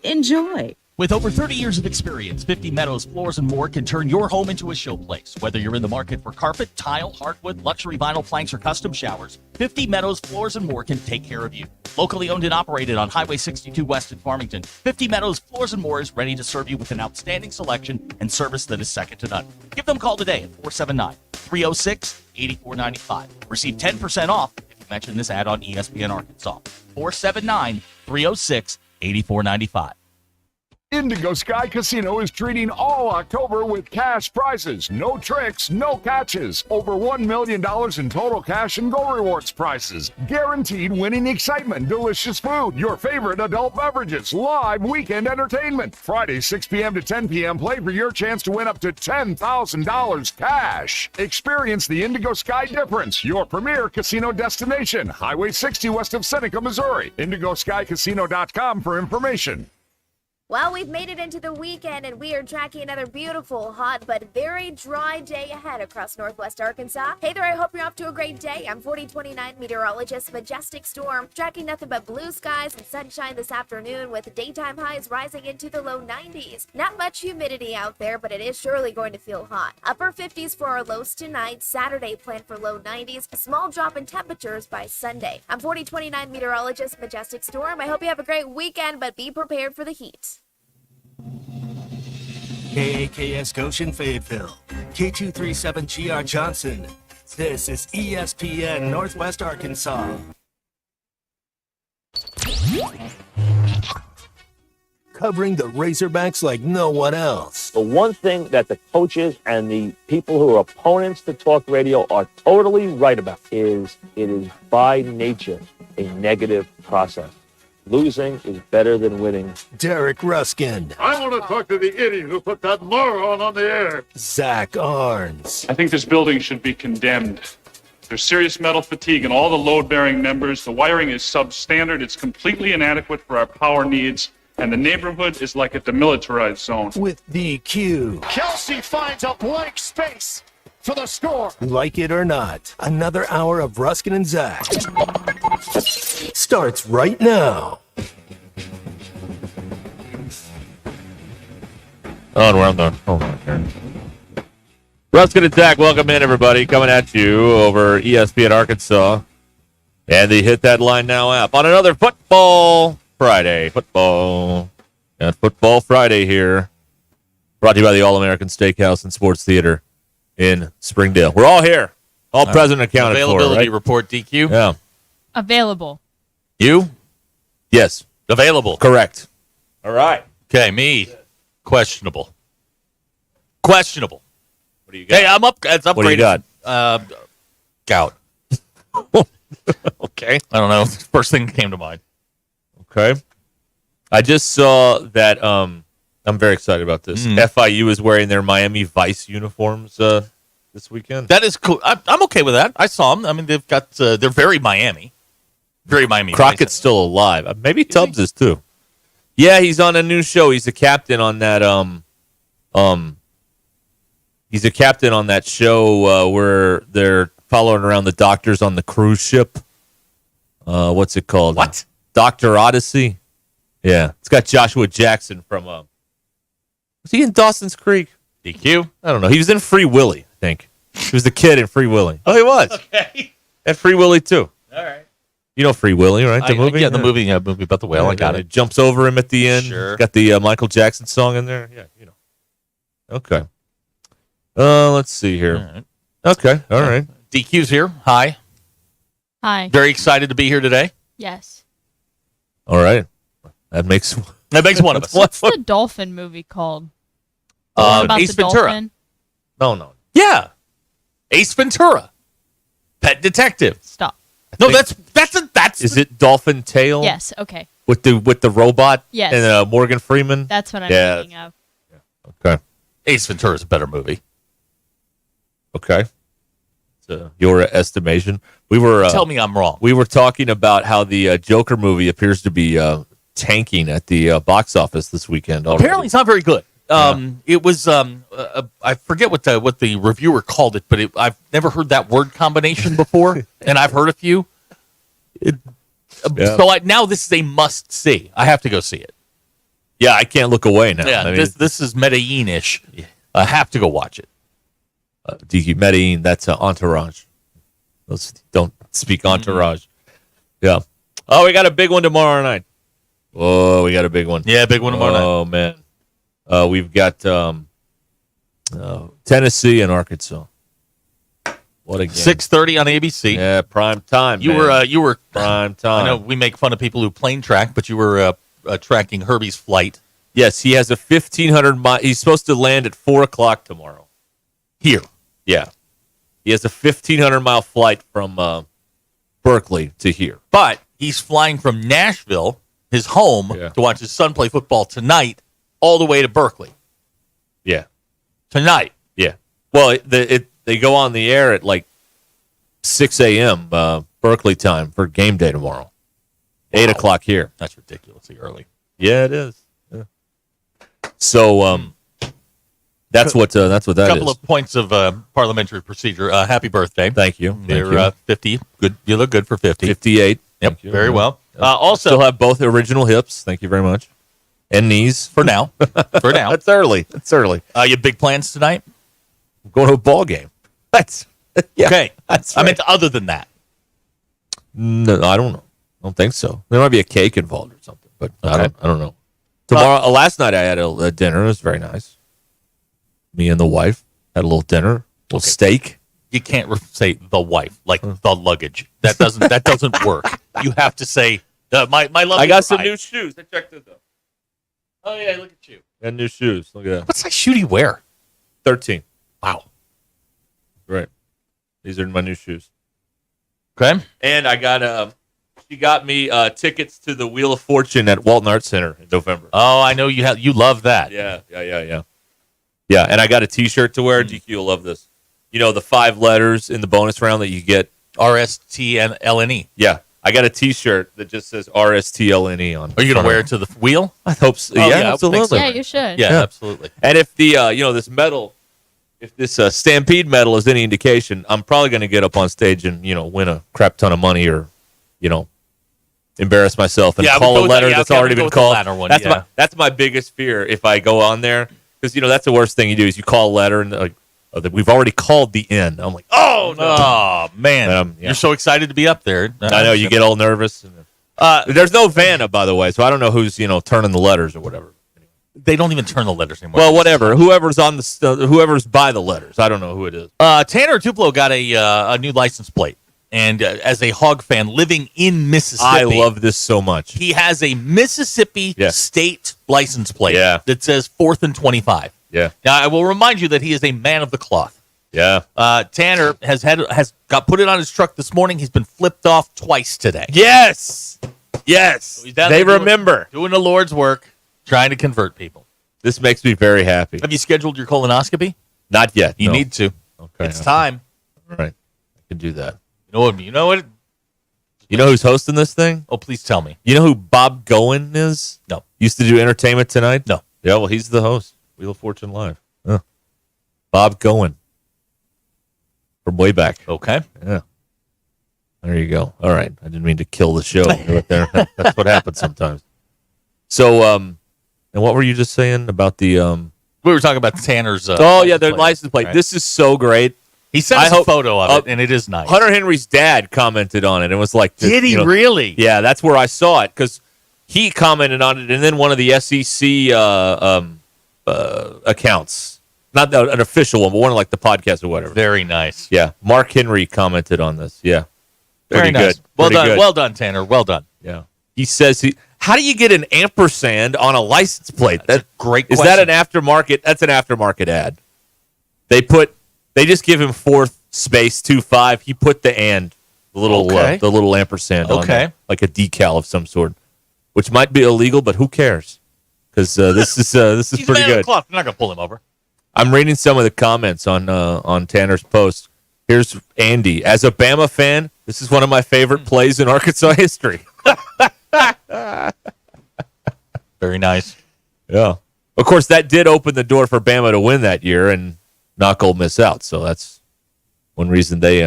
Enjoy. With over 30 years of experience, 50 Meadows Floors & More can turn your home into a showplace. Whether you're in the market for carpet, tile, hardwood, luxury vinyl planks, or custom showers, 50 Meadows Floors & More can take care of you. Locally owned and operated on Highway 62 West in Farmington, 50 Meadows Floors & More is ready to serve you with an outstanding selection and service that is second to none. Give them a call today at 479-306-8495. Receive 10% off if you mention this ad on ESPN Arkansas. 479-306-8495. Indigo Sky Casino is treating all October with cash prizes. No tricks, no catches. Over $1 million in total cash and Go Rewards prizes. Guaranteed winning excitement, delicious food, your favorite adult beverages, live weekend entertainment. Friday, 6 p.m. to 10 p.m. Play for your chance to win up to $10,000 cash. Experience the Indigo Sky difference. Your premier casino destination. Highway 60 west of Seneca, Missouri. IndigoSkyCasino.com for information. Well, we've made it into the weekend, and we are tracking another beautiful, hot, but very dry day ahead across northwest Arkansas. Hey there, I hope you're off to a great day. I'm 4029 meteorologist Majestic Storm, tracking nothing but blue skies and sunshine this afternoon with daytime highs rising into the low 90s. Not much humidity out there, but it is surely going to feel hot. Upper 50s for our lows tonight. Saturday planned for low 90s. A small drop in temperatures by Sunday. I'm 4029 meteorologist Majestic Storm. I hope you have a great weekend, but be prepared for the heat. KAKS Goshen Fayetteville, K237GR Johnson. This is ESPN Northwest Arkansas. Covering the Razorbacks like no one else. The one thing that the coaches and the people who are opponents to talk radio are totally right about is it is by nature a negative process. Losing is better than winning. Derek Ruscin. I want to talk to the idiot who put that moron on the air. Zach Arns. I think this building should be condemned. There's serious metal fatigue in all the load-bearing members. The wiring is substandard. It's completely inadequate for our power needs. And the neighborhood is like a demilitarized zone. With DQ. Kelsey finds a blank space for the score. Like it or not, another hour of Ruscin and Zach starts right now. Oh, we're on the phone here. Ruscin and Zach, welcome in, everybody. Coming at you over ESPN Arkansas. And the Hit That Line Now app on another Football Friday. Football Friday here. Brought to you by the All-American Steakhouse and Sports Theater in Springdale. We're all here. All present and accounted for. Availability right? report, DQ. Yeah. Available. You? Yes. Available. Correct. All right. Okay, me. Questionable. What do you got? Hey, I'm up. It's upgraded. What do you got? Gout. Okay. I don't know. First thing that came to mind. Okay. I just saw that I'm very excited about this. FIU is wearing their Miami Vice uniforms this weekend. That is cool. I'm okay with that. I saw them. I mean, they've got they're very Miami. Very Miami. Crockett's still alive. Maybe Tubbs is too. Yeah, he's on a new show. He's a captain on that he's a captain on that show where they're following around the doctors on the cruise ship. What's it called? What? Dr. Odyssey. Yeah. It's got Joshua Jackson from was he in Dawson's Creek? DQ? I don't know. He was in Free Willy, I think. He was the kid in Free Willy. Oh, he was. Okay. At Free Willy too. All right. You know Free Willy, right? The movie? Yeah, the movie about the whale. I got it. It jumps over him at the end. Sure. Got the Michael Jackson song in there. Yeah, you know. Okay. Let's see here. All right. Okay. All right. DQ's here. Hi. Hi. Very excited to be here today. Yes. All right. That makes one of us. What's the dolphin movie called? About Ace the Ventura. dolphin? No. Yeah. Ace Ventura. Pet Detective. Stop. No, that's. Is it Dolphin Tale? Yes. Okay. With the robot. Yes. And Morgan Freeman. That's what I'm thinking of. Okay. Ace Ventura is a better movie. Okay. Your estimation. We were. Tell me I'm wrong. We were talking about how the Joker movie appears to be tanking at the box office this weekend. Already. Apparently, it's not very good. It was I forget what the reviewer called it, but I've never heard that word combination before, and I've heard a few. So now this is a must see. I have to go see it. Yeah, I can't look away now. Yeah, I mean, this is Medellin-ish. I have to go watch it. DQ Medellin, that's Entourage. Don't speak Entourage. Yeah. Oh, we got a big one tomorrow night. Oh, we got a big one. Yeah, big one tomorrow night. Oh, man. We've got Tennessee and Arkansas. What a game. 6:30 on ABC. Yeah, prime time. You were prime time. I know we make fun of people who plane track, but you were tracking Herbie's flight. Yes, he has a 1,500 mile. He's supposed to land at 4:00 tomorrow. Here. Yeah. He has a 1,500-mile flight from Berkeley to here. But he's flying from Nashville, his home, to watch his son play football tonight, all the way to Berkeley. Yeah. Tonight. Yeah. Well, they go on the air at like 6 a.m. Berkeley time for game day tomorrow. 8 o'clock here. That's ridiculously early. Yeah, it is. Yeah. So that's what that is. A couple of points of parliamentary procedure. Happy birthday. Thank you. They're 50. Good. You look good for 50. 58. Yep. Very well. Also, still have both original hips. Thank you very much. And knees. For now. For now. That's early. You have big plans tonight? I'm going to a ball game. That's okay. That's right. I meant other than that. No, I don't know. I don't think so. There might be a cake involved or something, but I don't know. Tomorrow, last night I had a dinner. It was very nice. Me and the wife had a little dinner, a little steak. You can't say the wife like the luggage. That doesn't work. You have to say my love. I got some new shoes. I checked those out. Oh yeah, look at you. Got new shoes. Look at that. What size shoe do you wear? 13. Wow. Right. These are my new shoes. Okay. And I got she got me tickets to the Wheel of Fortune at Walton Arts Center in November. Oh, I know you love that. Yeah. Yeah, and I got a T-shirt to wear. DQ will love this. You know the 5 letters in the bonus round that you get? RSTLNE. Yeah. I got a T-shirt that just says RSTLNE on. Are you going to wear it to the wheel? I hope so. Oh, yeah, absolutely. Yeah, you should. Yeah, absolutely. And if the this medal, if this Stampede medal is any indication, I'm probably going to get up on stage and win a crap ton of money or embarrass myself and call a letter that's already been called. That's my biggest fear if I go on there, because that's the worst thing you do is you call a letter and we've already called the end. I'm like, oh no, oh man, you're so excited to be up there. I know you get all nervous. There's no Vanna, by the way, so I don't know who's turning the letters or whatever. They don't even turn the letters anymore. Well, whatever. Whoever's on whoever's by the letters, I don't know who it is. Tanner Tupelo got a new license plate. And as a Hog fan living in Mississippi, I love this so much. He has a Mississippi state license plate that says 4th and 25. Yeah. Now, I will remind you that he is a man of the cloth. Yeah. Tanner has got put it on his truck this morning. He's been flipped off twice today. Yes. So they remember. Doing the Lord's work, trying to convert people. This makes me very happy. Have you scheduled your colonoscopy? Not yet. You need to. Okay. It's time. All right. I can do that. You know what? You know who's hosting this thing? Oh, please tell me. You know who Bob Goen is? No. Used to do Entertainment Tonight? No. Yeah, well, he's the host. Wheel of Fortune Live. Bob Goen. From way back. Okay. Yeah. There you go. All right. I didn't mean to kill the show right there. That's what happens sometimes. So, and what were you just saying about the... We were talking about Tanner's... their license plate. Right. This is so great. He sent us a photo of it, and it is nice. Hunter Henry's dad commented on it and was like... Did he really? Yeah, that's where I saw it, because he commented on it, and then one of the SEC accounts, not an official one, but one of like the podcast or whatever. Very nice. Yeah, Mark Henry commented on this. Yeah. Very nice. Good. Well done. Good. Well done, Tanner. Well done. Yeah. He says how do you get an ampersand on a license plate? That's a great question. Is that an aftermarket? That's an aftermarket ad. They just give him 4th space 25. He put the little ampersand on there, like a decal of some sort, which might be illegal, but who cares? Because this is He's pretty good. They're not gonna pull him over. I'm reading some of the comments on Tanner's post. Here's Andy. As a Bama fan, this is one of my favorite plays in Arkansas history. Very nice. Yeah. Of course, that did open the door for Bama to win that year and knock Ole Miss out. So that's one reason they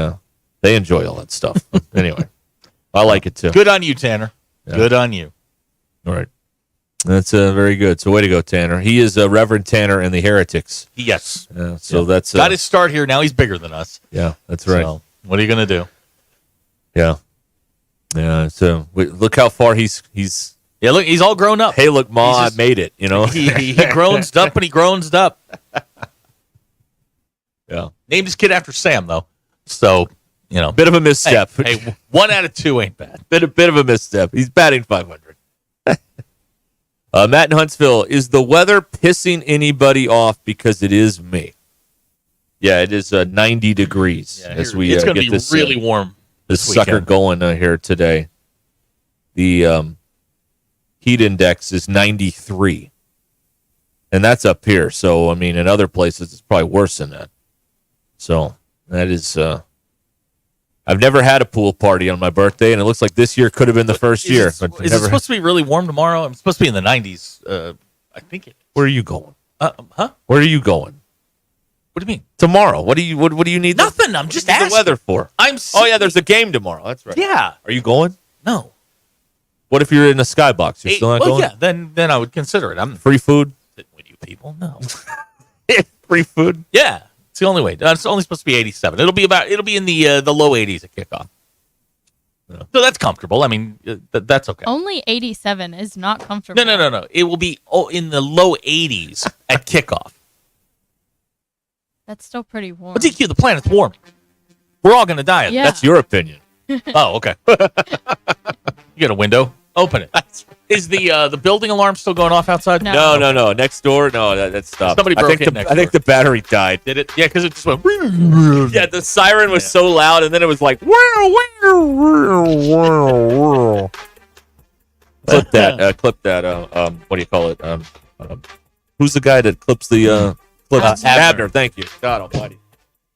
enjoy all that stuff. Anyway, I like it too. Good on you, Tanner. Yeah. Good on you. All right. That's very good. So way to go, Tanner. He is Reverend Tanner and the Heretics. Yes. So that's got his start here. Now he's bigger than us. Yeah, that's right. So what are you going to do? Yeah. Yeah. So look how far he's. Yeah, look, he's all grown up. Hey, look, Ma, I made it. You know, he groans up and he groans up. Yeah. Named his kid after Sam, though. So, bit of a misstep. Hey, 1 out of 2 ain't bad. Bit of a misstep. He's batting 500. Matt in Huntsville, is the weather pissing anybody off because it is me? Yeah, it is 90 degrees as we it's going to get be this really warm. This sucker going here today. The heat index is 93, and that's up here. So I mean, in other places, it's probably worse than that. So that is. I've never had a pool party on my birthday, and it looks like this year could have been the first year. Is it supposed to be really warm tomorrow? I'm supposed to be in the 90s. I think it. Where are you going? Huh? Where are you going? What do you mean? Tomorrow. What do you need? Nothing. I'm just asking. The weather for. Oh yeah, there's a game tomorrow. That's right. Yeah. Are you going? No. What if you're in a skybox? You're still not going? Yeah. Then I would consider it. I'm free food. sitting with you people. No. Free food. Yeah. It's the only way. It's only supposed to be 87. It'll be in the low 80s at kickoff. Yeah. So that's comfortable. I mean, that's okay. Only 87 is not comfortable. No. It will be in the low 80s at kickoff. That's still pretty warm. But DQ, the planet's warming. We're all going to die. Yeah. That's your opinion. Oh, okay. You got a window? Open it. Is the building alarm still going off outside? No. Next door? No, that stopped. Somebody broke it next door. I think the battery died. Did it? Yeah, because it just went. Yeah, the siren was so loud, and then it was like. Clip that. Clip that. What do you call it? Who's the guy that clips the clips? Abner. Thank you. God Almighty.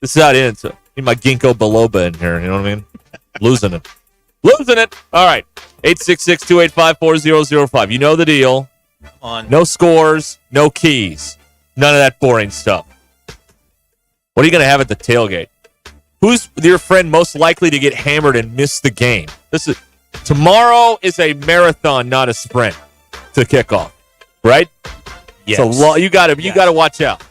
This is how it ends. So, need my ginkgo biloba in here. You know what I mean? Losing it. All right. 866-285-4005. You know the deal. No scores, no keys. None of that boring stuff. What are you going to have at the tailgate? Who's your friend most likely to get hammered and miss the game? Tomorrow is a marathon, not a sprint to kick off. Right? Yes. You got to watch out.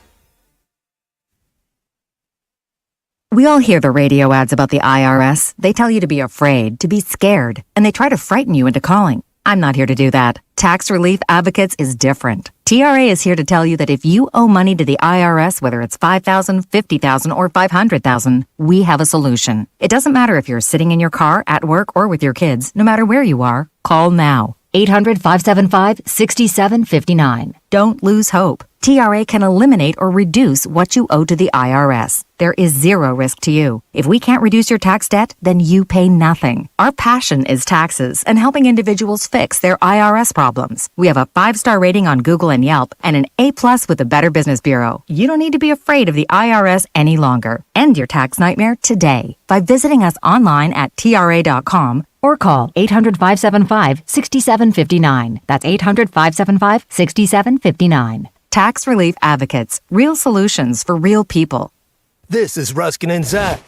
We all hear the radio ads about the IRS. They tell you to be afraid, to be scared, and they try to frighten you into calling. I'm not here to do that. Tax Relief Advocates is different. TRA is here to tell you that if you owe money to the IRS, whether it's $5,000, $50,000, or $500,000, we have a solution. It doesn't matter if you're sitting in your car, at work, or with your kids. No matter where you are, call now. 800-575-6759. Don't lose hope. TRA can eliminate or reduce what you owe to the IRS. There is zero risk to you. If we can't reduce your tax debt, then you pay nothing. Our passion is taxes and helping individuals fix their IRS problems. We have a 5-star rating on Google and Yelp and an A+ with the Better Business Bureau. You don't need to be afraid of the IRS any longer. End your tax nightmare today by visiting us online at TRA.com or call 800-575-6759. That's 800-575-6759. Tax Relief Advocates. Real solutions for real people. This is Ruskin and Zach.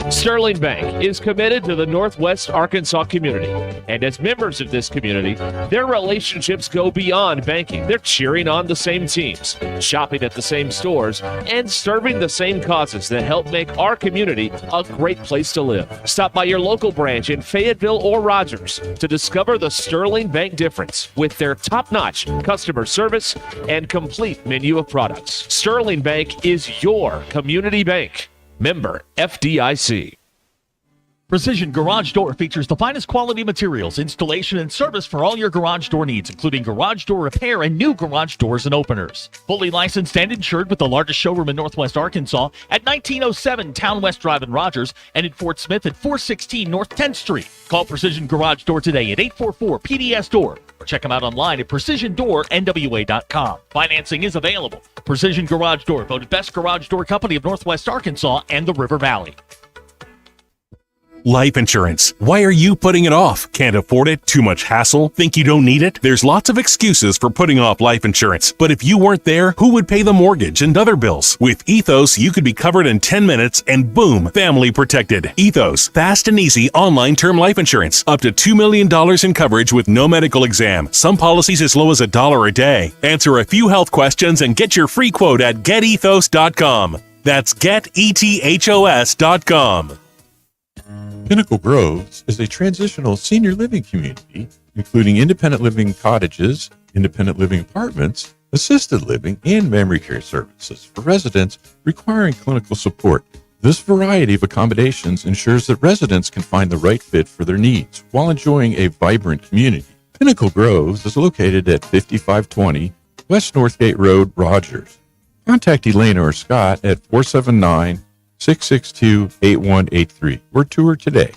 Sterling Bank is committed to the Northwest Arkansas community. And as members of this community, their relationships go beyond banking. They're cheering on the same teams, shopping at the same stores, and serving the same causes that help make our community a great place to live. Stop by your local branch in Fayetteville or Rogers to discover the Sterling Bank difference with their top-notch customer service and complete menu of products. Sterling Bank is your community bank. Member FDIC. Precision Garage Door features the finest quality materials, installation, and service for all your garage door needs, including garage door repair and new garage doors and openers. Fully licensed and insured with the largest showroom in Northwest Arkansas at 1907 Town West Drive in Rogers and in Fort Smith at 416 North 10th Street. Call Precision Garage Door today at 844-PDS-DOOR or check them out online at precisiondoornwa.com. Financing is available. Precision Garage Door, voted best garage door company of Northwest Arkansas and the River Valley. Life insurance. Why are you putting it off? Can't afford it? Too much hassle? Think you don't need it? There's lots of excuses for putting off life insurance. But if you weren't there, who would pay the mortgage and other bills? With Ethos, you could be covered in 10 minutes and boom, family protected. Ethos, fast and easy online term life insurance. Up to $2 million in coverage with no medical exam. Some policies as low as $1 a day. Answer a few health questions and get your free quote at getethos.com. That's getethos.com. Pinnacle Groves is a transitional senior living community, including independent living cottages, independent living apartments, assisted living, and memory care services for residents requiring clinical support. This variety of accommodations ensures that residents can find the right fit for their needs while enjoying a vibrant community. Pinnacle Groves is located at 5520 West Northgate Road, Rogers. Contact Elena or Scott at 479-662-8183 or tour today.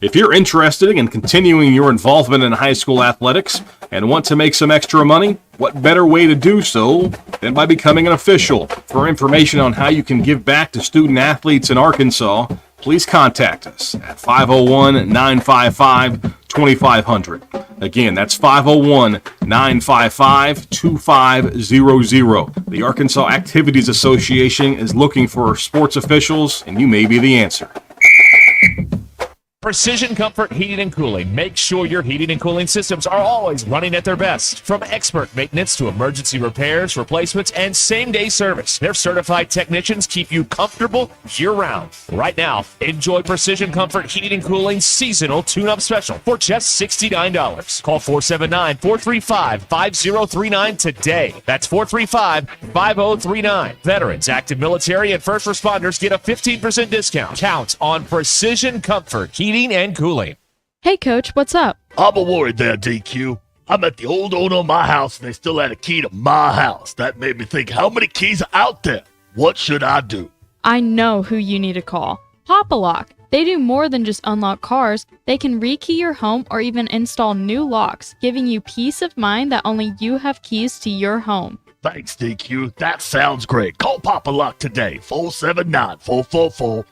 If you're interested in continuing your involvement in high school athletics and want to make some extra money, what better way to do so than by becoming an official? For information on how you can give back to student athletes in Arkansas, please contact us at 501-955-2500. Again, that's 501-955-2500. The Arkansas Activities Association is looking for sports officials, and you may be the answer. Precision Comfort Heating and Cooling. Make sure your heating and cooling systems are always running at their best. From expert maintenance to emergency repairs, replacements, and same-day service, their certified technicians keep you comfortable year-round. Right now, enjoy Precision Comfort Heating and Cooling Seasonal Tune-Up Special for just $69. Call 479-435-5039 today. That's 435-5039. Veterans, active military, and first responders get a 15% discount. Count on Precision Comfort Heating and Cooling. Hey, Coach, what's up? I'm a worried there, DQ. I'm at the old owner of my house, and they still had a key to my house. That made me think, how many keys are out there? What should I do? I know who you need to call. Pop-A-Lock. They do more than just unlock cars. They can rekey your home or even install new locks, giving you peace of mind that only you have keys to your home. Thanks, DQ. That sounds great. Call Pop-A-Lock today, 479-444-9900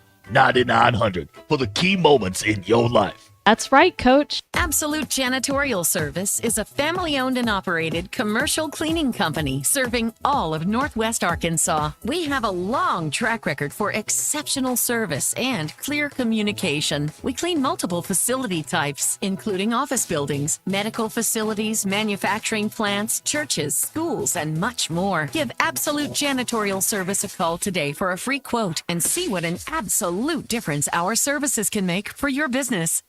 for the key moments in your life. That's right, Coach. Absolute Janitorial Service is a family-owned and operated commercial cleaning company serving all of Northwest Arkansas. We have a long track record for exceptional service and clear communication. We clean multiple facility types, including office buildings, medical facilities, manufacturing plants, churches, schools, and much more. Give Absolute Janitorial Service a call today for a free quote and see what an absolute difference our services can make for your business.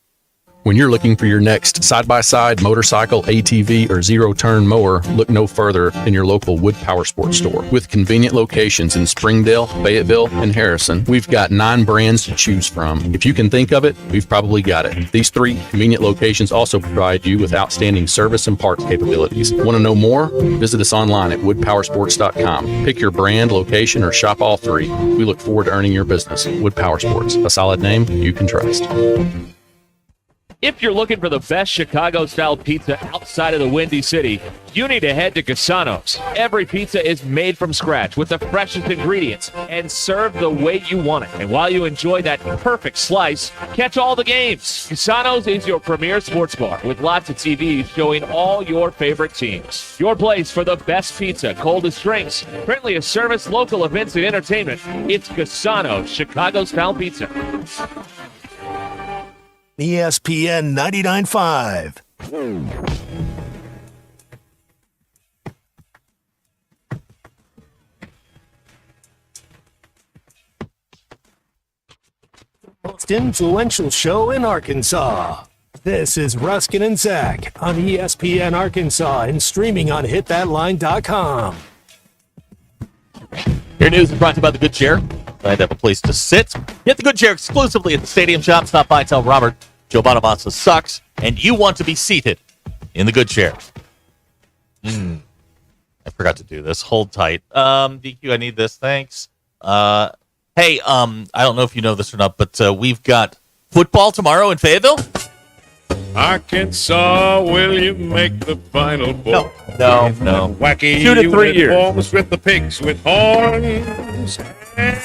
When you're looking for your next side-by-side, motorcycle, ATV, or zero-turn mower, look no further than your local Wood Power Sports store. With convenient locations in Springdale, Fayetteville, and Harrison, we've got 9 brands to choose from. If you can think of it, we've probably got it. These 3 convenient locations also provide you with outstanding service and parts capabilities. Want to know more? Visit us online at woodpowersports.com. Pick your brand, location, or shop all 3. We look forward to earning your business. Wood Power Sports, a solid name you can trust. If you're looking for the best Chicago-style pizza outside of the Windy City, you need to head to Cassano's. Every pizza is made from scratch with the freshest ingredients and served the way you want it. And while you enjoy that perfect slice, catch all the games. Cassano's is your premier sports bar with lots of TVs showing all your favorite teams. Your place for the best pizza, coldest drinks, friendliest service, local events, and entertainment. It's Cassano's Chicago-style pizza. ESPN 99.5. Most influential show in Arkansas. This is Ruscin and Zach on ESPN Arkansas and streaming on hitthatline.com. Your news is brought to you by The Good Chair. Glad to have a place to sit. Get The Good Chair exclusively at the Stadium Shop. Stop by and tell Robert Joe Bonamassa sucks, and you want to be seated in The Good Chair. I forgot to do this. Hold tight. DQ, I need this. Thanks. Hey, I don't know if you know this or not, but we've got football tomorrow in Fayetteville. Arkansas, will you make the Final Four? No. Wacky 2 to 3 years. Uniforms with the pigs with horns. And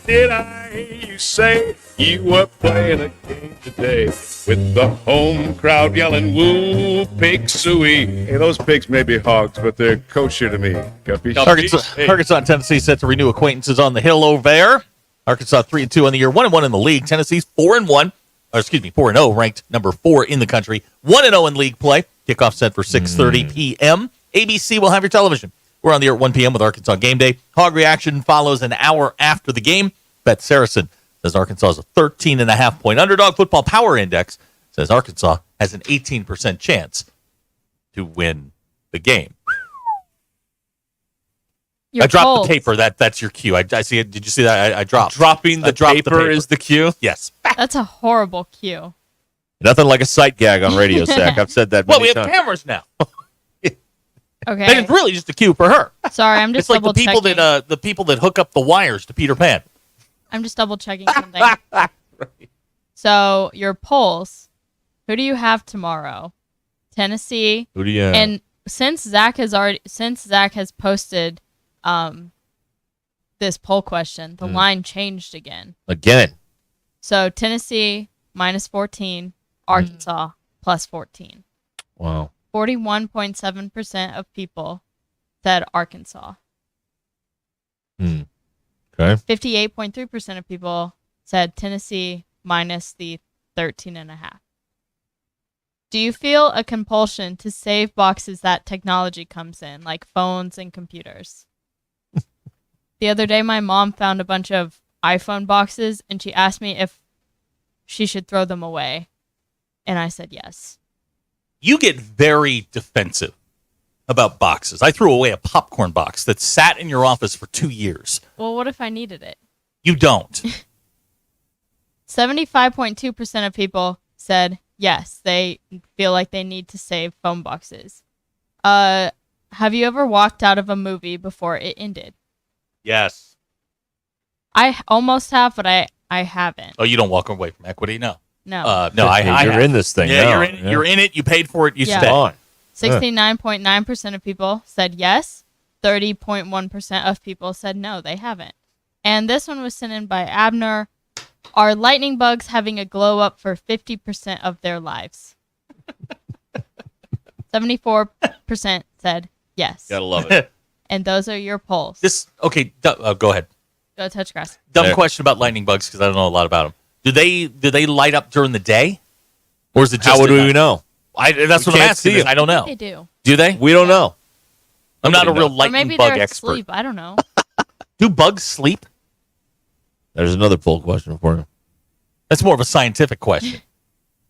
did I way you say you were playing a game today with the home crowd yelling, woo, pig suey. Hey, those pigs may be hogs, but they're kosher to me. Capisci? Arkansas and Tennessee set to renew acquaintances on the hill over there. Arkansas 3-2 on the year, 1-1 in the league. Tennessee's 4-1, 4-0, ranked number 4 in the country. 1-0 in league play. Kickoff set for 6:30 p.m. ABC will have your television. We're on the air at 1 p.m. with Arkansas Game Day. Hog Reaction follows an hour after the game. Bet Saracen says Arkansas is a 13.5-point underdog. Football Power Index says Arkansas has an 18% chance to win the game. I dropped the paper. That's your cue. I see it. Did you see that? I dropped. Dropping the paper is the cue? Yes. That's a horrible cue. Nothing like a sight gag on Radio Stack. I've said that many Well, we have times. cameras now. Okay. And it's really just a cue for her. Sorry, I'm just It's like the double people checking. that the people that hook up the wires to Peter Pan. I'm just double checking something. So your polls, who do you have tomorrow? Tennessee. Who do you have? And since Zach has posted this poll question, the line changed again. Again. So Tennessee -14, Arkansas +14. Wow. 41.7% of people said Arkansas. Okay. 58.3% of people said Tennessee minus the 13.5. Do you feel a compulsion to save boxes that technology comes in, like phones and computers? The other day, my mom found a bunch of iPhone boxes, and she asked me if she should throw them away. And I said yes. You get very defensive about boxes. I threw away a popcorn box that sat in your office for 2 years. Well, what if I needed it? You don't. 75.2% of people said yes, they feel like they need to save phone boxes. Have you ever walked out of a movie before it ended? Yes. I almost have, but I haven't. Oh, you don't walk away from equity? No. No. No, I You're have. in this thing Yeah, now. you're in. Yeah. You're in it. You paid for it. You Yeah. stay. On. 69.9% of people said yes. 30.1% of people said no, they haven't. And this one was sent in by Abner. Are lightning bugs having a glow up for 50% of their lives? 74% said yes. Gotta love it. And those are your polls. Okay, go ahead. Go touch grass. Dumb question about lightning bugs because I don't know a lot about them. Do they light up during the day, or is it just How would at we night? know? That's what I'm can't asking. see 'em. I don't know. They do. Do they? We don't know. I'm not a Nobody real knows. Or lightning maybe bug they're expert. asleep. I don't know. Do bugs sleep? There's another poll question for you. That's more of a scientific question.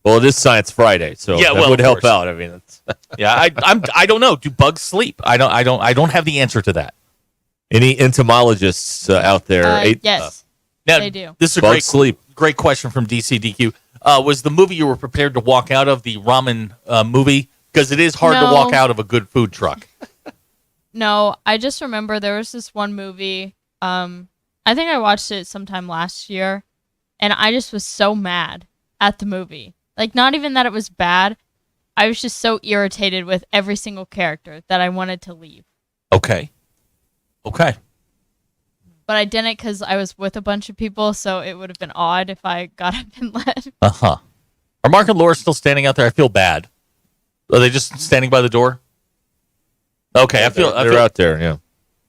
Well, it is Science Friday, so Yeah, that well, would of help course. out. I mean, it's Yeah, I don't know. Do bugs sleep? I don't have the answer to that. any entomologists out there? Yes, Now, they do. This is a Bugs sleep. great question from DCDQ. Was the movie you were prepared to walk out of the ramen movie? Because it is hard to No. walk out of a good food truck. No, I just remember there was this one movie. I think I watched it sometime last year, and I just was so mad at the movie. Like, not even that it was bad. I was just so irritated with every single character that I wanted to leave. Okay. But I didn't because I was with a bunch of people, so it would have been odd if I got up and left. Uh-huh. Are Mark and Laura still standing out there? I feel bad. Are they just standing by the door? Okay, Yeah, I feel they're out there. Yeah.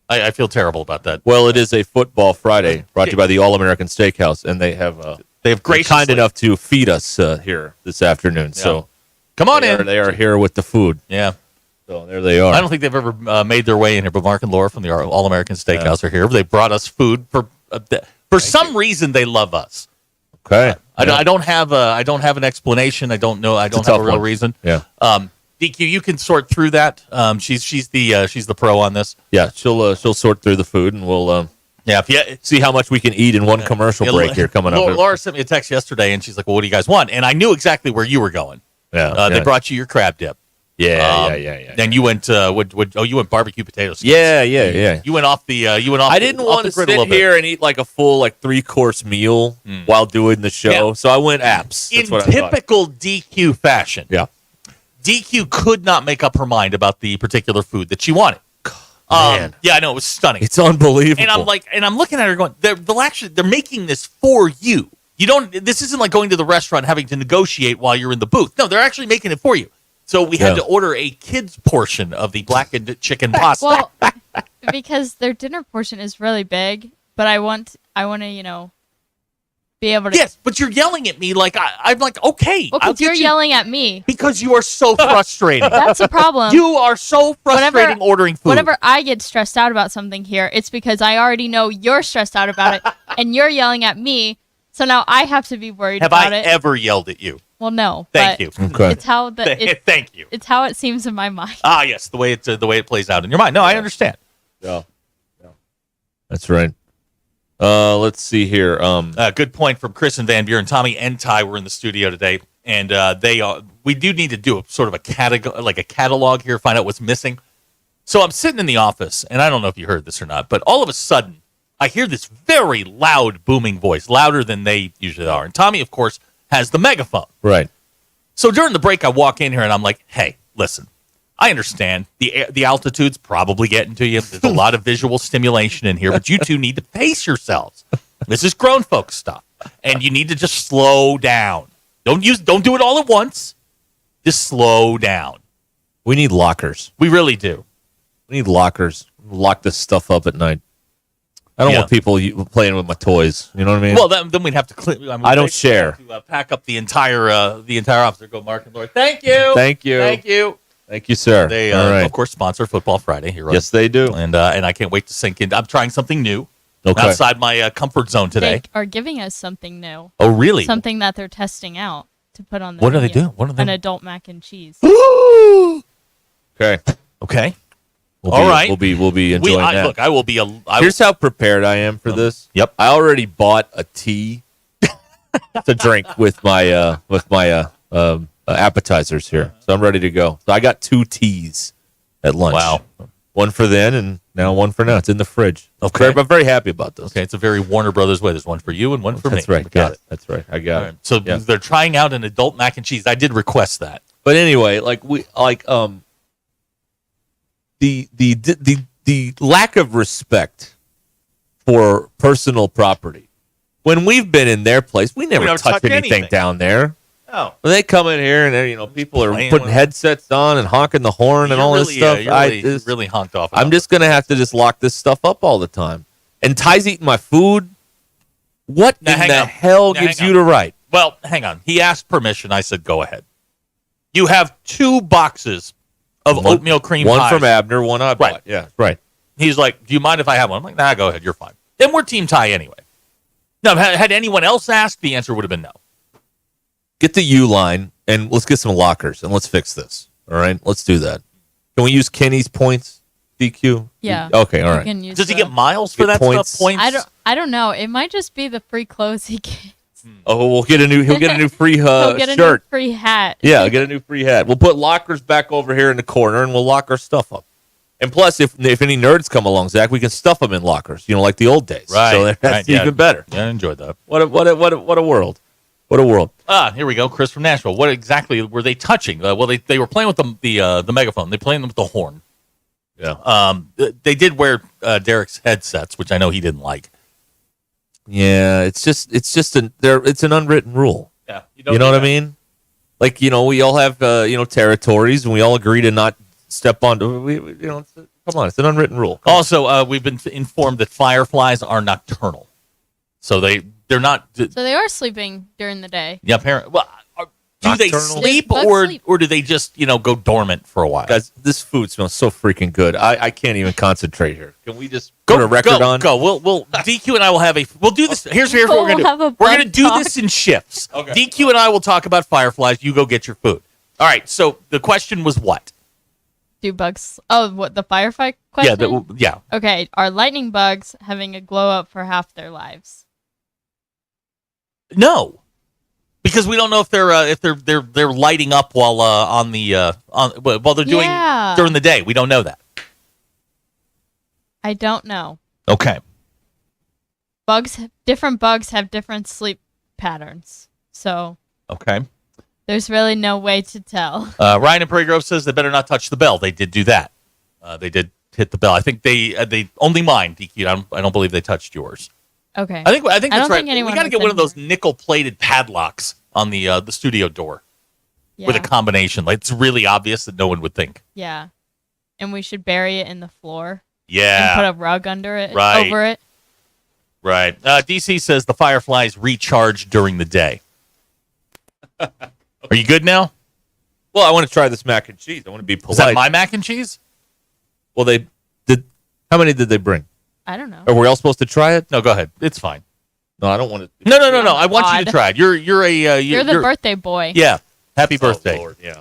I feel terrible about that. Well, it is a Football Friday brought to you by the All American Steakhouse, and they have They've been kind graciously- enough to feed us here this afternoon. So Come on in. They are here with the food. Yeah. So there they are. I don't think they've ever made their way in here, but Mark and Laura from the All American Steakhouse are here. They brought us food for some reason. They love us. Okay. I don't have an explanation. I don't know. I don't a have a tough real one. reason. Yeah. DQ, you can sort through that. She's the pro on this. Yeah, she'll sort through the food, and we'll see how much we can eat in one commercial break here coming up. Laura sent me a text yesterday, and she's like, "Well, what do you guys want?" And I knew exactly where you were going. Yeah. They brought you your crab dip. Yeah. Then you went you went barbecue potato skins. Yeah. You went off the I didn't want to sit here and eat like a full 3-course meal while doing the show, so I went apps. That's In what I thought. typical DQ fashion. Yeah. DQ could not make up her mind about the particular food that she wanted. Man. Yeah, I know, it was stunning. It's unbelievable. And I'm looking at her going, they're making this for you. This isn't like going to the restaurant and having to negotiate while you're in the booth. No, they're actually making it for you. So we had to order a kid's portion of the blackened chicken pasta. Well, because their dinner portion is really big, but I want to, be able to. Yes, but you're yelling at me like I'm like, okay. Well, because you're yelling at me. Because you are so frustrating. That's a problem. You are so frustrating ordering food. Whenever I get stressed out about something here, it's because I already know you're stressed out about it, and you're yelling at me. So now I have to be worried about it. Have I ever yelled at you? Well, no. Thank you. Okay. It's how thank you. It's how it seems in my mind. Ah, yes, the way it plays out in your mind. No, I understand. Yeah. That's right. Let's see here. Good point from Chris and Van Buren. Tommy and Ty were in the studio today, and we do need to do a sort of a catalog here, find out what's missing. So I'm sitting in the office, and I don't know if you heard this or not, but all of a sudden I hear this very loud, booming voice, louder than they usually are. And Tommy, of course, has the megaphone. Right. So during the break, I walk in here and I'm like, hey, listen, I understand the altitude's probably getting to you. There's a lot of visual stimulation in here, but you two need to pace yourselves. This is grown folks stuff, and you need to just slow down. Don't do it all at once. Just slow down. We need lockers. We really do. We need lockers. Lock this stuff up at night. I don't want people playing with my toys. You know what I mean? Well, then we'd have to clean. I don't share. To, pack up the entire office. There go Mark and Laura. Thank you. Thank you, sir. They, all right. of course, sponsor Football Friday here. Yes, they do. And I can't wait to sink in. I'm trying something new. Okay. Outside my comfort zone today. They are giving us something new. Oh, really? Something that they're testing out to put on the What do menu. they do? What are they? An adult mac and cheese. Okay. All right. We'll be enjoying that. Look, I will be. Here's how prepared I am for this. Yep. I already bought a tea to drink with my appetizers here, so I'm ready to go. So I got 2 teas at lunch. Wow. One for then, and now one for now. It's in the fridge. Okay. I'm very happy about this. Okay, it's a very Warner Brothers way. There's one for you and one for That's me. right. Got it. That's right. I got it. So they're trying out an adult mac and cheese. I did request that. But anyway, the lack of respect for personal property. When we've been in their place, we never touch anything down there. Oh. When they come in here and people are putting headsets on and honking the horn and all this stuff, you're really honked off. I'm just gonna have to just lock this stuff up all the time. And Ty's eating my food. What in the hell gives you the right? Well, hang on. He asked permission. I said, go ahead. You have 2 boxes of oatmeal cream one pies. from Abner, one I bought. Yeah, right. He's like, do you mind if I have one? I'm like, nah, go ahead. You're fine. And we're Team Ty anyway. No, had anyone else asked, the answer would have been no. Get the U line and let's get some lockers and let's fix this. All right, let's do that. Can we use Kenny's points? DQ? Yeah. Okay, all right. Does he get miles for that points? stuff? Points? I don't know. It might just be the free clothes he gets. Oh, he'll get a new free He'll get a shirt. new free hat. Yeah, I'll get a new free hat. We'll put lockers back over here in the corner and we'll lock our stuff up. And plus, if any nerds come along, Zach, we can stuff them in lockers, like the old days. Right. So that's even better. Yeah, I enjoyed that. What a world. What a world. Here we go. Chris from Nashville. What exactly were they touching? Well, they were playing with the megaphone. They playing with the horn. Yeah. They did wear Derek's headsets, which I know he didn't like. Yeah, it's an unwritten rule. Yeah. You know what I mean? Like, we all have territories and we all agree to not step on come on, it's an unwritten rule. Also, we've been informed that fireflies are nocturnal. So they're not. So they are sleeping during the day. Yeah, apparently. Well, do they sleep or do they just go dormant for a while? Guys, this food smells so freaking good. I can't even concentrate here. Can we just put a record on? Go. We'll DQ and I will have we'll do this. Here's what we're gonna do. We're gonna do this in shifts. Okay. DQ and I will talk about fireflies. You go get your food. All right. So the question was what? Do bugs? Oh, what, the firefight question? Yeah. Okay. Are lightning bugs having a glow up for half their lives? No. Because we don't know if they're lighting up while while they're doing during the day. We don't know that. I don't know. Okay. Different bugs have different sleep patterns. So okay. There's really no way to tell. Ryan in Prairie Grove says they better not touch the bell. They did do that. They did hit the bell. I think they only mine, DQ. I don't believe they touched yours. Okay. I think that's don't right. think anyone We got to was get one in of those nickel-plated padlocks on the studio door with a Yeah. combination. Like, it's really obvious that no one would think. Yeah. And we should bury it in the floor. Yeah. And put a rug under it, Right. over it. Right. DC says the Fireflies recharge during the day. Are you good now? Well, I want to try this mac and cheese. I want to be polite. Is that my mac and cheese? Well, they did. How many did they bring? I don't know. Are we all supposed to try it? No, go ahead. It's fine. No, I don't want to. No. I want you to God. try it. You're the birthday boy. Yeah. Happy birthday. Lord, yeah.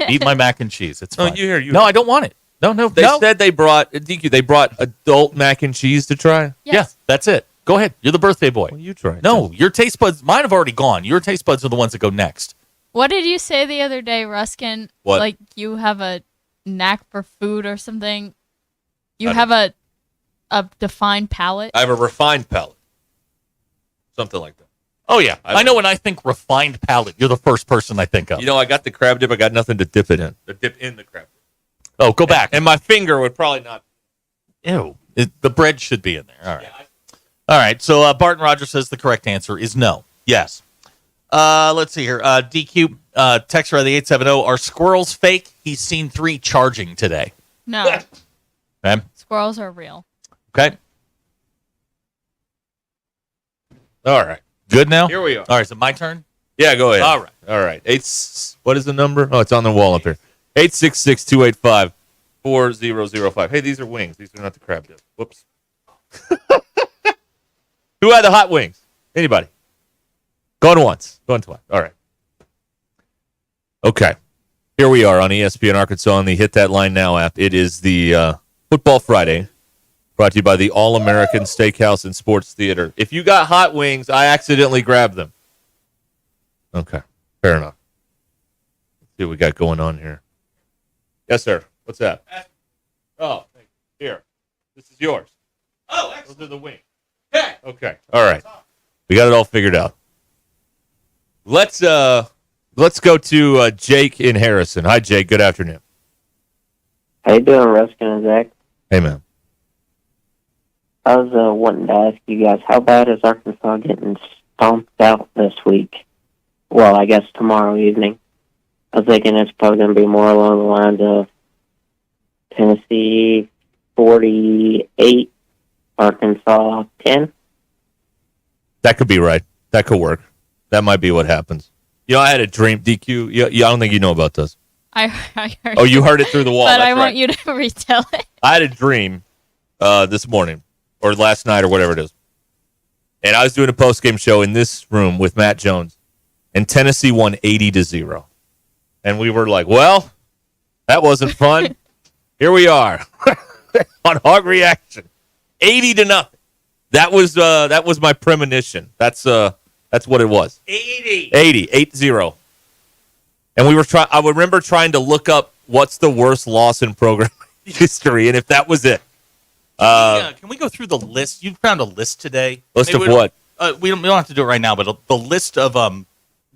Eat my mac and cheese. It's No, fine. you. No, I don't want it. No. They said they brought DQ. They brought adult mac and cheese to try. Yes. Yeah, that's it. Go ahead. You're the birthday boy. Well, you try it. No, your taste buds. Mine have already gone. Your taste buds are the ones that go next. What did you say the other day, Ruskin? What? Like you have a knack for food or something? You have a defined palate? I have a refined palate. Something like that. Oh yeah, I know. When I think refined palate, you're the first person I think of. You know, I got the crab dip. I got nothing to dip it in. To dip in the crab dip. Oh, go back. And my finger would probably not. Ew. The bread should be in there. All right. All right. So Barton Rogers says the correct answer is no. Yes. Let's see here. DQ texter of the 870. Are squirrels fake? He's seen 3 charging today. No. Okay. Squirrels are real. Okay. All right. Good now? Here we are. All right. Is it my turn? Yeah, go ahead. All right. All right. What is the number? Oh, it's on the wall up here. 866-285-4005. Hey, these are wings. These are not the crab dip. Whoops. Who had the hot wings? Anybody? Going once. Going twice. All right. Okay. Here we are on ESPN Arkansas on the Hit That Line Now app. It is the Football Friday, brought to you by the All-American Steakhouse and Sports Theater. If you got hot wings, I accidentally grabbed them. Okay. Fair enough. Let's see what we got going on here. Yes, sir. What's that? Oh, thank you. Here. This is yours. Oh, excellent. Those are the wings. Okay. All right. We got it all figured out. Let's go to Jake in Harrison. Hi, Jake. Good afternoon. How you doing, Ruskin and Zach? Hey, man. I was wanting to ask you guys, how bad is Arkansas getting stomped out this week? Well, I guess tomorrow evening. I was thinking it's probably going to be more along the lines of Tennessee 48, Arkansas 10. That could be right. That could work. That might be what happens. You know, I had a dream, DQ. Yeah, I don't think you know about this. I heard Oh, you heard it through the wall. But That's I want right. you to retell it. I had a dream this morning or last night or whatever it is. And I was doing a post-game show in this room with Matt Jones, and Tennessee won 80-0. And we were like, well, that wasn't fun. Here we are on Hog Reaction, 80-0. That was my premonition. That's what it was. 80. And we were I remember trying to look up what's the worst loss in program history, and if that was it. Can we go through the list? You found a list today. List Maybe of what? We don't have to do it right now, but the list of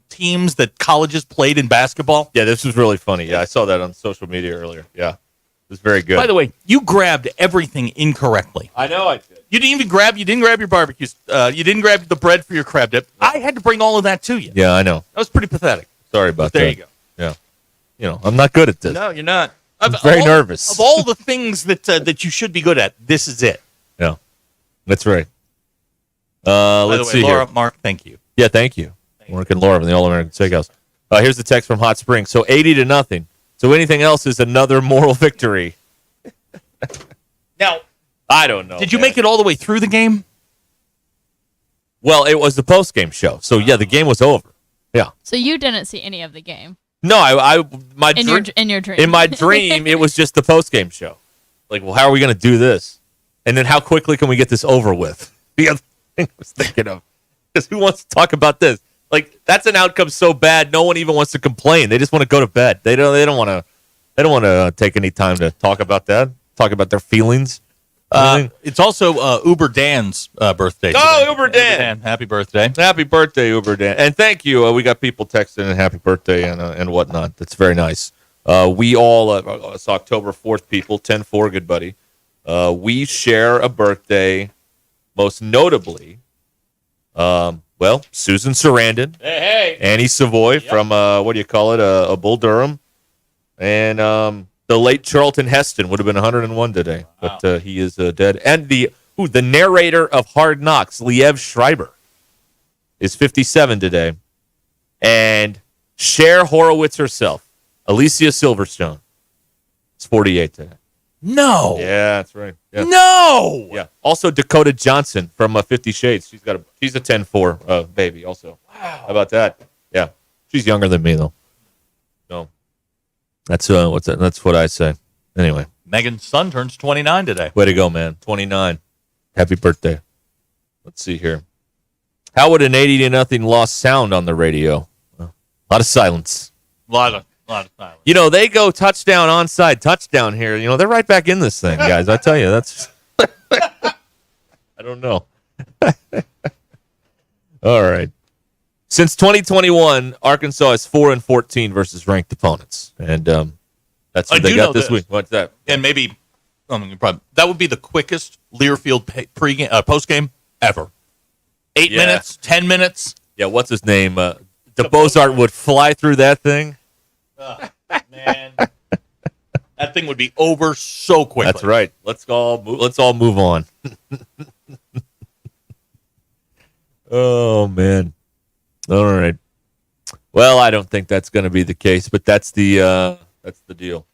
teams that colleges played in basketball. Yeah, this was really funny. Yeah, I saw that on social media earlier. Yeah, it was very good. By the way, you grabbed everything incorrectly. I know I did. You didn't grab your barbecue. You didn't grab the bread for your crab dip. I had to bring all of that to you. Yeah, I know. That was pretty pathetic. Sorry about There that. you go. Yeah. You know, I'm not good at this. No, you're not. I'm very nervous. Of all the things that you should be good at, this is it. Yeah, that's right. By Let's the way, see Laura, here. Mark, thank you. Yeah, thank you. Mark and Laura from the All-American Steakhouse. Here's the text from Hot Springs. So 80-0. So anything else is another moral victory. Now, I don't know. did you make it all the way through the game? Well, it was the post-game show. So, yeah, the game was over. Yeah. So you didn't see any of the game. No, my In your dream. In my dream, it was just the post-game show. Like, well, how are we going to do this? And then how quickly can we get this over with? The other thing I was thinking of. Because who wants to talk about this? Like, that's an outcome so bad, no one even wants to complain. They just want to go to bed. They don't want to take any time to talk about that, talk about their feelings. It's also Uber Dan's birthday. Oh, today. Uber Dan. Happy birthday. Happy birthday, Uber Dan. And thank you. We got people texting and happy birthday and whatnot. That's very nice. We all, it's October 4th, people, 10-4, good buddy. we share a birthday, most notably, Susan Sarandon, Annie Savoy from, a Bull Durham, and the late Charlton Heston would have been 101 today, but he is dead. And the narrator of Hard Knocks, Liev Schreiber, is 57 today. And Cher Horowitz herself, Alicia Silverstone, is 48 today. No. Yeah, that's right. Yeah. No. Yeah. Also, Dakota Johnson from 50 Shades. She's a 10-4 baby. Also, wow. How about that? Yeah, she's younger than me though. No, that's That's what I say. Anyway, Megan's son turns 29 today. Way to go, man! 29. Happy birthday. Let's see here. How would an 80-0 loss sound on the radio? A lot of silence. A lot of silence. They go touchdown, onside, touchdown here. They're right back in this thing, guys. I tell you, that's... I don't know. All right. Since 2021, Arkansas is 4-14 versus ranked opponents. And that's what they got this week. What's that? And maybe that would be the quickest Learfield post-game ever. 8 minutes, 10 minutes. Yeah, what's his name? DeBozart would fly through that thing. Man, that thing would be over so quickly. That's right. Let's all move on. Oh man. All right. Well, I don't think that's going to be the case, but that's the deal.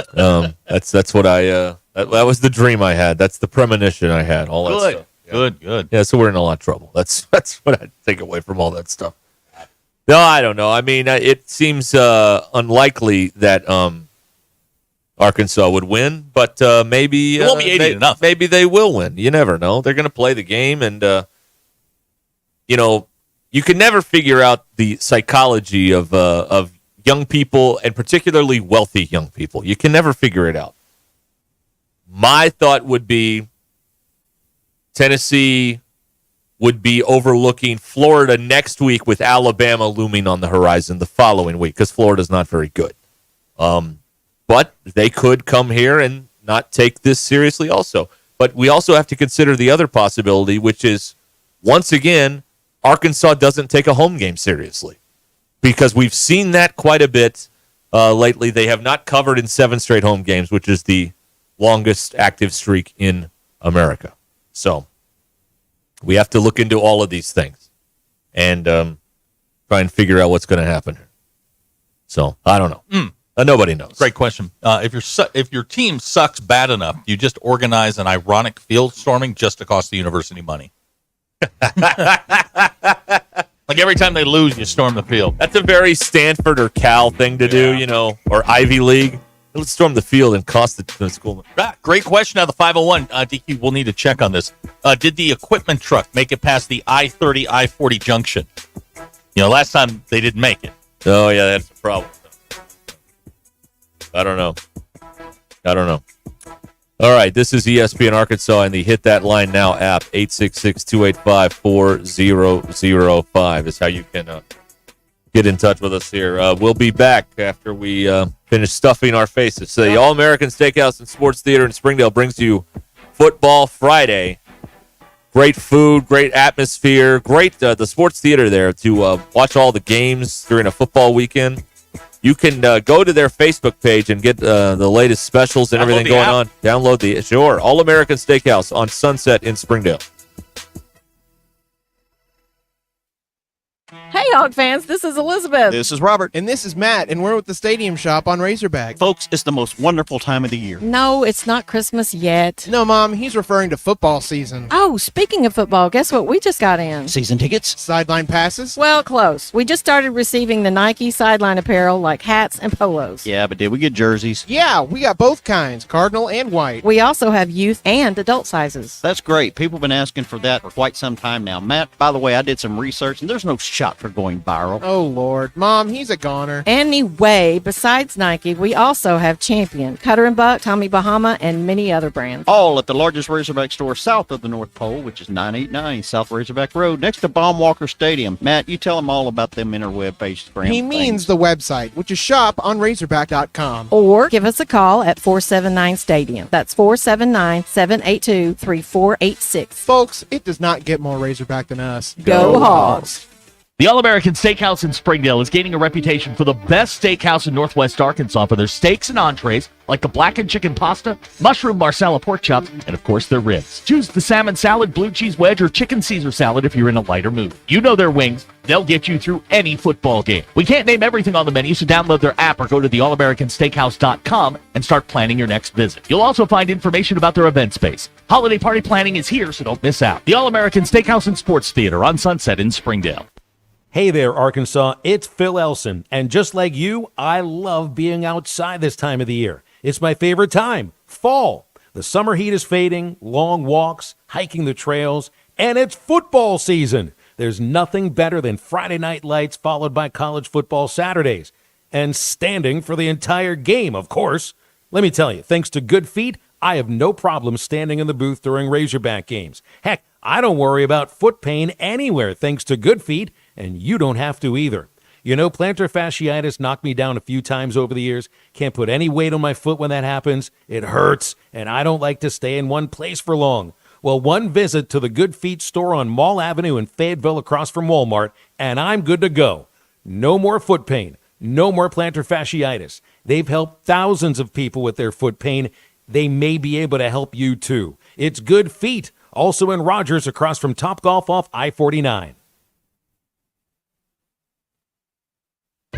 That's what I that was the dream I had. That's the premonition I had. All that stuff. Yeah. Good. Yeah, so we're in a lot of trouble. That's what I take away from all that stuff. No, I don't know. I mean, it seems unlikely that Arkansas would win, but maybe it won't be 80-0. Maybe they will win. You never know. They're going to play the game, and you can never figure out the psychology of young people, and particularly wealthy young people. You can never figure it out. My thought would be Tennessee would be overlooking Florida next week with Alabama looming on the horizon the following week because Florida's not very good. But they could come here and not take this seriously also. But we also have to consider the other possibility, which is, once again, Arkansas doesn't take a home game seriously because we've seen that quite a bit lately. They have not covered in 7 straight home games, which is the longest active streak in America. So we have to look into all of these things and try and figure out what's going to happen here. So I don't know. Nobody knows. Great question. If your team sucks bad enough, you just organize an ironic field storming just to cost the university money. Like every time they lose, you storm the field. That's a very Stanford or Cal thing to do, or Ivy League. Let's storm the field and cost the school. Great question. Now the 501, DQ, we'll need to check on this. Did the equipment truck make it past the I-30, I-40 junction? Last time they didn't make it. Oh, yeah, that's a problem. I don't know. All right, this is ESPN Arkansas and the Hit That Line Now app. 866-285-4005 is how you can get in touch with us here. We'll be back after we finish stuffing our faces. So the All-American Steakhouse and Sports Theater in Springdale brings you Football Friday. Great food, great atmosphere, great the Sports Theater there to watch all the games during a football weekend. You can go to their Facebook page and get the latest specials and everything going on. Download the All-American Steakhouse on Sunset in Springdale. Hey, Hog fans, this is Elizabeth. This is Robert. And this is Matt, and we're with the Stadium Shop on Razorback. Folks, it's the most wonderful time of the year. No, it's not Christmas yet. No, Mom, he's referring to football season. Oh, speaking of football, guess what we just got in? Season tickets? Sideline passes? Well, close. We just started receiving the Nike sideline apparel like hats and polos. Yeah, but did we get jerseys? Yeah, we got both kinds, cardinal and white. We also have youth and adult sizes. That's great. People have been asking for that for quite some time now. Matt, by the way, I did some research, and there's no shot for going viral. Oh, Lord. Mom, he's a goner. Anyway, besides Nike, we also have Champion, Cutter & Buck, Tommy Bahama, and many other brands. All at the largest Razorback store south of the North Pole, which is 989 South Razorback Road, next to Baumwalker Stadium. Matt, you tell them all about them interweb-based brands. He means the website, which is shop on Razorback.com. Or give us a call at 479-STADIUM. That's 479-782-3486. Folks, it does not get more Razorback than us. Go Hogs! The All-American Steakhouse in Springdale is gaining a reputation for the best steakhouse in Northwest Arkansas for their steaks and entrees, like the blackened chicken pasta, mushroom marsala pork chops, and of course their ribs. Choose the salmon salad, blue cheese wedge, or chicken Caesar salad if you're in a lighter mood. You know their wings. They'll get you through any football game. We can't name everything on the menu, so download their app or go to theallamericansteakhouse.com and start planning your next visit. You'll also find information about their event space. Holiday party planning is here, so don't miss out. The All-American Steakhouse and Sports Theater on Sunset in Springdale. Hey there, Arkansas. It's Phil Elson. And just like you, I love being outside this time of the year. It's my favorite time, fall. The summer heat is fading, long walks, hiking the trails, and it's football season. There's nothing better than Friday night lights followed by college football Saturdays. And standing for the entire game, of course. Let me tell you, thanks to Good Feet, I have no problem standing in the booth during Razorback games. Heck, I don't worry about foot pain anywhere thanks to Good Feet, and you don't have to either. You know, plantar fasciitis knocked me down a few times over the years. Can't put any weight on my foot when that happens. It hurts, and I don't like to stay in one place for long. Well, one visit to the Good Feet store on Mall Avenue in Fayetteville across from Walmart, and I'm good to go. No more foot pain. No more plantar fasciitis. They've helped thousands of people with their foot pain. They may be able to help you too. It's Good Feet, also in Rogers across from Topgolf off I-49.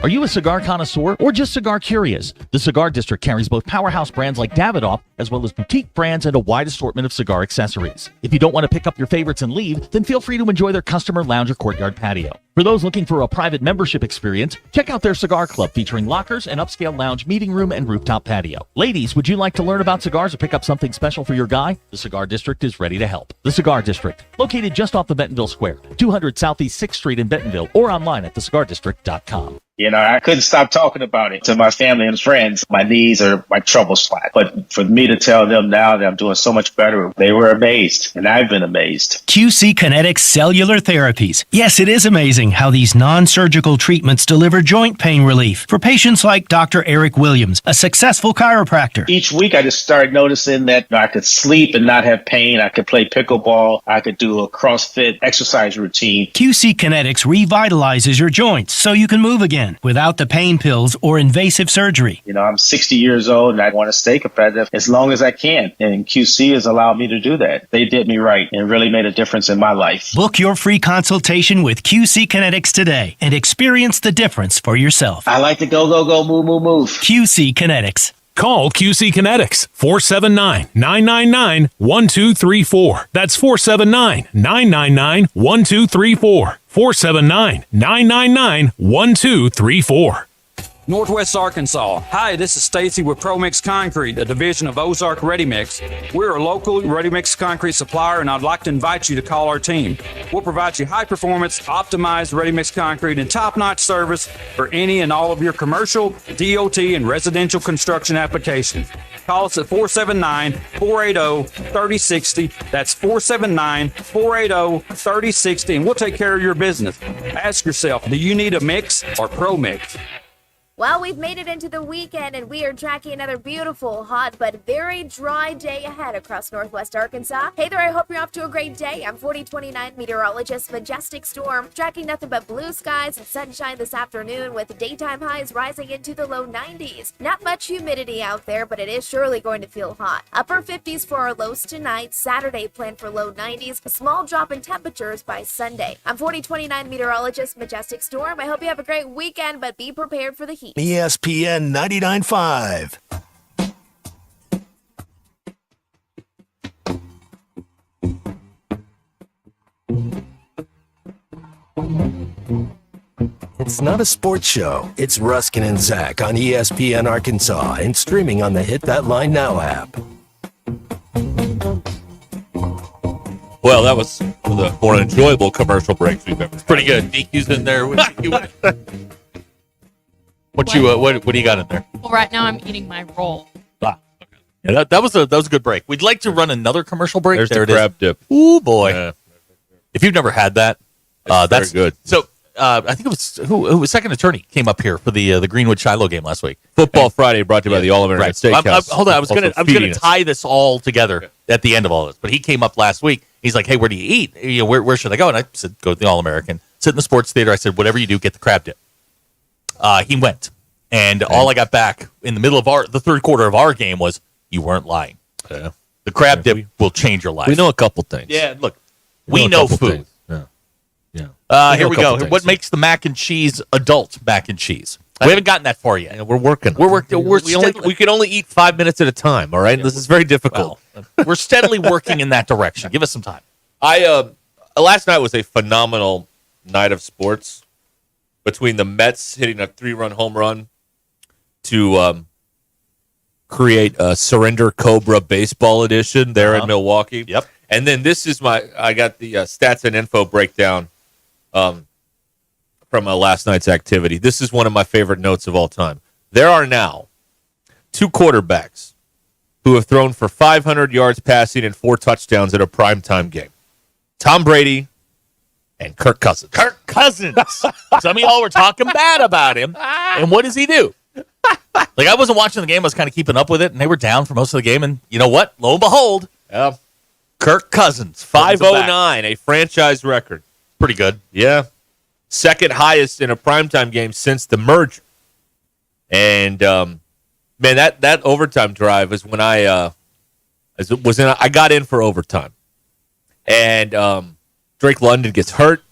Are you a cigar connoisseur or just cigar curious? The Cigar District carries both powerhouse brands like Davidoff as well as boutique brands and a wide assortment of cigar accessories. If you don't want to pick up your favorites and leave, then feel free to enjoy their customer lounge or courtyard patio. For those looking for a private membership experience, check out their cigar club featuring lockers, an upscale lounge, meeting room, and rooftop patio. Ladies, would you like to learn about cigars or pick up something special for your guy? The Cigar District is ready to help. The Cigar District, located just off the Bentonville Square, 200 Southeast 6th Street in Bentonville, or online at thecigardistrict.com. You know, I couldn't stop talking about it to my family and friends. My knees are my trouble spot. But for me to tell them now that I'm doing so much better, they were amazed, and I've been amazed. QC Kinetics Cellular Therapies. Yes, it is amazing how these non-surgical treatments deliver joint pain relief for patients like Dr. Eric Williams, a successful chiropractor. Each week, I just started noticing that I could sleep and not have pain. I could play pickleball. I could do a CrossFit exercise routine. QC Kinetics revitalizes your joints so you can move again without the pain pills or invasive surgery. You know, I'm 60 years old and I want to stay competitive as long as I can. And QC has allowed me to do that. They did me right and really made a difference in my life. Book your free consultation with QC Kinetics today and experience the difference for yourself. I like to go, move, move, move. QC Kinetics. Call QC Kinetics, 479-999-1234. That's 479-999-1234. 479-999-1234. Northwest Arkansas. Hi, this is Stacy with ProMix Concrete, a division of Ozark Ready Mix. We're a local ready mix concrete supplier, and I'd like to invite you to call our team. We'll provide you high performance, optimized ready mix concrete and top-notch service for any and all of your commercial, DOT, and residential construction applications. Call us at 479-480-3060. That's 479-480-3060, and we'll take care of your business. Ask yourself, do you need a mix or ProMix? Well, we've made it into the weekend, and we are tracking another beautiful, hot, but very dry day ahead across Northwest Arkansas. Hey there, I hope you're off to a great day. I'm 4029 meteorologist Majestic Storm, tracking nothing but blue skies and sunshine this afternoon with daytime highs rising into the low 90s. Not much humidity out there, but it is surely going to feel hot. Upper 50s for our lows tonight. Saturday planned for low 90s. A small drop in temperatures by Sunday. I'm 4029 meteorologist Majestic Storm. I hope you have a great weekend, but be prepared for the heat. ESPN 99.5. It's not a sports show. It's Ruskin and Zach on ESPN Arkansas and streaming on the Hit That Line Now app. Well, that was one of the more enjoyable commercial breaks we've ever. It's pretty good. DQ's in there. What do you got in there? Well, right now I'm eating my roll. Yeah, that was a good break. We'd like to run another commercial break. There's there the it is. crab dip. Ooh boy! Yeah. If you've never had that, that's very good. So I think it was who was second attorney came up here for the Greenwood Shiloh game last week. Football Friday brought to you by the All American Steakhouse. Hold on, I was Also gonna feeding us. tie this all together at the end of all this, but he came up last week. He's like, "Hey, where do you eat? You know, where should I go?" And I said, "Go to the All American. Sit in the sports theater." I said, "Whatever you do, get the crab dip." He went, and all I got back in the middle of the third quarter of our game was, "You weren't lying. Yeah. The crab dip will change your life." We know a couple things. Yeah, look, we know food. Here we go. What makes the mac and cheese adult mac and cheese? We haven't gotten that far yet. Yeah, we're working. We're working. We can only eat 5 minutes at a time. All right, this is very difficult. Well, we're steadily working in that direction. Give us some time. Last night was a phenomenal night of sports between the Mets hitting a 3-run home run to create a Surrender Cobra baseball edition there in Milwaukee. Yep. And then I got the stats and info breakdown from last night's activity. This is one of my favorite notes of all time. There are now 2 quarterbacks who have thrown for 500 yards passing and 4 touchdowns at a primetime game. Tom Brady and Kirk Cousins. Kirk Cousins. Some of y'all were talking bad about him. And what does he do? Like, I wasn't watching the game. I was kind of keeping up with it, and they were down for most of the game. And you know what? Lo and behold, Kirk Cousins. 509, a franchise record. Pretty good. Yeah. Second highest in a primetime game since the merger. And, man, that overtime drive is when I got in for overtime. And Drake London gets hurt.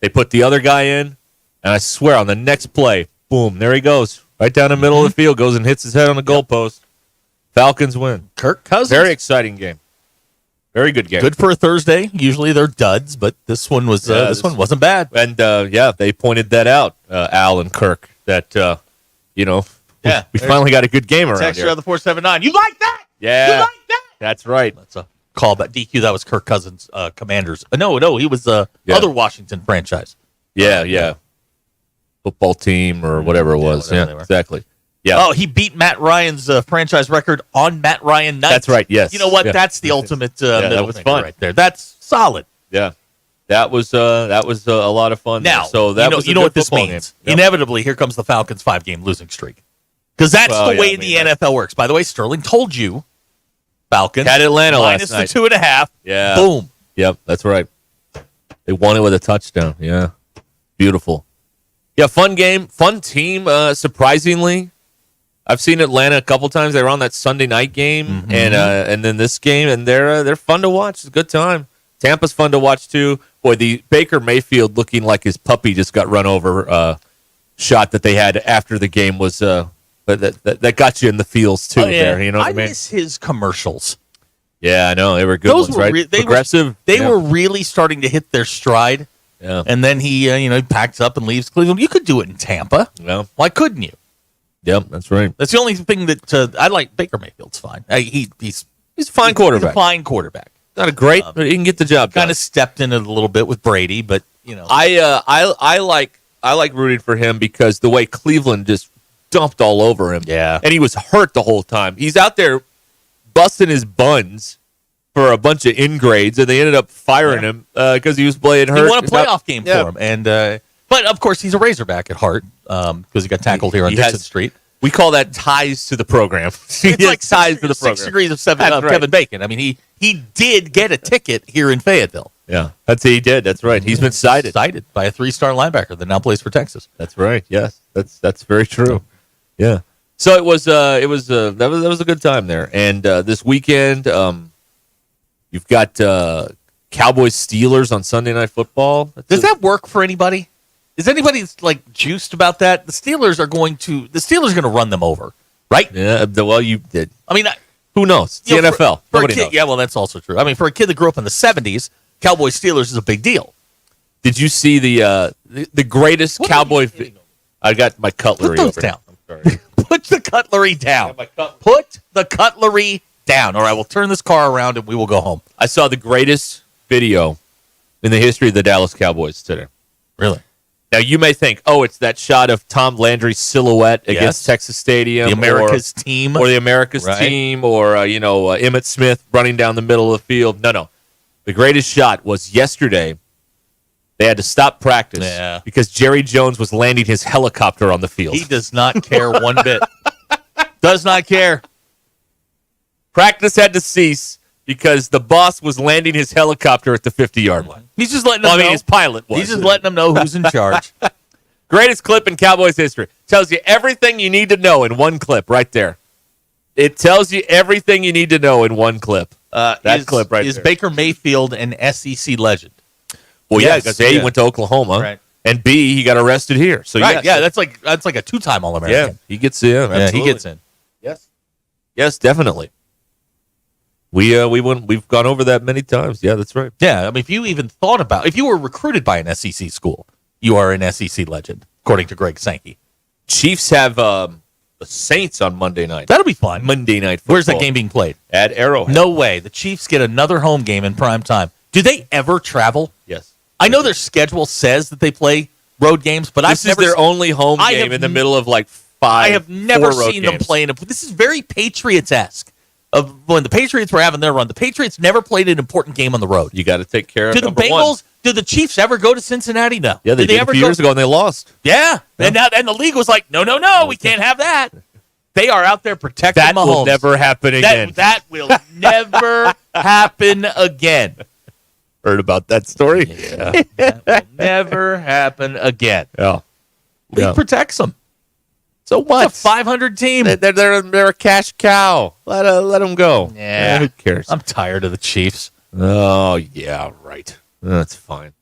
They put the other guy in. And I swear, on the next play, boom, there he goes. Right down the middle of the field, goes and hits his head on the goalpost. Falcons win. Kirk Cousins. Very exciting game. Very good game. Good for a Thursday. Usually they're duds, but this one was this one wasn't bad. And they pointed that out, Al and Kirk, that we finally got a good game around Text here. on the 479. You like that? Yeah, You like that? That's right. That's a call back. DQ. That was Kirk Cousins. Commanders. No, he was other Washington franchise. Yeah. Football team or whatever it was. whatever they Yeah, were. exactly. Yeah. Oh, he beat Matt Ryan's franchise record on Matt Ryan night. That's right. Yes. You know what? Yeah. That's the ultimate that middle was finger fun right there. That's solid. Yeah. That was a lot of fun. Now, there. So that was you know what this football means. game. Yep. Inevitably, here comes the Falcons' 5-game losing streak. Because that's the way the NFL works. By the way, Sterling told you, Falcons Had Atlanta minus last the night. 2.5. Yeah. Boom. Yep, that's right. They won it with a touchdown. Yeah. Beautiful. Yeah, fun game, fun team, surprisingly. I've seen Atlanta a couple times. They were on that Sunday night game and then this game, and they're fun to watch. It's a good time. Tampa's fun to watch too. Boy, the Baker Mayfield looking like his puppy just got run over shot that they had after the game was that got you in the feels too. There, you know what I mean? miss his commercials. Yeah, I know they were good Those ones, were right? they Progressive. were really starting to hit their stride. Yeah. And then he he packs up and leaves Cleveland. You could do it in Tampa. Yeah. Why couldn't you? Yep, that's right. That's the only thing that I like. Baker Mayfield's fine. He's a fine quarterback. He's a fine quarterback. Not a great, but he can get the job done. Kind of stepped in it a little bit with Brady, but I like rooting for him because the way Cleveland just dumped all over him. Yeah. And he was hurt the whole time. He's out there busting his buns for a bunch of in-grades, and they ended up firing him because he was playing hurt. He won a playoff game for him, and but of course he's a Razorback at heart because he got tackled here on Dixon Street. We call that ties to the program. It's like ties to the program. 6 degrees of Kevin Bacon. I mean, he did get a ticket here in Fayetteville. Yeah, he did. That's right. He's been cited by a 3-star linebacker that now plays for Texas. That's right. Yes, that's very true. Yeah. So it was that was a good time there, and this weekend. You've got Cowboys Steelers on Sunday Night Football. Does that work for anybody? Is anybody like juiced about that? The Steelers are going to run them over, right? Yeah. Well, you did. I mean, who knows? It's the NFL. For a Nobody kid, knows. yeah, well, that's also true. I mean, for a kid that grew up in the '70s, Cowboys Steelers is a big deal. Did you see the greatest Cowboy? I got my cutlery. Put those over down. I'm sorry. Put the cutlery down. Put the cutlery down, or I will turn this car around and we will go home. I saw the greatest video in the history of the Dallas Cowboys today. Really? Now, you may think, it's that shot of Tom Landry's silhouette against Texas Stadium. The America's team. Or the America's team, or, Emmitt Smith running down the middle of the field. No. The greatest shot was yesterday. They had to stop practice because Jerry Jones was landing his helicopter on the field. He does not care one bit. Does not care. Practice had to cease because the boss was landing his helicopter at the 50-yard line. He's just letting them know. His pilot was. He's just letting them know who's in charge. Greatest clip in Cowboys history. Tells you everything you need to know in one clip right there. It tells you everything you need to know in one clip. Clip right is there. Baker Mayfield an SEC legend? Well, because A, he went to Oklahoma, and B, he got arrested here. So that's like a 2-time All-American. Yeah, he gets in. Yeah, he gets in. Yes, definitely. We've gone over that many times. Yeah, that's right. Yeah, I mean, if you were recruited by an SEC school, you are an SEC legend, according to Greg Sankey. Chiefs have the Saints on Monday night. That'll be fun. Monday night football. Where's that game being played? At Arrowhead. No way. The Chiefs get another home game in prime time. Do they ever travel? Yes. I know their schedule says that they play road games, but this is their only home game in the middle of like 5. I have never seen them games. play this is very Patriots-esque. Of when the Patriots were having their run, the Patriots never played an important game on the road. You got to take care of. Do the Bengals? Do the Chiefs ever go to Cincinnati? No. Yeah, they did a few years ago and they lost. Yeah, and the league was like, no, we can't have that. They are out there protecting That Mahomes. will never happen again. That will never happen again. Heard about that story? Yeah, that will never happen again. Yeah, league protects them. So what? It's a 500 team. They're a cash cow. Let them go. Yeah, who cares? I'm tired of the Chiefs. Oh yeah, right. That's fine.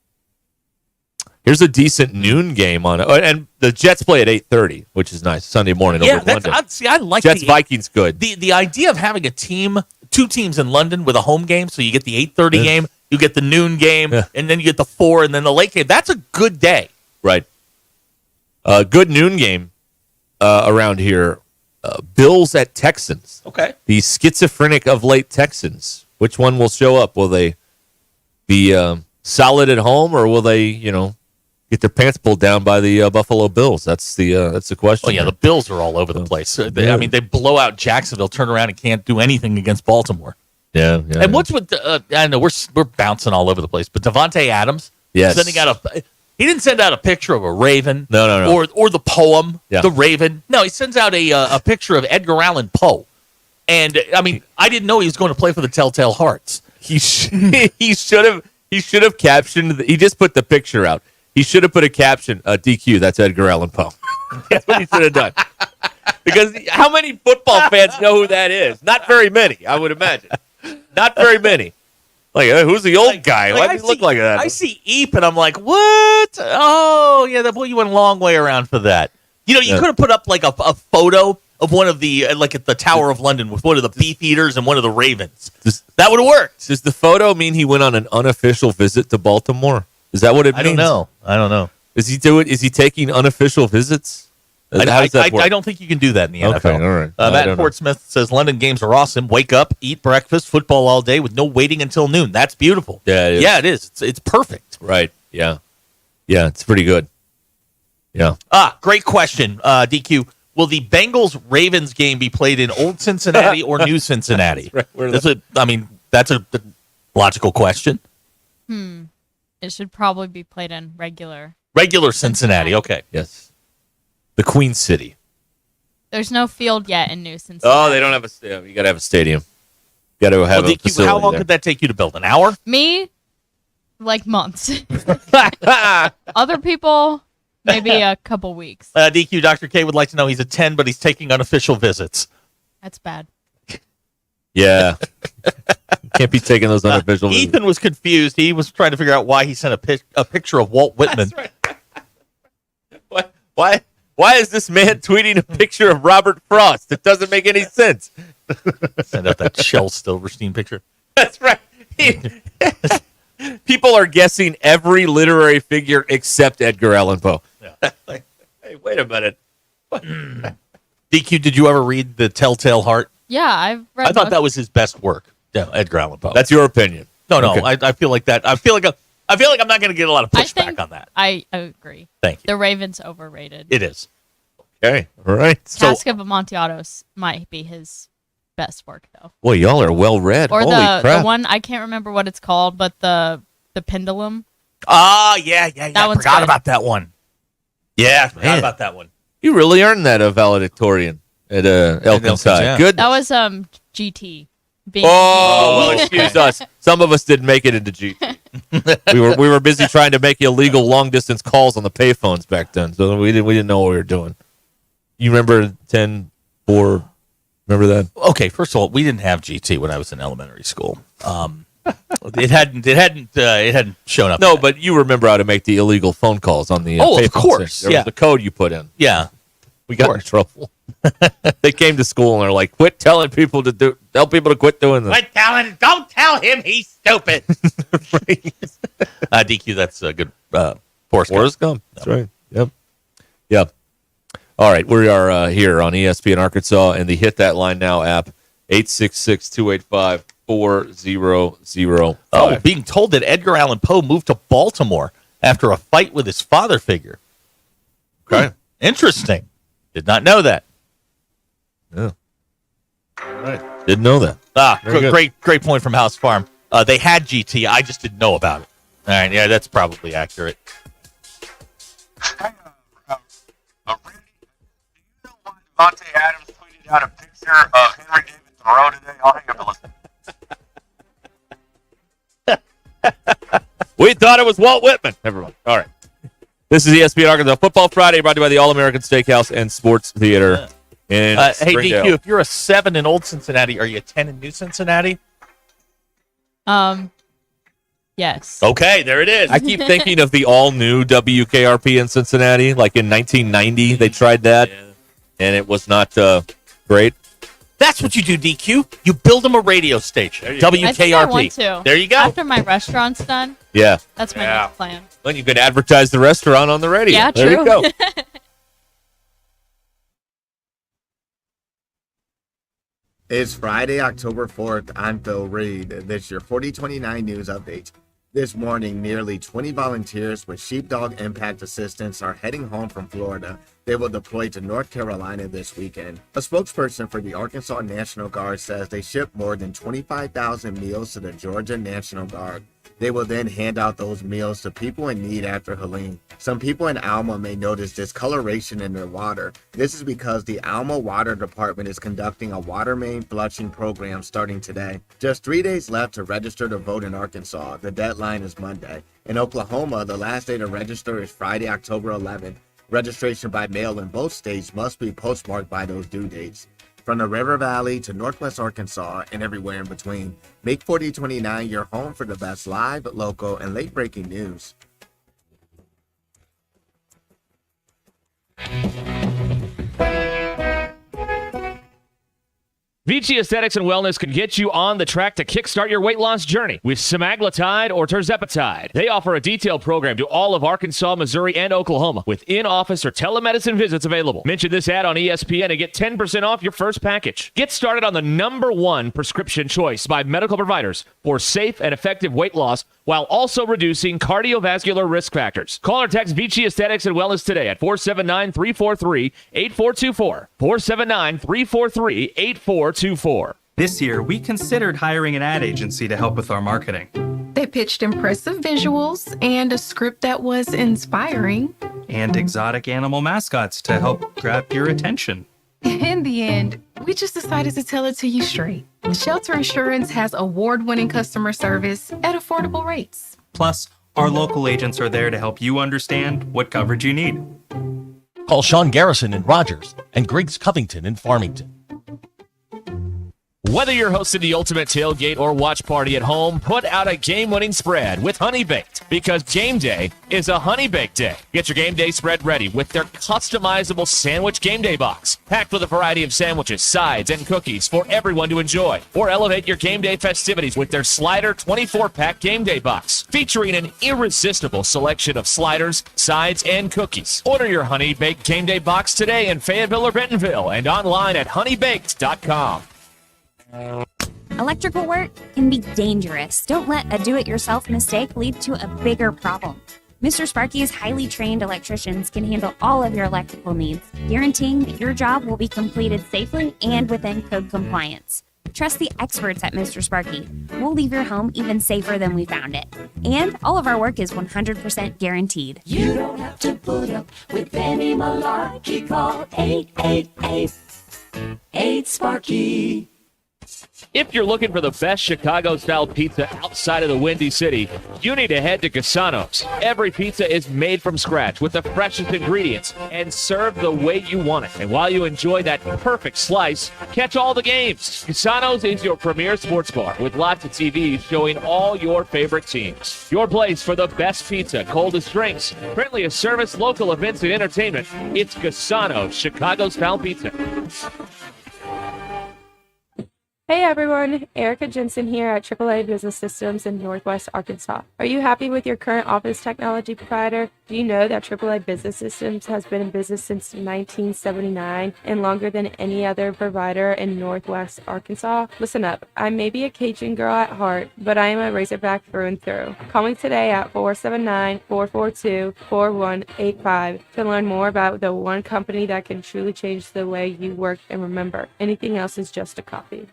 Here's a decent noon game on it, and the Jets play at 8:30, which is nice. Sunday morning over in London. I like Jets Vikings good. The idea of having two teams in London with a home game, so you get the 8:30 game, you get the noon game, and then you get the 4, and then the late game. That's a good day. Right. Good noon game around here. Bills at Texans. Okay. The schizophrenic of late Texans. Which one will show up? Will they be solid at home, or will they, get their pants pulled down by the Buffalo Bills? That's the question. Oh yeah, the Bills are all over the place. They blow out Jacksonville, turn around and can't do anything against Baltimore. Yeah. And what's with I know we're bouncing all over the place, but Devontae Adams sending out he didn't send out a picture of a raven, no. or the poem, Yeah. the Raven. No, he sends out a picture of Edgar Allan Poe, and I mean, I didn't know he was going to play for the Telltale Hearts. He should have captioned. He just put the picture out. He should have put a caption. DQ. That's Edgar Allan Poe. That's what he should have done. Because how many football fans know who that is? Not very many, I would imagine. Not very many. Like, who's the old guy? Why does he look like that? I see Eep, and I'm like, what? Oh, yeah, you went a long way around for that. You could have put up like a photo of one of the, like at the Tower of London with one of the beef eaters and one of the ravens. That would have worked. Does the photo mean he went on an unofficial visit to Baltimore? Is that what it means? I don't know. Is he taking unofficial visits? How does that work? I don't think you can do that in the NFL. Okay, all right. Matt Portsmouth says London games are awesome. Wake up, eat breakfast, football all day with no waiting until noon. That's beautiful. Yeah, it is. Yeah, it is. It's perfect. Right. Yeah. Yeah, it's pretty good. Yeah. Great question, DQ. Will the Bengals-Ravens game be played in Old Cincinnati or New Cincinnati? That's a logical question. It should probably be played in regular Cincinnati. Okay. Yes. The Queen City. There's no field yet in New Cincinnati. Oh, they don't have a. You got to have a stadium. You got to have a facility. How long there. could that take you to build? An hour? Me, like months. Other people, maybe a couple weeks. DQ, Dr. K would like to know he's a 10, but he's taking unofficial visits. That's bad. Yeah. Can't be taking those unofficial visits. Ethan was confused. He was trying to figure out why he sent a picture of Walt Whitman. That's right. Why is this man tweeting a picture of Robert Frost? It doesn't make any sense. Send out that Shel Silverstein picture. That's right. People are guessing every literary figure except Edgar Allan Poe. Yeah. Hey, wait a minute. DQ, did you ever read The Telltale Heart? Yeah, I've read. I thought that was his best work. Yeah, Edgar Allan Poe. That's your opinion. No, Okay. I feel like that. I feel like I'm not going to get a lot of pushback on that. I agree. Thank you. The Ravens overrated. It is. Okay. All right. Cask of Amontillado might be his best work, though. Boy, y'all are well read. Or Holy the crap. one, I can't remember what it's called, but the pendulum. Oh, yeah. That one's forgot good. about that one. Yeah, forgot Man. about that one. You really earned that valedictorian at Elkins High. yeah. Good. That was GT. Being Oh, well, excuse us. Some of us didn't make it into GT. we were busy trying to make illegal long distance calls on the payphones back then, so we didn't know what we were doing. You remember 10-4? Remember that? Okay, first of all, we didn't have GT when I was in elementary school. It hadn't shown up. No, yet. but you remember how to make the illegal phone calls on the Oh, of payphone course, thing. There was the code you put in. Yeah, We got in trouble. They came to school and they're like, "Quit telling people to tell people to quit doing this." Don't tell him he's stupid. DQ, that's a good Forrest Gump. That's right. Yep. All right, we are here on ESPN Arkansas and the Hit That Line Now app, 866-285-4005. Oh, being told that Edgar Allan Poe moved to Baltimore after a fight with his father figure. Okay. Interesting. Did not know that. Yeah. All right. Didn't know that. Very good. Great point from House Farm. They had GT. I just didn't know about it. All right. Yeah, that's probably accurate. Monte Adams tweeted out a picture of Henry David Thoreau today. I'll hang up and listen. We thought it was Walt Whitman. Never mind. All right. This is ESPN Arkansas Football Friday, brought to you by the All-American Steakhouse and Sports Theater in Hey, Springdale. DQ, if you're a 7 in Old Cincinnati, are you a 10 in New Cincinnati? Yes. Okay, there it is. I keep thinking of the all-new WKRP in Cincinnati. Like in 1990, they tried that, and it was not great. That's what you do, DQ. You build them a radio station. WKRP. I think I want to. There you go. After my restaurant's done, Yeah. that's my next plan. Well, you could advertise the restaurant on the radio. Yeah, there true. you go. It's Friday, October 4th. I'm Phil Reed. This is your 4029 News Update. This morning, nearly 20 volunteers with Sheepdog Impact Assistance are heading home from Florida. They will deploy to North Carolina this weekend. A spokesperson for the Arkansas National Guard says they shipped more than 25,000 meals to the Georgia National Guard. They will then hand out those meals to people in need after Helene. Some people in Alma may notice discoloration in their water. This is because the Alma Water Department is conducting a water main flushing program starting today. Just 3 days left to register to vote in Arkansas. The deadline is Monday. In Oklahoma, the last day to register is Friday, October 11th. Registration by mail in both states must be postmarked by those due dates. From the River Valley to Northwest Arkansas and everywhere in between, make 4029 your home for the best live, local, and late-breaking news. Vici Aesthetics and Wellness can get you on the track to kickstart your weight loss journey with semaglutide or tirzepatide. They offer a detailed program to all of Arkansas, Missouri, and Oklahoma with in-office or telemedicine visits available. Mention this ad on ESPN and get 10% off your first package. Get started on the #1 prescription choice by medical providers for safe and effective weight loss while also reducing cardiovascular risk factors. Call or text Vici Aesthetics and Wellness today at 479-343-8424. 479-343-8424. This year, we considered hiring an ad agency to help with our marketing. They pitched impressive visuals and a script that was inspiring. And exotic animal mascots to help grab your attention. In the end, we just decided to tell it to you straight. Shelter Insurance has award-winning customer service at affordable rates. Plus, our local agents are there to help you understand what coverage you need. Call Sean Garrison in Rogers and Griggs Covington in Farmington. Whether you're hosting the ultimate tailgate or watch party at home, put out a game-winning spread with Honey Baked, because game day is a Honey Baked day. Get your game day spread ready with their customizable sandwich game day box, packed with a variety of sandwiches, sides, and cookies for everyone to enjoy. Or elevate your game day festivities with their Slider 24-pack game day box, featuring an irresistible selection of sliders, sides, and cookies. Order your Honey Baked game day box today in Fayetteville or Bentonville and online at honeybaked.com. Electrical work can be dangerous. Don't let a do-it-yourself mistake lead to a bigger problem. Mr. Sparky's highly trained electricians can handle all of your electrical needs, guaranteeing that your job will be completed safely and within code compliance. Trust the experts at Mr. Sparky. We'll leave your home even safer than we found it. And all of our work is 100% guaranteed. You don't have to put up with any malarkey. Call 888-8-SPARKY. If you're looking for the best Chicago-style pizza outside of the Windy City, you need to head to Cassano's. Every pizza is made from scratch with the freshest ingredients and served the way you want it. And while you enjoy that perfect slice, catch all the games. Cassano's is your premier sports bar with lots of TVs showing all your favorite teams. Your place for the best pizza, coldest drinks, friendliest service, local events, and entertainment. It's Cassano's Chicago-style pizza. Hey everyone, Erica Jensen here at AAA Business Systems in Northwest Arkansas. Are you happy with your current office technology provider? Do you know that AAA Business Systems has been in business since 1979 and longer than any other provider in Northwest Arkansas? Listen up, I may be a Cajun girl at heart, but I am a Razorback through and through. Call me today at 479-442-4185 to learn more about the one company that can truly change the way you work, and remember, anything else is just a copy.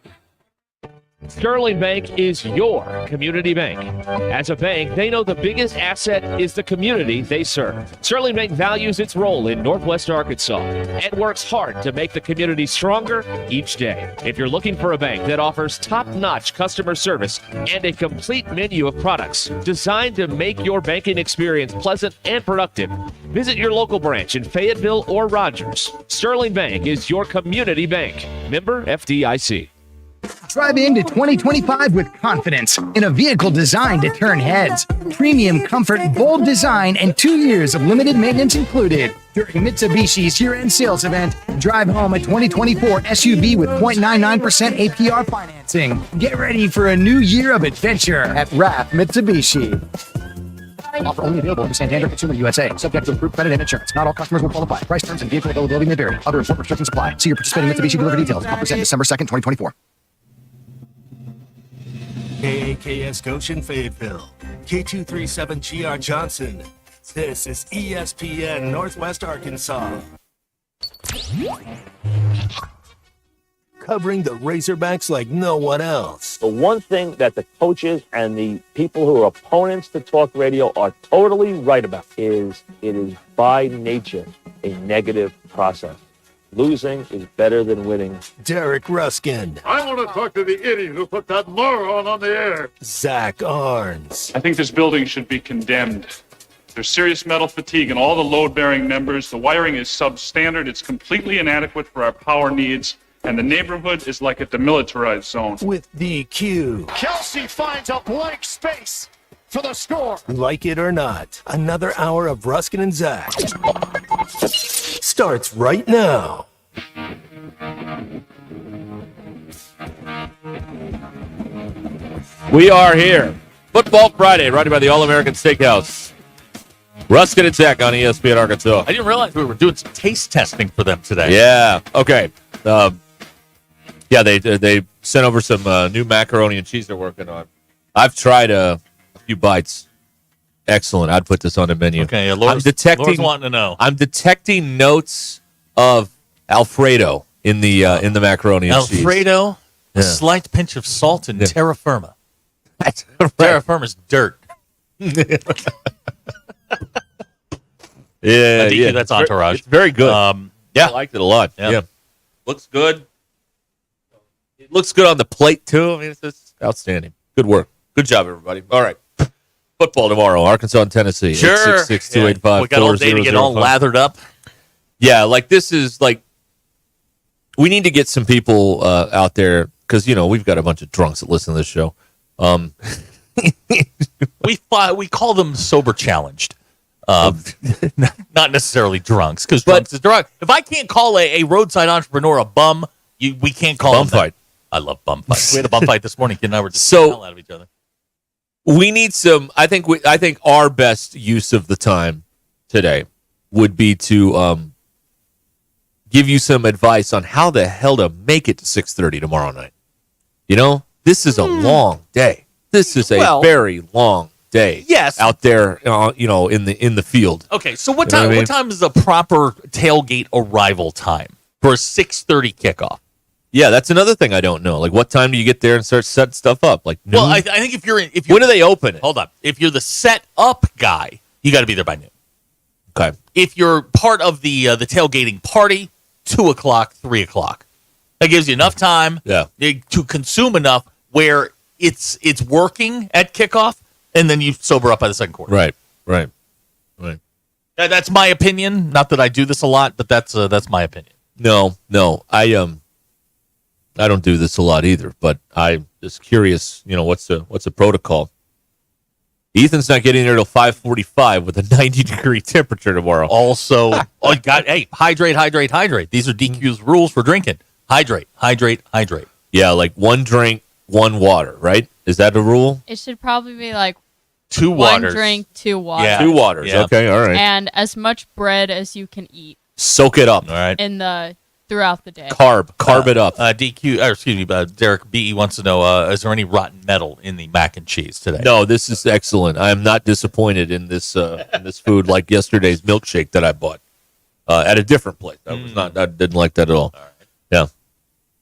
Sterling Bank is your community bank. As a bank, they know the biggest asset is the community they serve. Sterling Bank values its role in Northwest Arkansas and works hard to make the community stronger each day. If you're looking for a bank that offers top-notch customer service and a complete menu of products designed to make your banking experience pleasant and productive, visit your local branch in Fayetteville or Rogers. Sterling Bank is your community bank. Member FDIC. Drive into 2025 with confidence in a vehicle designed to turn heads. Premium comfort, bold design, and 2 years of limited maintenance included. During Mitsubishi's year-end sales event, drive home a 2024 SUV with 0.99% APR financing. Get ready for a new year of adventure at RAF Mitsubishi. Offer only available to Santander Consumer USA. Subject to approved credit and insurance. Not all customers will qualify. Price terms and vehicle availability may vary. Other important restrictions apply. See your participating Mitsubishi dealer for details. Offer ends December 2nd, 2024. KAKS Goshen Fayetteville. K237GR Johnson. This is ESPN Northwest Arkansas. Covering the Razorbacks like no one else. The one thing that the coaches and the people who are opponents to talk radio are totally right about is it is by nature a negative process. Losing is better than winning. Derek Ruskin. I want to talk to the idiot who put that moron on the air. Zach Arns. I think this building should be condemned. There's serious metal fatigue in all the load-bearing members. The wiring is substandard. It's completely inadequate for our power needs. And the neighborhood is like a demilitarized zone. With DQ. Kelsey finds a blank space for the score. Like it or not, another hour of Ruskin and Zach starts right now. We are here. Football Friday, brought to you by the All-American Steakhouse. Ruskin and Zach on ESPN Arkansas. I didn't realize we were doing some taste testing for them today. Yeah. Okay. Yeah, they sent over some new macaroni and cheese they're working on. I've tried a few bites. Excellent. I'd put this on the menu. Okay, yeah, Laura's wanting to know. I'm detecting notes of Alfredo in the macaroni and cheese. Alfredo, a slight pinch of salt, and terra firma. Terra firma's dirt. Yeah, that's Entourage. It's very good. Yeah, I liked it a lot. Yeah. Looks good. It looks good on the plate too. I mean, it's just outstanding. Good work. Good job, everybody. All right. Football tomorrow, Arkansas and Tennessee. Sure. 866-285-4005. We got all day to get all lathered up. Yeah, this is we need to get some people out there because we've got a bunch of drunks that listen to this show. We call them sober challenged. Not necessarily drunks, because drunks is drunk. If I can't call a roadside entrepreneur a bum, we can't call bum them fight. I love bum fights. We had a bum fight this morning. Kid and I were just the hell out of each other. We need some. I think our best use of the time today would be to give you some advice on how the hell to make it to 6:30 tomorrow night. this is a long day. This is a very long day. Yes. Out there, in the field. Okay, so what You know time? what I mean? What time is the proper tailgate arrival time for a 6:30 kickoff? Yeah, that's another thing I don't know. Like, what time do you get there and start setting stuff up? Like, noon? Well, I think if you're when do they open it? Hold on. If you're the set up guy, you got to be there by noon. Okay. If you're part of the tailgating party, 2 o'clock, 3 o'clock. That gives you enough time to consume enough where it's working at kickoff, and then you sober up by the second quarter. Right. That's my opinion. Not that I do this a lot, but that's my opinion. No, I don't do this a lot either, but I'm just curious, what's the protocol? Ethan's not getting there till 5:45 with a 90-degree temperature tomorrow. Also, hydrate. These are DQ's rules for drinking. Hydrate. Yeah, like 1 drink, 1 water, right? Is that the rule? It should probably be like 2 1 waters. drink, 2 waters. Yeah. 2 waters. Yeah. Okay, all right. And as much bread as you can eat. Soak it up. All right. Throughout the day. Carb it up. Derek B.E. wants to know, is there any rotten metal in the mac and cheese today? No, this is excellent. I am not disappointed in this food like yesterday's milkshake that I bought at a different place. I didn't like that at all. Yeah.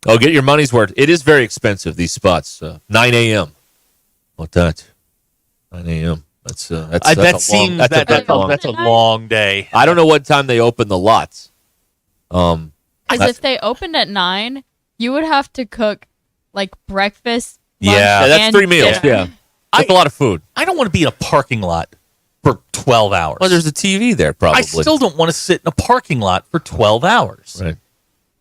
Oh, get your money's worth. It is very expensive, these spots. 9 a.m. What that? 9 a.m. That's a long day. I don't know what time they open the lots. Because if they opened at 9, you would have to cook like breakfast. Yeah, that's 3 meals. Dinner. Yeah, that's a lot of food. I don't want to be in a parking lot for 12 hours. Well, there's a TV there, probably. I still don't want to sit in a parking lot for 12 hours. Right.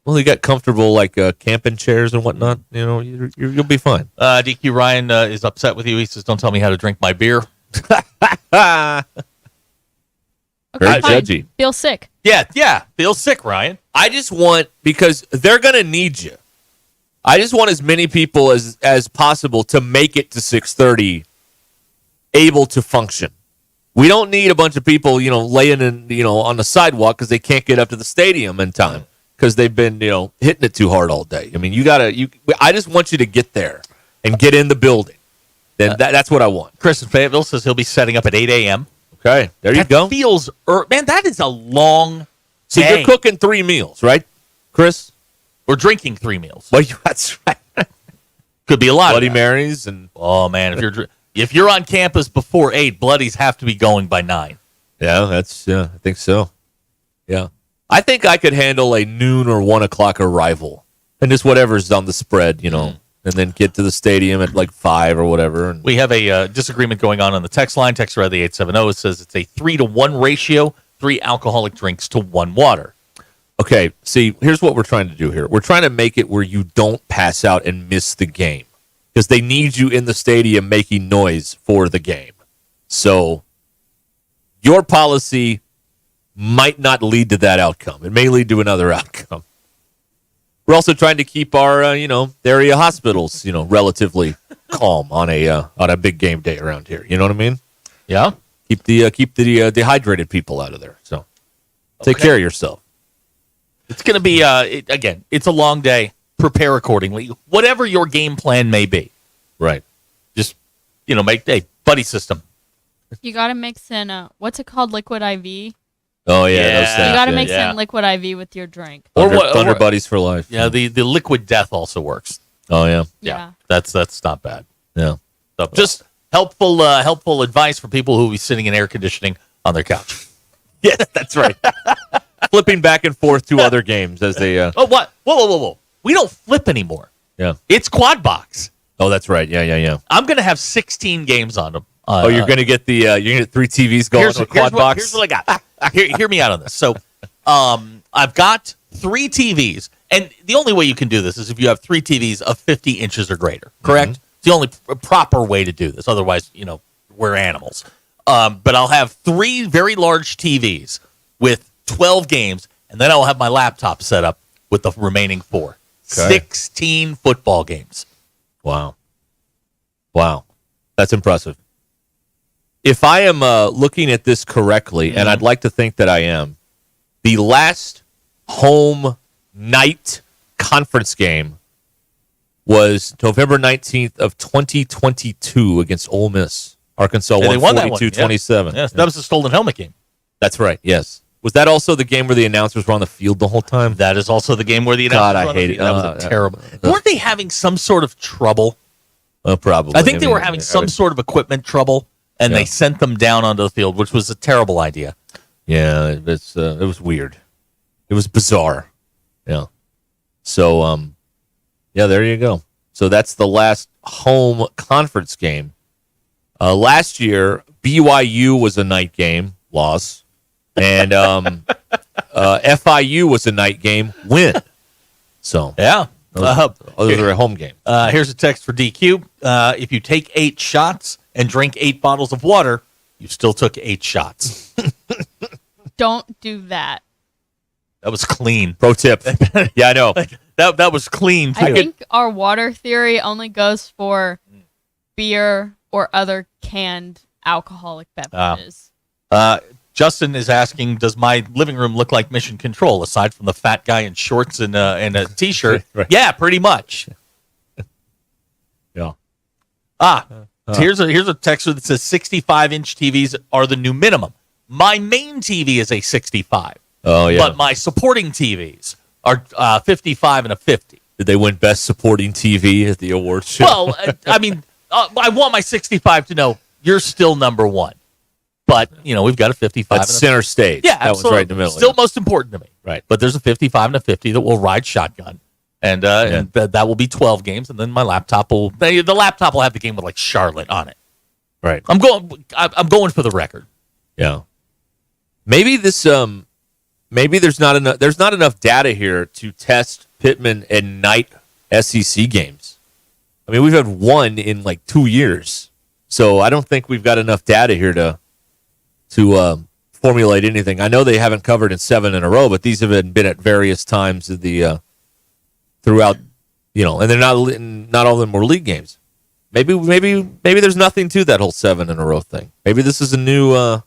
Well, you got comfortable like camping chairs and whatnot. You'll be fine. DQ Ryan is upset with you. He says, "Don't tell me how to drink my beer." Very judgy. Feel sick. Yeah. Feel sick, Ryan. I just want, because they're going to need you. I just want as many people as possible to make it to 6:30 able to function. We don't need a bunch of people, laying in, on the sidewalk because they can't get up to the stadium in time because they've been, hitting it too hard all day. I mean, I just want you to get there and get in the building. Then that's what I want. Chris in Fayetteville says he'll be setting up at 8 a.m. Okay, there you go. Feels, man, that is a long So day. you're cooking 3 meals, right, Chris? We're drinking 3 meals. Well, that's right. Could be a lot. Bloody Marys and man, if you're on campus before 8, bloodies have to be going by 9. Yeah, I think so. Yeah, I think I could handle a noon or 1 o'clock arrival, and just whatever's on the spread, and then get to the stadium at like 5 or whatever. And we have a disagreement going on the text line. Texter at the 870 says it's a 3-to-1 ratio, 3 alcoholic drinks to 1 water. Okay, see, here's what we're trying to do here. We're trying to make it where you don't pass out and miss the game, because they need you in the stadium making noise for the game. So your policy might not lead to that outcome. It may lead to another outcome. We're also trying to keep our, area hospitals, relatively calm on a big game day around here. You know what I mean? Yeah. Keep the dehydrated people out of there. So take care of yourself. It's going to be, again, it's a long day. Prepare accordingly. Whatever your game plan may be. Right. Just, make a buddy system. You got to mix in, what's it called? Liquid IV? Oh, yeah. Those things, you got to mix in liquid IV with your drink. Thunder Buddies for life. Yeah, the liquid death also works. Oh, yeah. Yeah. That's not bad. Yeah. So just helpful advice for people who will be sitting in air conditioning on their couch. Yeah, that's right. Flipping back and forth to other games as they. Oh, what? Whoa! We don't flip anymore. Yeah. It's quad box. Oh, that's right. Yeah. I'm gonna have 16 games on them. You're gonna get you're gonna get 3 TVs going on a quad box. Here's what I got. Hear me out on this. So, I've got 3 TVs, and the only way you can do this is if you have 3 TVs of 50 inches or greater. Correct? Mm-hmm. It's the only proper way to do this. Otherwise, we're animals. But I'll have 3 very large TVs with 12 games, and then I'll have my laptop set up with the remaining 4. Okay. 16 football games. Wow. That's impressive. If I am looking at this correctly, and I'd like to think that I am, the last home night conference game was November 19th of 2022 against Ole Miss. Arkansas Yeah, they won won that one. 42-27. Yes, that was the stolen helmet game. That's right, yes. Was that also the game where the announcers were on the field the whole time? That is also the game where the God, announcers I were on the hate field. it. That was a terrible. Weren't they having some sort of trouble? Probably. I think they were having some sort of equipment trouble, and they sent them down onto the field, which was a terrible idea. Yeah, it was weird. It was bizarre. Yeah. So, yeah, there you go. So that's the last home conference game. Last year, BYU was a night game, loss, and FIU was a night game, win. So yeah, those are a home game. Here's a text for DQ. If you take 8 shots and drink 8 bottles of water, you still took 8 shots. Don't do that. That was clean. Pro tip. Yeah, I know. That was clean, too. I think our water theory only goes for beer or other canned alcoholic beverages. Justin is asking, does my living room look like Mission Control, aside from the fat guy in shorts and a T-shirt? Right. Yeah, pretty much. Yeah. Here's a texter that says 65-inch TVs are the new minimum. My main TV is a 65. Oh, yeah. But my supporting TVs are 55 and a 50. Did they win Best Supporting TV at the awards show? Well, I mean, I want my 65 to know you're still number one. But, we've got a 55. That's center stage. Yeah, that one's right in the middle. Still most important to me. Right. But there's a 55 and a 50 that will ride shotgun. And that will be 12 games. And then my laptop will have the game with like Charlotte on it. Right. I'm going for the record. Yeah. Maybe this maybe there's not enough data here to test Pittman and night SEC games. I mean, we've had one in like 2 years. So I don't think we've got enough data here to formulate anything. I know they haven't covered in 7 in a row, but these have been at various times of the throughout, and they're not all of them were league games. Maybe there's nothing to that whole 7 in a row thing. Maybe this is new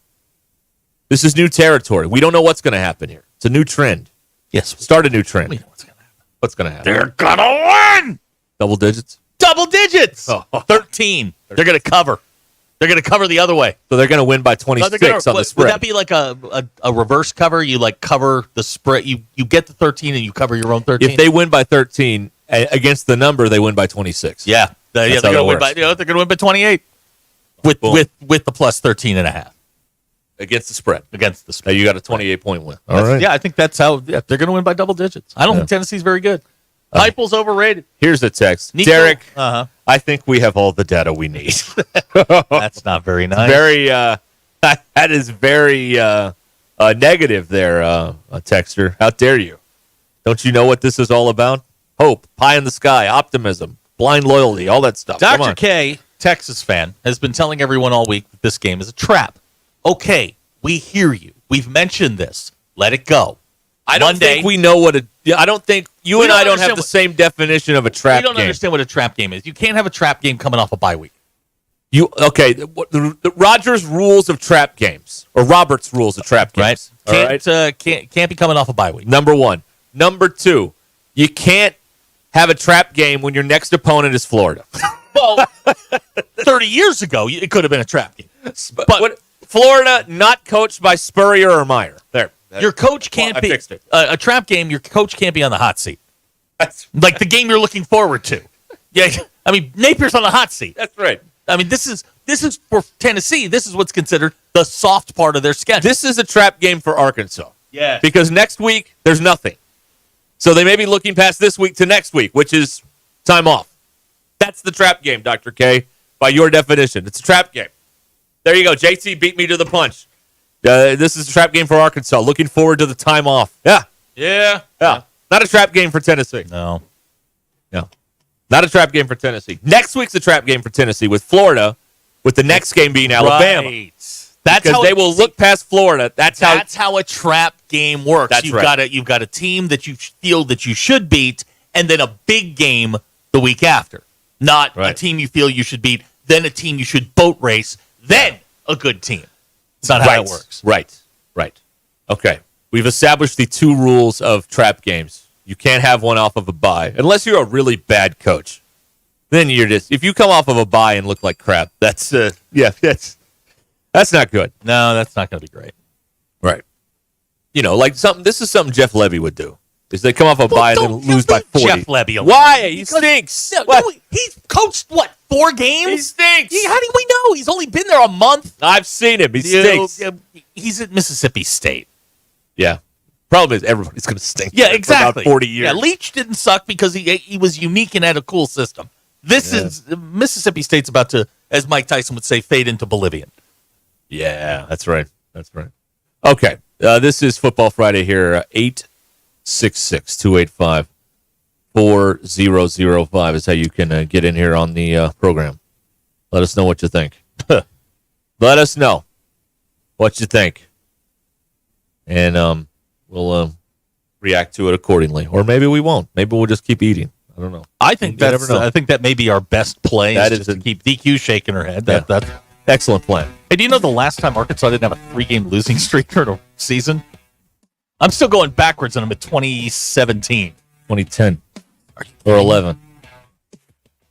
territory. We don't know what's going to happen here. It's a new trend. Yes, start a new trend. We know what's going to happen. What's going to happen? They're gonna win. Double digits. Double digits. 13. They're going to cover. They're going to cover the other way. So they're going to win by 26 on the spread. Would that be like a reverse cover? You like cover the spread. You get the 13 and you cover your own 13. If they win by 13 against the number, they win by 26. Yeah, they're going to win by. They're going to win by 28 with the plus 13 and a half against the spread. Against the spread, you got a 28-point win. All right. Yeah, I think that's how. Yeah, they're going to win by double digits. I don't think Tennessee's very good. Heupel's overrated. Here's the text, Nico, Derek. I think we have all the data we need. That's not very nice. Very. That is very negative there, texter. How dare you? Don't you know what this is all about? Hope, pie in the sky, optimism, blind loyalty, all that stuff. Dr. K, Texas fan, has been telling everyone all week that this game is a trap. Okay, we hear you. We've mentioned this. Let it go. I don't think we know what I don't think you and I don't have the same definition of a trap game. We don't understand what a trap game is. You can't have a trap game coming off a bye week. The Rogers rules of trap games, or Robert's rules of trap games. Right? Can't be coming off a bye week. Number one. Number two, you can't have a trap game when your next opponent is Florida. Well, 30 years ago, it could have been a trap game. But Florida, not coached by Spurrier or Meyer. There. Your coach can't be a trap game. Your coach can't be on the hot seat. That's like the game you're looking forward to. Yeah, I mean Napier's on the hot seat. That's right. I mean this is for Tennessee. This is what's considered the soft part of their schedule. This is a trap game for Arkansas. Yeah, because next week there's nothing, so they may be looking past this week to next week, which is time off. That's the trap game, Dr. K. By your definition, it's a trap game. There you go. JT beat me to the punch. This is a trap game for Arkansas. Looking forward to the time off. Yeah. Not a trap game for Tennessee. No. Not a trap game for Tennessee. Next week's a trap game for Tennessee with Florida, with the next game being Alabama. Right. That's because how they will look past Florida. That's how a trap game works. That's right. You've got a team that you feel that you should beat, and then a big game the week after. Not a team you feel you should beat, then a team you should boat race, then a good team. It's not how it works. Right. Okay. We've established the 2 rules of trap games. You can't have one off of a bye, unless you're a really bad coach. then you're just, if you come off of a bye and look like crap, that's not good. No, that's not going to be great. Right. This is something Jeff Levy would do. Is they come off a bye and then lose by 40. Jeff Levy. Why? He stinks. No, he's coached, 4 games? He stinks. How do we know? He's only been there a month. I've seen him. He stinks. He's at Mississippi State. Yeah. Problem is, everybody's going to stink. Yeah, exactly. For about 40 years. Yeah, Leach didn't suck because he was unique and had a cool system. This is Mississippi State's about to, as Mike Tyson would say, fade into Bolivian. Yeah, that's right. Okay. This is Football Friday here. 866-285-4005 is how you can get in here on the program. Let us know what you think. Let us know what you think. And we'll react to it accordingly. Or maybe we won't. Maybe we'll just keep eating. I don't know. I think that may be our best play. That is is just to keep DQ shaking her head. That's excellent plan. Hey, do you know the last time Arkansas didn't have a 3-game losing streak during a season? I'm still going backwards, and I'm at 2017. 2010. Or 11.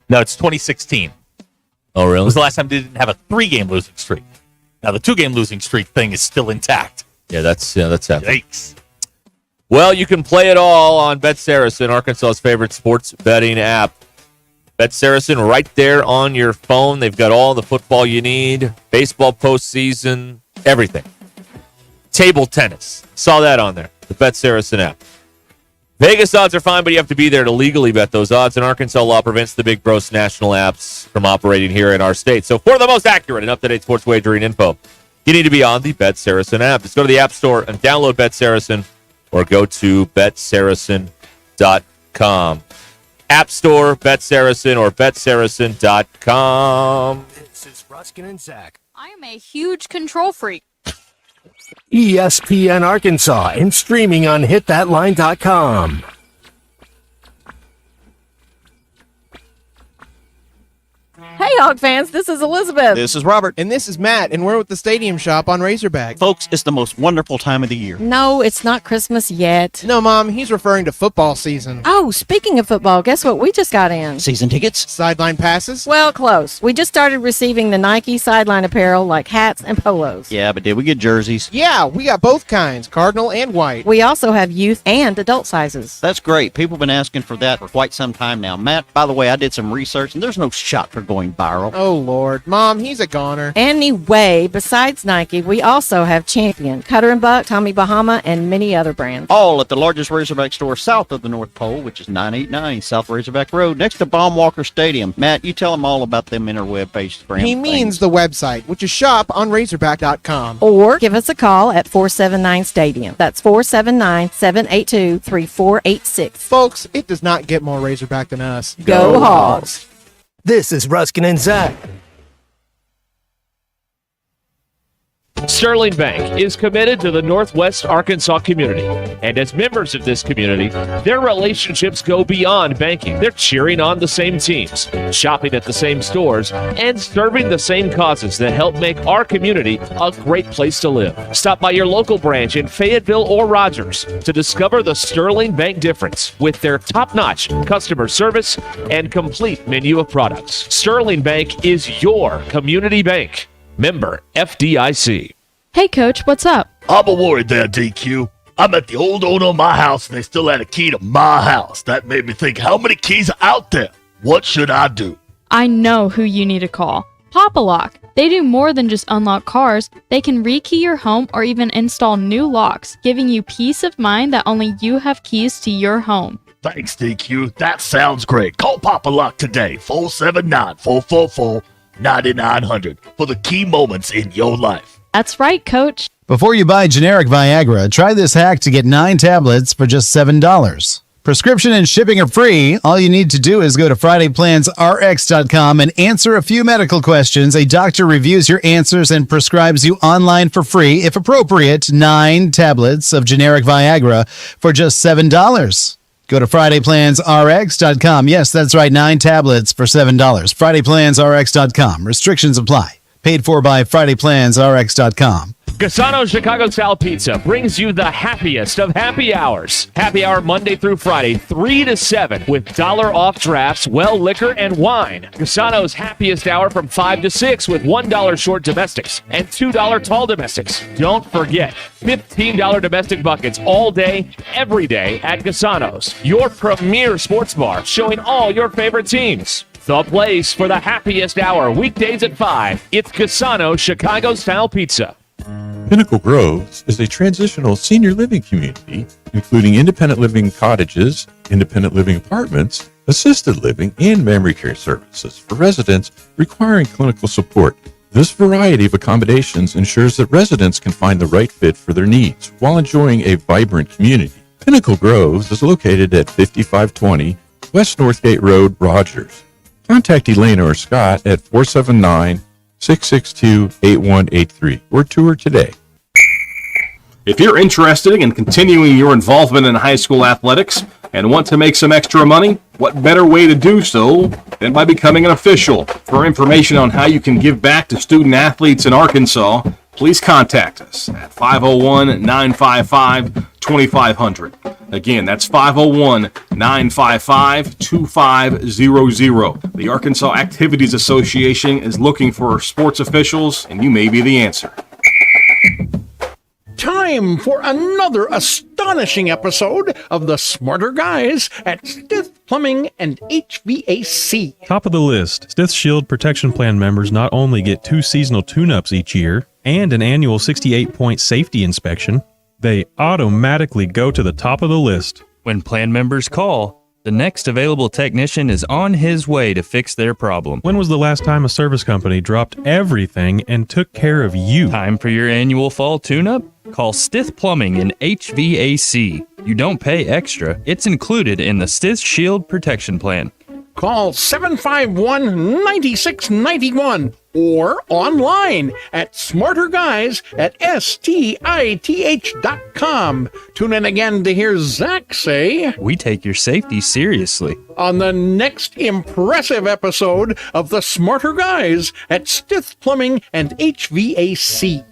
No, it's 2016. Oh, really? It was the last time they didn't have a 3-game losing streak. Now, the 2-game losing streak thing is still intact. Yeah, that's happening. Yikes. Well, you can play it all on Bet Saracen, Arkansas's favorite sports betting app. Bet Saracen right there on your phone. They've got all the football you need, baseball postseason, everything. Table tennis. Saw that on there, the Bet Saracen app. Vegas odds are fine, but you have to be there to legally bet those odds, and Arkansas law prevents the big gross national apps from operating here in our state. So for the most accurate and up-to-date sports wagering info, you need to be on the Bet Saracen app. Just go to the App Store and download Bet Saracen, or go to betsaracen.com. App Store, Bet Saracen, or betsaracen.com. This is Ruscin and Zach. I am a huge control freak. ESPN Arkansas and streaming on hitthatline.com. Hey, Hog fans, this is Elizabeth. This is Robert. And this is Matt, and we're with the Stadium Shop on Razorback. Folks, it's the most wonderful time of the year. No, it's not Christmas yet. No, Mom, he's referring to football season. Oh, speaking of football, guess what we just got in? Season tickets? Sideline passes? Well, close. We just started receiving the Nike sideline apparel like hats and polos. Yeah, but did we get jerseys? Yeah, we got both kinds, cardinal and white. We also have youth and adult sizes. That's great. People have been asking for that for quite some time now. Matt, by the way, I did some research, and there's no shot for going viral. Oh, Lord. Mom, he's a goner. Anyway, besides Nike, we also have Champion, Cutter & Buck, Tommy Bahama, and many other brands. All at the largest Razorback store south of the North Pole, which is 989 South Razorback Road, next to Baumwalker Stadium. Matt, you tell them all about them interweb-based brands. He means the website, which is shoponrazorback.com. Or give us a call at 479-STADIUM. That's 479-782-3486. Folks, it does not get more Razorback than us. Go Hogs! This is Ruscin and Zach. Sterling Bank is committed to the Northwest Arkansas community. And as members of this community, their relationships go beyond banking. They're cheering on the same teams, shopping at the same stores, and serving the same causes that help make our community a great place to live. Stop by your local branch in Fayetteville or Rogers to discover the Sterling Bank difference with their top-notch customer service and complete menu of products. Sterling Bank is your community bank. Member FDIC. Hey, Coach, what's up? I'm a worried there, DQ. I met the old owner of my house, and they still had a key to my house. That made me think, how many keys are out there? What should I do? I know who you need to call. Pop-A-Lock. They do more than just unlock cars. They can rekey your home or even install new locks, giving you peace of mind that only you have keys to your home. Thanks, DQ. That sounds great. Call Pop-A-Lock today, 479-444-9900, for the key moments in your life. That's right, Coach. Before you buy generic Viagra, try this hack to get 9 tablets for just $7. Prescription and shipping are free. All you need to do is go to FridayPlansRx.com and answer a few medical questions. A doctor reviews your answers and prescribes you online for free, if appropriate, 9 tablets of generic Viagra for just $7. Go to FridayPlansRx.com. Yes, that's right, 9 tablets for $7. FridayPlansRx.com. Restrictions apply. Paid for by FridayPlansRx.com. Casano's Chicago-style pizza brings you the happiest of happy hours. Happy hour Monday through Friday, 3 to 7, with $1 off drafts, well liquor, and wine. Casano's happiest hour from 5 to 6 with $1 short domestics and $2 tall domestics. Don't forget, $15 domestic buckets all day, every day at Casano's, your premier sports bar showing all your favorite teams. The place for the happiest hour, weekdays at 5. It's Casano's Chicago-style pizza. Pinnacle Groves is a transitional senior living community, including independent living cottages, independent living apartments, assisted living, and memory care services for residents requiring clinical support. This variety of accommodations ensures that residents can find the right fit for their needs while enjoying a vibrant community. Pinnacle Groves is located at 5520 West Northgate Road, Rogers. Contact Elena or Scott at 479-662-8183 or tour today. If you're interested in continuing your involvement in high school athletics and want to make some extra money, what better way to do so than by becoming an official? For information on how you can give back to student athletes in Arkansas, please contact us at 501-955-2500. Again, that's 501-955-2500. The Arkansas Activities Association is looking for sports officials, and you may be the answer. Time for another astonishing episode of the Smarter Guys at Stith Plumbing and HVAC. Top of the list, Stith Shield Protection Plan members not only get 2 seasonal tune-ups each year and an annual 68-point safety inspection, they automatically go to the top of the list. When plan members call, the next available technician is on his way to fix their problem. When was the last time a service company dropped everything and took care of you? Time for your annual fall tune-up? Call Stith Plumbing and HVAC. You don't pay extra. It's included in the Stith Shield Protection Plan. Call 751-9691 or online at smarterguys@stith.com. Tune in again to hear Zach say, "We take your safety seriously," on the next impressive episode of the Smarter Guys at Stith Plumbing and HVAC.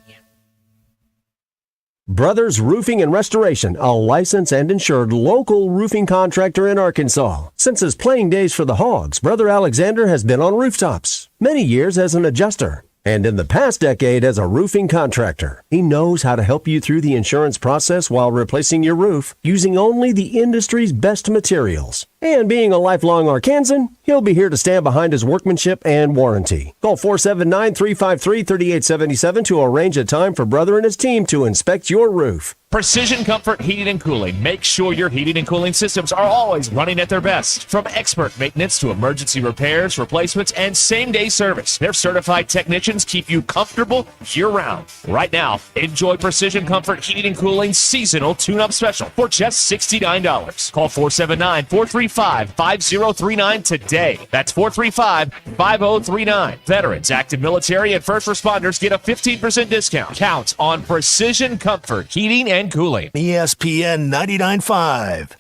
Brothers Roofing and Restoration, a licensed and insured local roofing contractor in Arkansas. Since his playing days for the Hogs, Brother Alexander has been on rooftops, many years as an adjuster, and in the past decade as a roofing contractor. He knows how to help you through the insurance process while replacing your roof using only the industry's best materials. And being a lifelong Arkansan, he'll be here to stand behind his workmanship and warranty. Call 479-353-3877 to arrange a time for Brother and his team to inspect your roof. Precision Comfort Heating and Cooling. Make sure your heating and cooling systems are always running at their best. From expert maintenance to emergency repairs, replacements, and same-day service, their certified technicians keep you comfortable year-round. Right now, enjoy Precision Comfort Heating and Cooling Seasonal Tune-Up Special for just $69. Call 479-435-5039 today. That's 435-5039. Veterans, active military, and first responders get a 15% discount. Count on Precision Comfort Heating and Cooling. ESPN 99.5.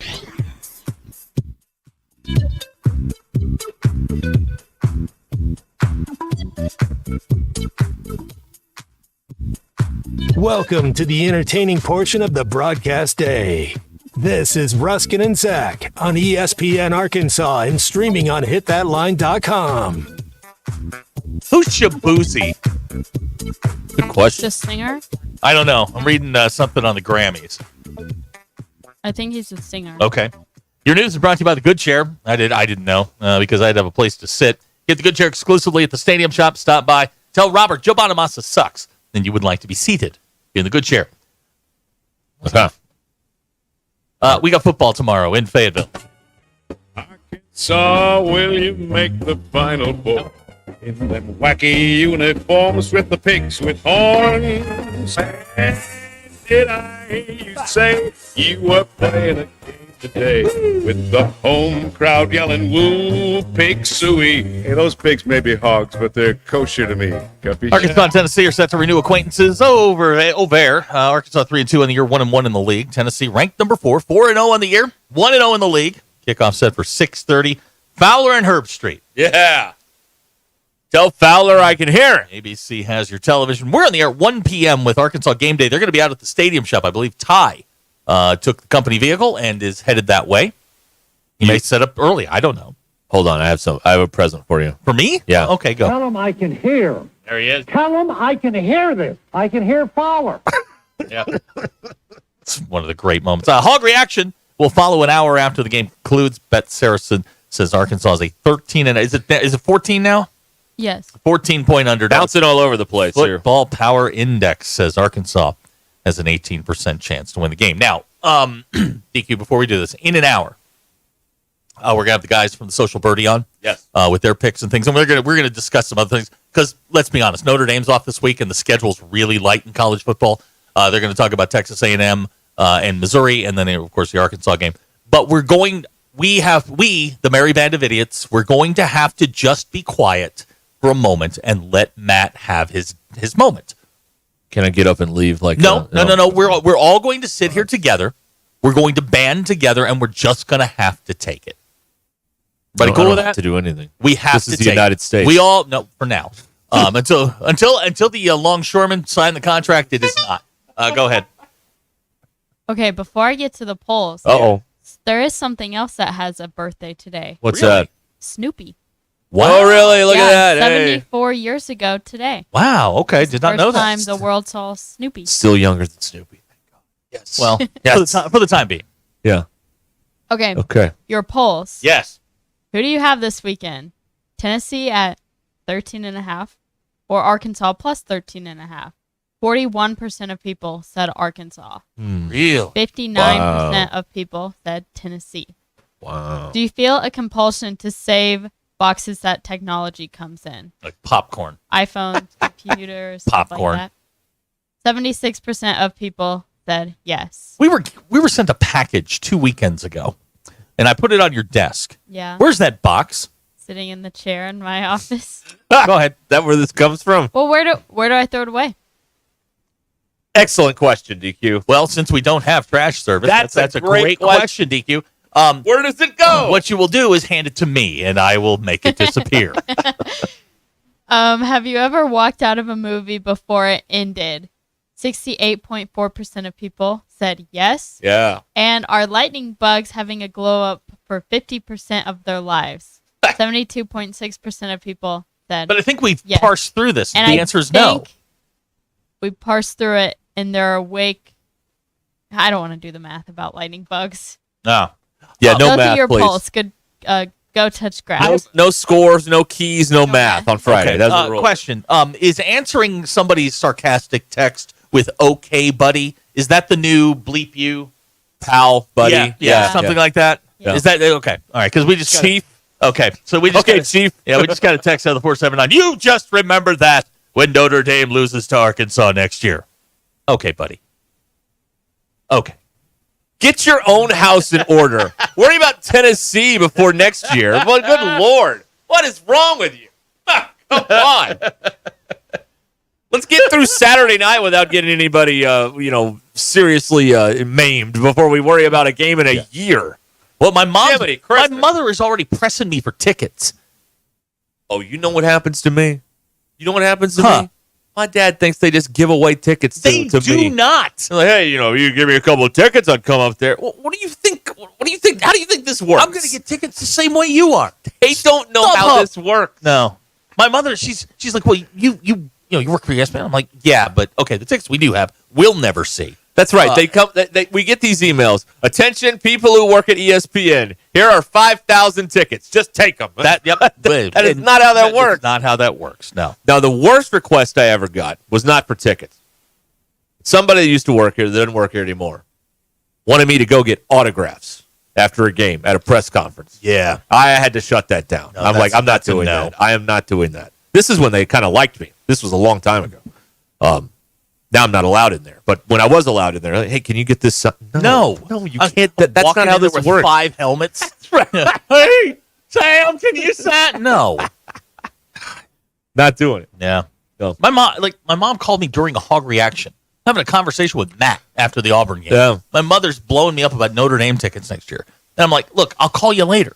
Welcome to the entertaining portion of the broadcast day. This is Ruscin and Zach on ESPN Arkansas and streaming on hitthatline.com. Who's Shabuzi? Good question. The singer? I don't know. I'm reading something on the Grammys. I think he's a singer. Okay. Your news is brought to you by the Good Chair. I didn't know because I'd have a place to sit. Get the Good Chair exclusively at the Stadium Shop. Stop by. Tell Robert Joe Bonamassa sucks. Then you would like to be seated in the Good Chair. Okay. We got football tomorrow in Fayetteville. So will you make the Final Four in them wacky uniforms with the pigs with horns? And did I hear you say you were playing a game today with the home crowd yelling woo pig suey? Hey, those pigs may be hogs, but they're kosher to me. Arkansas and Tennessee are set to renew acquaintances over there. Arkansas 3-2 in the year, 1-1 in the league. Tennessee ranked number 4, 4-0 in the year, 1-0 in the league. Kickoff set for 6:30. Fowler and Herb Street. Yeah. Tell Fowler I can hear him. ABC has your television. We're on the air at 1 p.m. with Arkansas Game Day. They're going to be out at the Stadium Shop. I believe Ty took the company vehicle and is headed that way. He may set up early. I don't know. Hold on. I have a present for you. For me? Yeah. Okay, go. Tell him I can hear. There he is. Tell him I can hear this. I can hear Fowler. Yeah. It's one of the great moments. Hog Reaction will follow an hour after the game concludes. Bet Saracen says Arkansas is a 13 and is it 14 now? Yes. 14-point underdog. Bouncing all over the place here. Football Power Index says Arkansas has an 18% chance to win the game. Now, DQ, before we do this, in an hour, we're gonna have the guys from the Social Birdie on, yes, with their picks and things, and we're gonna discuss some other things because let's be honest, Notre Dame's off this week and the schedule's really light in college football. They're going to talk about Texas A&M and Missouri, and then of course the Arkansas game. But we, the Merry Band of Idiots, we're going to have to just be quiet for a moment and let Matt have his moment. Can I get up and leave? No. We're all going to sit here together. We're going to band together, and we're just going to have to take it. Everybody cool with that? To do anything. We have this to is take the United States. We all for now. Until the longshoremen sign the contract, it is not. Go ahead. Okay, before I get to the polls, there is something else that has a birthday today. What's that? Snoopy. Wow. Oh, really? Look at that. 74 years ago today. Wow. Okay. Did not know that. First time the world saw Snoopy. Still younger than Snoopy. Thank God. Yes. Well, yes. For the time being. Yeah. Okay. Okay. Your polls. Yes. Who do you have this weekend? Tennessee at 13.5 or Arkansas plus 13.5? 41% of people said Arkansas. Real. 59% of people said Tennessee. Wow. Do you feel a compulsion to save boxes that technology comes in? Like popcorn. iPhones, computers, stuff popcorn. like that? 76% of people said yes. We were sent a package 2 weekends ago, and I put it on your desk. Yeah. Where's that box? Sitting in the chair in my office. Go ahead. Is that where this comes from? Well, where do I throw it away? Excellent question, DQ. Well, since we don't have trash service, that's a great question, DQ. Where does it go? What you will do is hand it to me, and I will make it disappear. Have you ever walked out of a movie before it ended? 68.4% of people said yes. Yeah. And are lightning bugs having a glow up for 50% of their lives? 72.6% of people said But I think we've yes. parsed through this. And The I answer is no. think we parsed through it, and they're awake. I don't want to do the math about lightning bugs. No. Yeah, no go math, through your please. pulse. Good. Go touch grass. No scores, no keys, no math on Friday. Okay. That's the rule. Question. Is answering somebody's sarcastic text with "Okay, buddy"? Is that the new bleep you, pal, buddy? Yeah, something like that. Yeah. Is that okay? All right, because we just Chief. Okay, so we just Okay, Chief. Yeah, we just got a text out of the 479. You just remember that when Notre Dame loses to Arkansas next year. Okay, buddy. Okay. Get your own house in order. Worry about Tennessee before next year. Well, good Lord. What is wrong with you? Come on. Let's get through Saturday night without getting anybody, seriously maimed before we worry about a game in a year. Well, my Jiminy Christmas. mother is already pressing me for tickets. Oh, you know what happens to me? You know what happens to Huh. me? My dad thinks they just give away tickets They to do me. not. They're like, hey, you give me a couple of tickets, I'd come up there. What do you think? What do you think? How do you think this works? I'm going to get tickets the same way you are. They don't know how this works. No. My mother, she's like, well, you work for ESPN. I'm like, yeah, but okay, the tickets we do have, we'll never see. That's right. We get these emails. Attention, people who work at ESPN. Here are 5,000 tickets. Just take them. That is not how that works. Not how that works. No. Now, the worst request I ever got was not for tickets. Somebody that used to work here that doesn't work here anymore wanted me to go get autographs after a game at a press conference. Yeah. I had to shut that down. No, I'm like, I'm not that's a doing no. that. I am not doing that. This is when they kind of liked me. This was a long time ago. Now I'm not allowed in there. But when I was allowed in there, like, hey, can you get this? No, you can't. That's walking not how in there this with works. 5 helmets. Hey, Sam, can you sign? No. Not doing it. Yeah. No. My mom called me during a hog reaction, having a conversation with Matt after the Auburn game. Yeah. My mother's blowing me up about Notre Dame tickets next year. And I'm like, look, I'll call you later.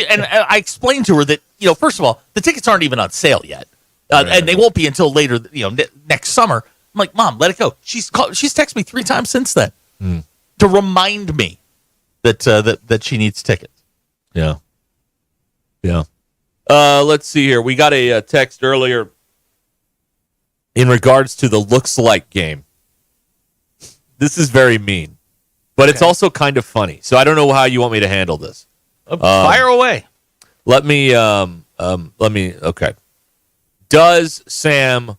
And I explained to her that, first of all, the tickets aren't even on sale yet. And they won't be until later, next summer. I'm like, Mom, let it go. She's texted me 3 times since then to remind me that she needs tickets. Yeah. Yeah. Let's see here. We got a text earlier in regards to the looks like game. This is very mean, but it's also kind of funny. So I don't know how you want me to handle this. Fire away. Let me. Okay. Does Sam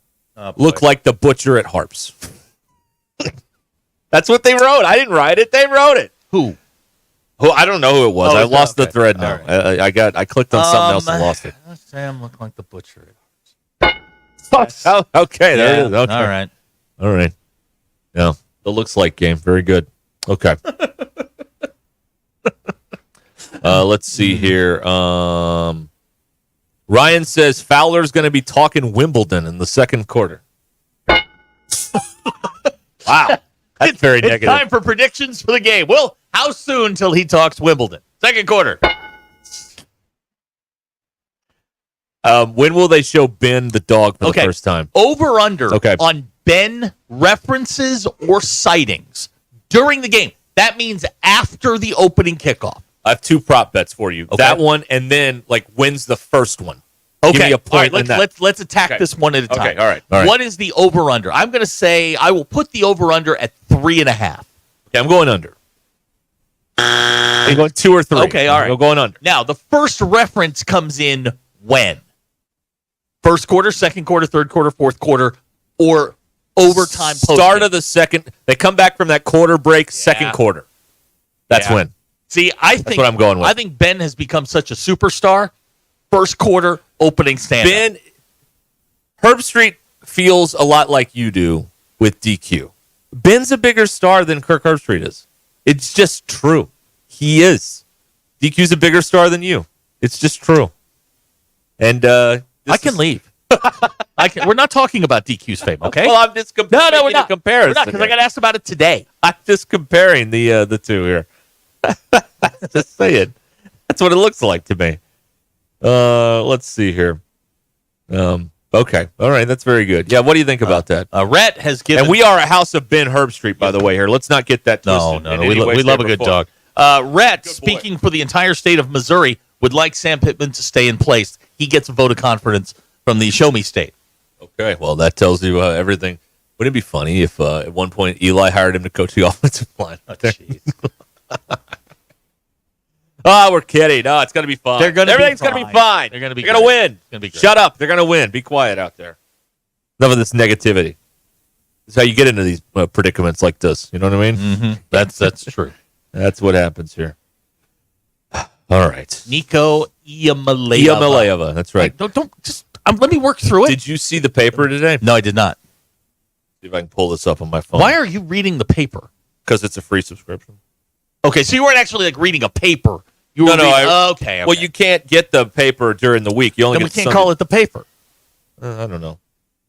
look like the butcher at Harps? That's what they wrote. I didn't write it. They wrote it. Who? I don't know who it was. I lost the thread now. Right. I clicked on something else and lost it. Sam look like the butcher. Okay, there it is. Okay. All right. Yeah, the looks like game. Very good. Okay. Let's see here. Ryan says Fowler's going to be talking Wimbledon in the second quarter. Wow. That's very negative. It's time for predictions for the game. Well, how soon till he talks Wimbledon? Second quarter. When will they show Ben the dog for the first time? Over under on Ben references or sightings during the game. That means after the opening kickoff. I have 2 prop bets for you. That one, and then when's the first one? Okay, give me a point. all right, let's attack this one at a time. Okay, all right. What is the over under? I'm going to say I will put the over under at 3.5. Okay, I'm going under. Are you going 2 or 3? Okay, all right. I'm going under. Now the first reference comes in when? First quarter, second quarter, third quarter, fourth quarter, or overtime. Start of the second. They come back from that quarter break. Second quarter. That's when. See, that's what I'm going with. I think Ben has become such a superstar. First quarter, opening stand. Ben, Herb Street feels a lot like you do with DQ. Ben's a bigger star than Kirk Herbstreit is. It's just true. He is. DQ's a bigger star than you. It's just true. And I can leave. We're not talking about DQ's fame, okay? Well, I'm just comparing. No, we're not. Comparison. We're not, because I got asked about it today. I'm just comparing the 2 here. Just saying. That's what it looks like to me. Let's see here. Okay. All right. That's very good. Yeah. What do you think about that? Rhett has given. And we are a house of Ben Herbstreit, by the way, here. Let's not get that twisted. No. We love a good dog. Rhett, speaking for the entire state of Missouri, would like Sam Pittman to stay in place. He gets a vote of confidence from the Show Me State. Okay. Well, that tells you everything. Wouldn't it be funny if at one point Eli hired him to coach the offensive line? Oh, jeez. Oh, we're kidding. No, it's going to be fine. Everything's going to be fine. They're going to win. It's gonna be great. Shut up. They're going to win. Be quiet out there. Enough of this negativity. This is how you get into these predicaments like this. You know what I mean? Mm-hmm. That's true. That's what happens here. All right. Nico Iamaleava. Iamaleava. That's right. Hey, don't just. Let me work through it. Did you see the paper today? No, I did not. See if I can pull this up on my phone. Why are you reading the paper? Because it's a free subscription. Okay, so you weren't actually reading a paper. Okay. Well, you can't get the paper during the week. You only then get we can't call it the paper. I don't know.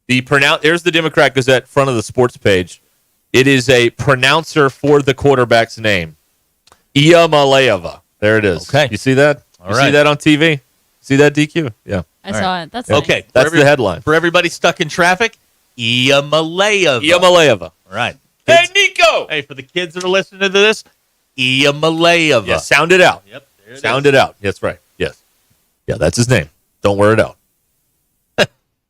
There's the Democrat Gazette front of the sports page. It is a pronouncer for the quarterback's name, Iamaleava. There it is. Okay, you see that? See that on TV? See that, DQ? Yeah, I saw it. That's okay. Nice. That's the headline for everybody stuck in traffic. Iamaleava. Iamaleava. All right. Hey, Nico. Hey, for the kids that are listening to this, Iamaleava. Yeah, sound it out. Yep. Sound it out. That's right. Yes. Yeah, that's his name. Don't wear it out.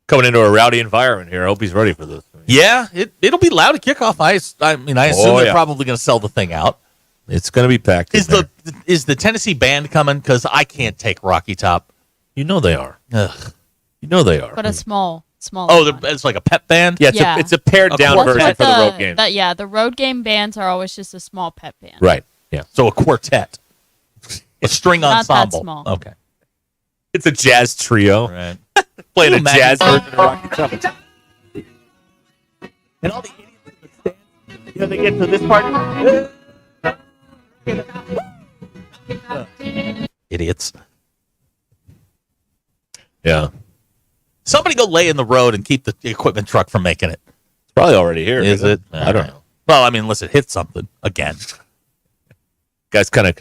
Coming into a rowdy environment here. I hope he's ready for this. Yeah, it'll be loud at kickoff. I assume they're probably going to sell the thing out. It's going to be packed. Is the Tennessee band coming? Because I can't take Rocky Top. You know they are. Ugh. You know they are. But a small. Oh, it's like a pep band. Yeah, it's a pared down version for the road game. The road game bands are always just a small pep band. Right. Yeah. So a quartet, a string Not ensemble. that small. Okay. It's a jazz trio. Right. Playing a jazz version of Rocky Top. And all the idiots in the stands, they get to this part. Idiots. Yeah. Somebody go lay in the road and keep the equipment truck from making it. It's probably already here. Is it? I don't know. Well, I mean, unless it hits something again. Guys kind of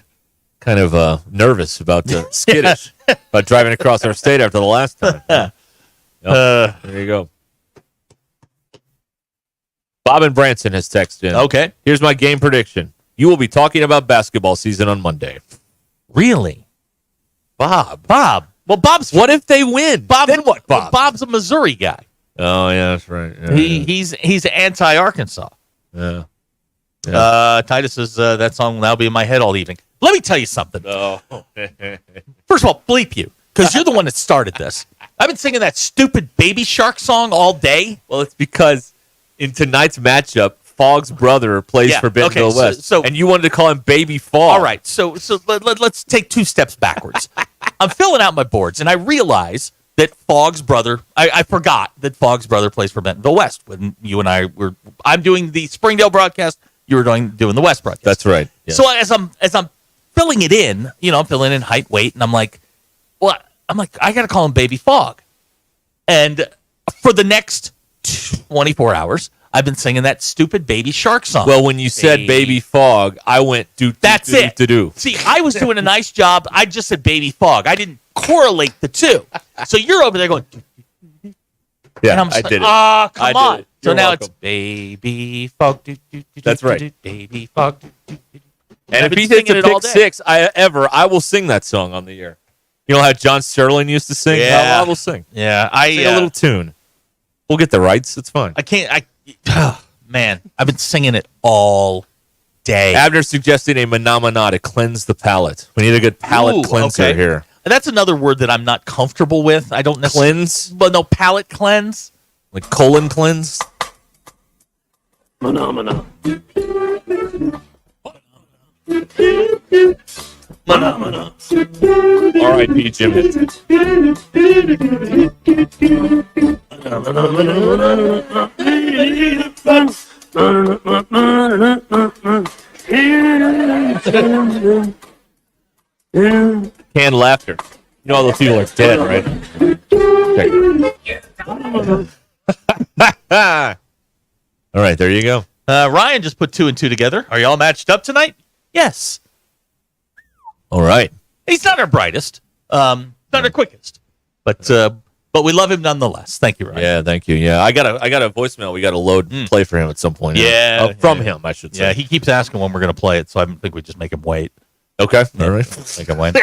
kind of nervous about skittish about driving across our state after the last time. There you go. Bob and Branson has texted in. Okay. Here's my game prediction. You will be talking about basketball season on Monday. Really? Bob. Well, Bob's. What if they win? Then what, Bob? Bob's a Missouri guy. Oh, yeah, that's right. Yeah, He's anti-Arkansas. yeah. Titus says that song will now be in my head all evening. Let me tell you something. Oh. First of all, bleep you, because you're the one that started this. I've been singing that stupid Baby Shark song all day. Well, it's because in tonight's matchup, Fogg's brother plays for Bentonville West. So, and you wanted to call him Baby Fogg. All right, so let's take 2 steps backwards. I'm filling out my boards, and I realize that Fogg's brother, I forgot that Fogg's brother plays for Bentonville West. When you and I were, I'm doing the Springdale broadcast, you were doing the West broadcast. That's right. Yeah. So as I'm filling it in, I'm filling in height, weight, and I'm like, I got to call him Baby Fogg. And for the next 24 hours, I've been singing that stupid Baby Shark song. Well, when you said Baby Fogg, I went That's it. do. See, I was doing a nice job. I just said Baby Fogg. I didn't correlate the two. So you're over there going, Yeah, and I'm I just did it. like, come I did on. it. So You're now welcome. it's Baby Fogg. That's right. Baby Fogg. And if he hits a pick six, I will sing that song on the air. You know how John Sterling used to sing? Yeah. I will sing. Yeah, Sing a little tune. We'll get the rights. It's fine. I can't. Man, I've been singing it all day. Abner's suggesting a phenomena to cleanse the palate. We need a good palate cleanser here. That's another word that I'm not comfortable with. I don't necessarily Cleanse? But no, palate cleanse. Like colon cleanse? Phenomena. R.I.P. Jim Hitchens. Canned laughter. You know all those people are dead, right? All right, there you go. Ryan just put 2 and 2 together. Are y'all matched up tonight? Yes. All right. He's not our brightest, not our quickest, but we love him nonetheless. Thank you, Ryan. Yeah, thank you. Yeah, I got a voicemail. We got to load play for him at some point. Yeah, from him, I should say. Yeah, he keeps asking when we're going to play it, so I think we just make him wait. Okay, all right. Make him wait.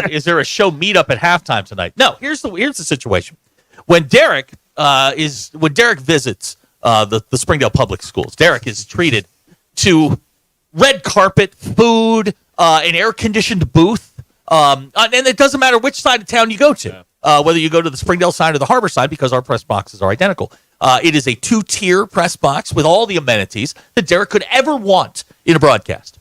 Is there a show meetup at halftime tonight? No. Here's the situation. When Derek visits the Springdale Public Schools, Derek is treated to red carpet, food, an air-conditioned booth, and it doesn't matter which side of town you go to, whether you go to the Springdale side or the Harbor side, because our press boxes are identical. It is a 2-tier press box with all the amenities that Derek could ever want in a broadcast.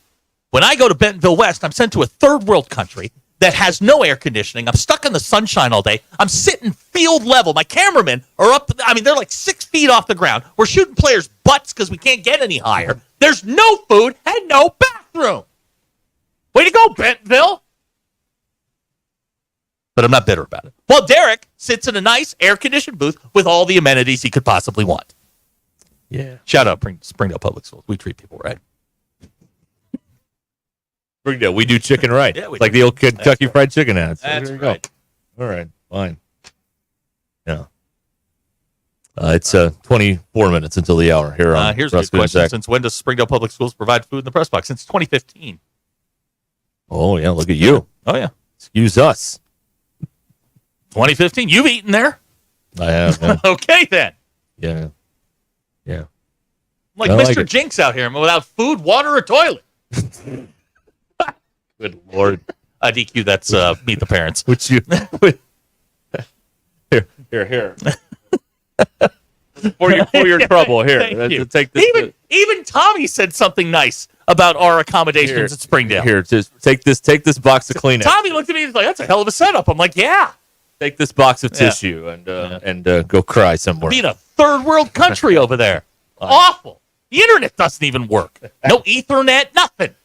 When I go to Bentonville West, I'm sent to a third world country that has no air conditioning. I'm stuck in the sunshine all day. I'm sitting field level. My cameramen are up. They're like 6 feet off the ground. We're shooting players' butts because we can't get any higher. There's no food and no bathroom. Way to go, Bentonville. But I'm not bitter about it. Well, Derek sits in a nice air-conditioned booth with all the amenities he could possibly want. Yeah. Shout out Springdale Public Schools. We treat people right. Springdale, we do chicken right. Yeah, we like do. the old Kentucky Fried Chicken ads. That's There you right. Go. All right, fine. Yeah. It's 24 minutes until the hour here on Here's a good Ruscin and question. Zach. Since when does Springdale Public Schools provide food in the press box? Since 2015. Oh, yeah, look at you. Oh, yeah. Excuse us. 2015. You've eaten there. I have. Yeah. Okay, then. Yeah. Yeah. Like I Mr. like it. Jinx out here without food, water, or toilet. Good Lord. DQ, that's Meet the Parents. Which you... Here. For your trouble, here. Thank you. Take this. Even Tommy said something nice about our accommodations at Springdale. Here, just take this box of Kleenex. Tommy looked at me and was like, that's a hell of a setup. I'm like, yeah. Take this box of tissue and go cry somewhere. Be in a third world country over there. Awful. The internet doesn't even work. No Ethernet, nothing.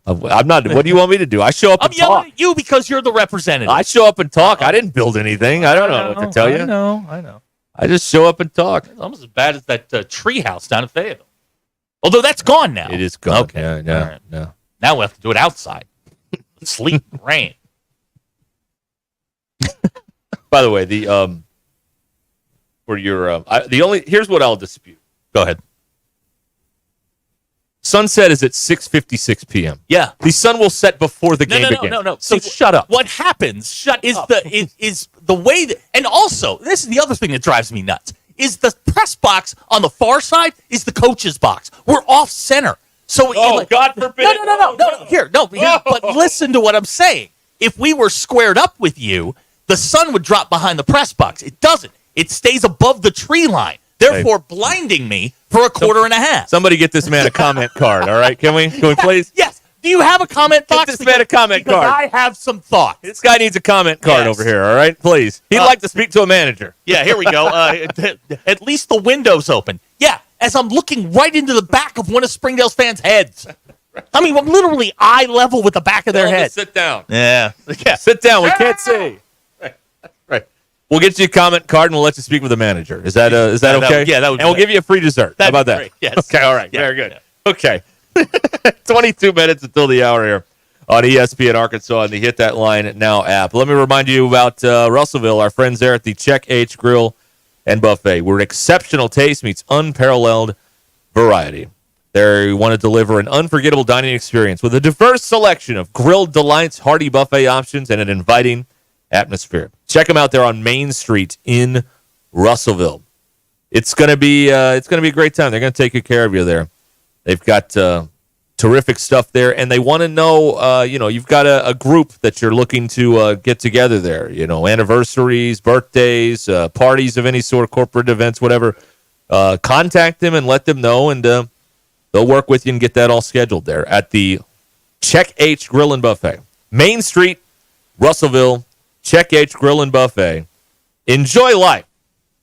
I'm not. What do you want me to do? I show up I'm and yelling talk. at you because you're the representative. I show up and talk. I didn't build anything. I don't know what to tell you. I know. I just show up and talk. It's almost as bad as that tree house down in Fayetteville. Although that's gone now. It is gone. Okay. Yeah. All right. No. Now we have to do it outside. Sleet, rain. By the way, here's what I'll dispute. Go ahead. Sunset is at 6:56 p.m. Yeah. The sun will set before the game begins. No. So shut up. What happens is the way that, and also, this is the other thing that drives me nuts, is the press box on the far side is the coach's box. We're off center. So God forbid. No. But listen to what I'm saying. If we were squared up with you, the sun would drop behind the press box. It doesn't. It stays above the tree line, therefore blinding me for a quarter and a half. Somebody get this man a comment card, all right? Can we please? Yes. Do you have a comment box? Get this man a comment because card. I have some thoughts. This guy needs a comment card over here, all right? Please. He'd like to speak to a manager. Yeah, here we go. At least the window's open. Yeah, as I'm looking right into the back of one of Springdale's fans' heads. I mean, I'm literally eye level with the back of their head. Sit down. Yeah. Sit down. We can't see. Right. We'll get you a comment card and we'll let you speak with the manager. Is that okay? That would. And we'll give you a free dessert. How about that? Great. Yes. Okay. All right. Yeah. Very good. Okay. 22 minutes until the hour here on ESPN Arkansas and the Hit That Line Now app. Let me remind you about Russellville, our friends there at the Check H Grill and Buffet, where exceptional taste meets unparalleled variety. They want to deliver an unforgettable dining experience with a diverse selection of grilled delights, hearty buffet options, and an inviting atmosphere. Check them out there on Main Street in Russellville. It's gonna be a great time. They're gonna take good care of you there. They've got terrific stuff there, and they want to know, you've got a group that you're looking to get together there. Anniversaries, birthdays, parties of any sort, corporate events, whatever. Contact them and let them know, and they'll work with you and get that all scheduled there at the Check H Grill and Buffet. Main Street, Russellville, Check H Grill and Buffet. Enjoy life.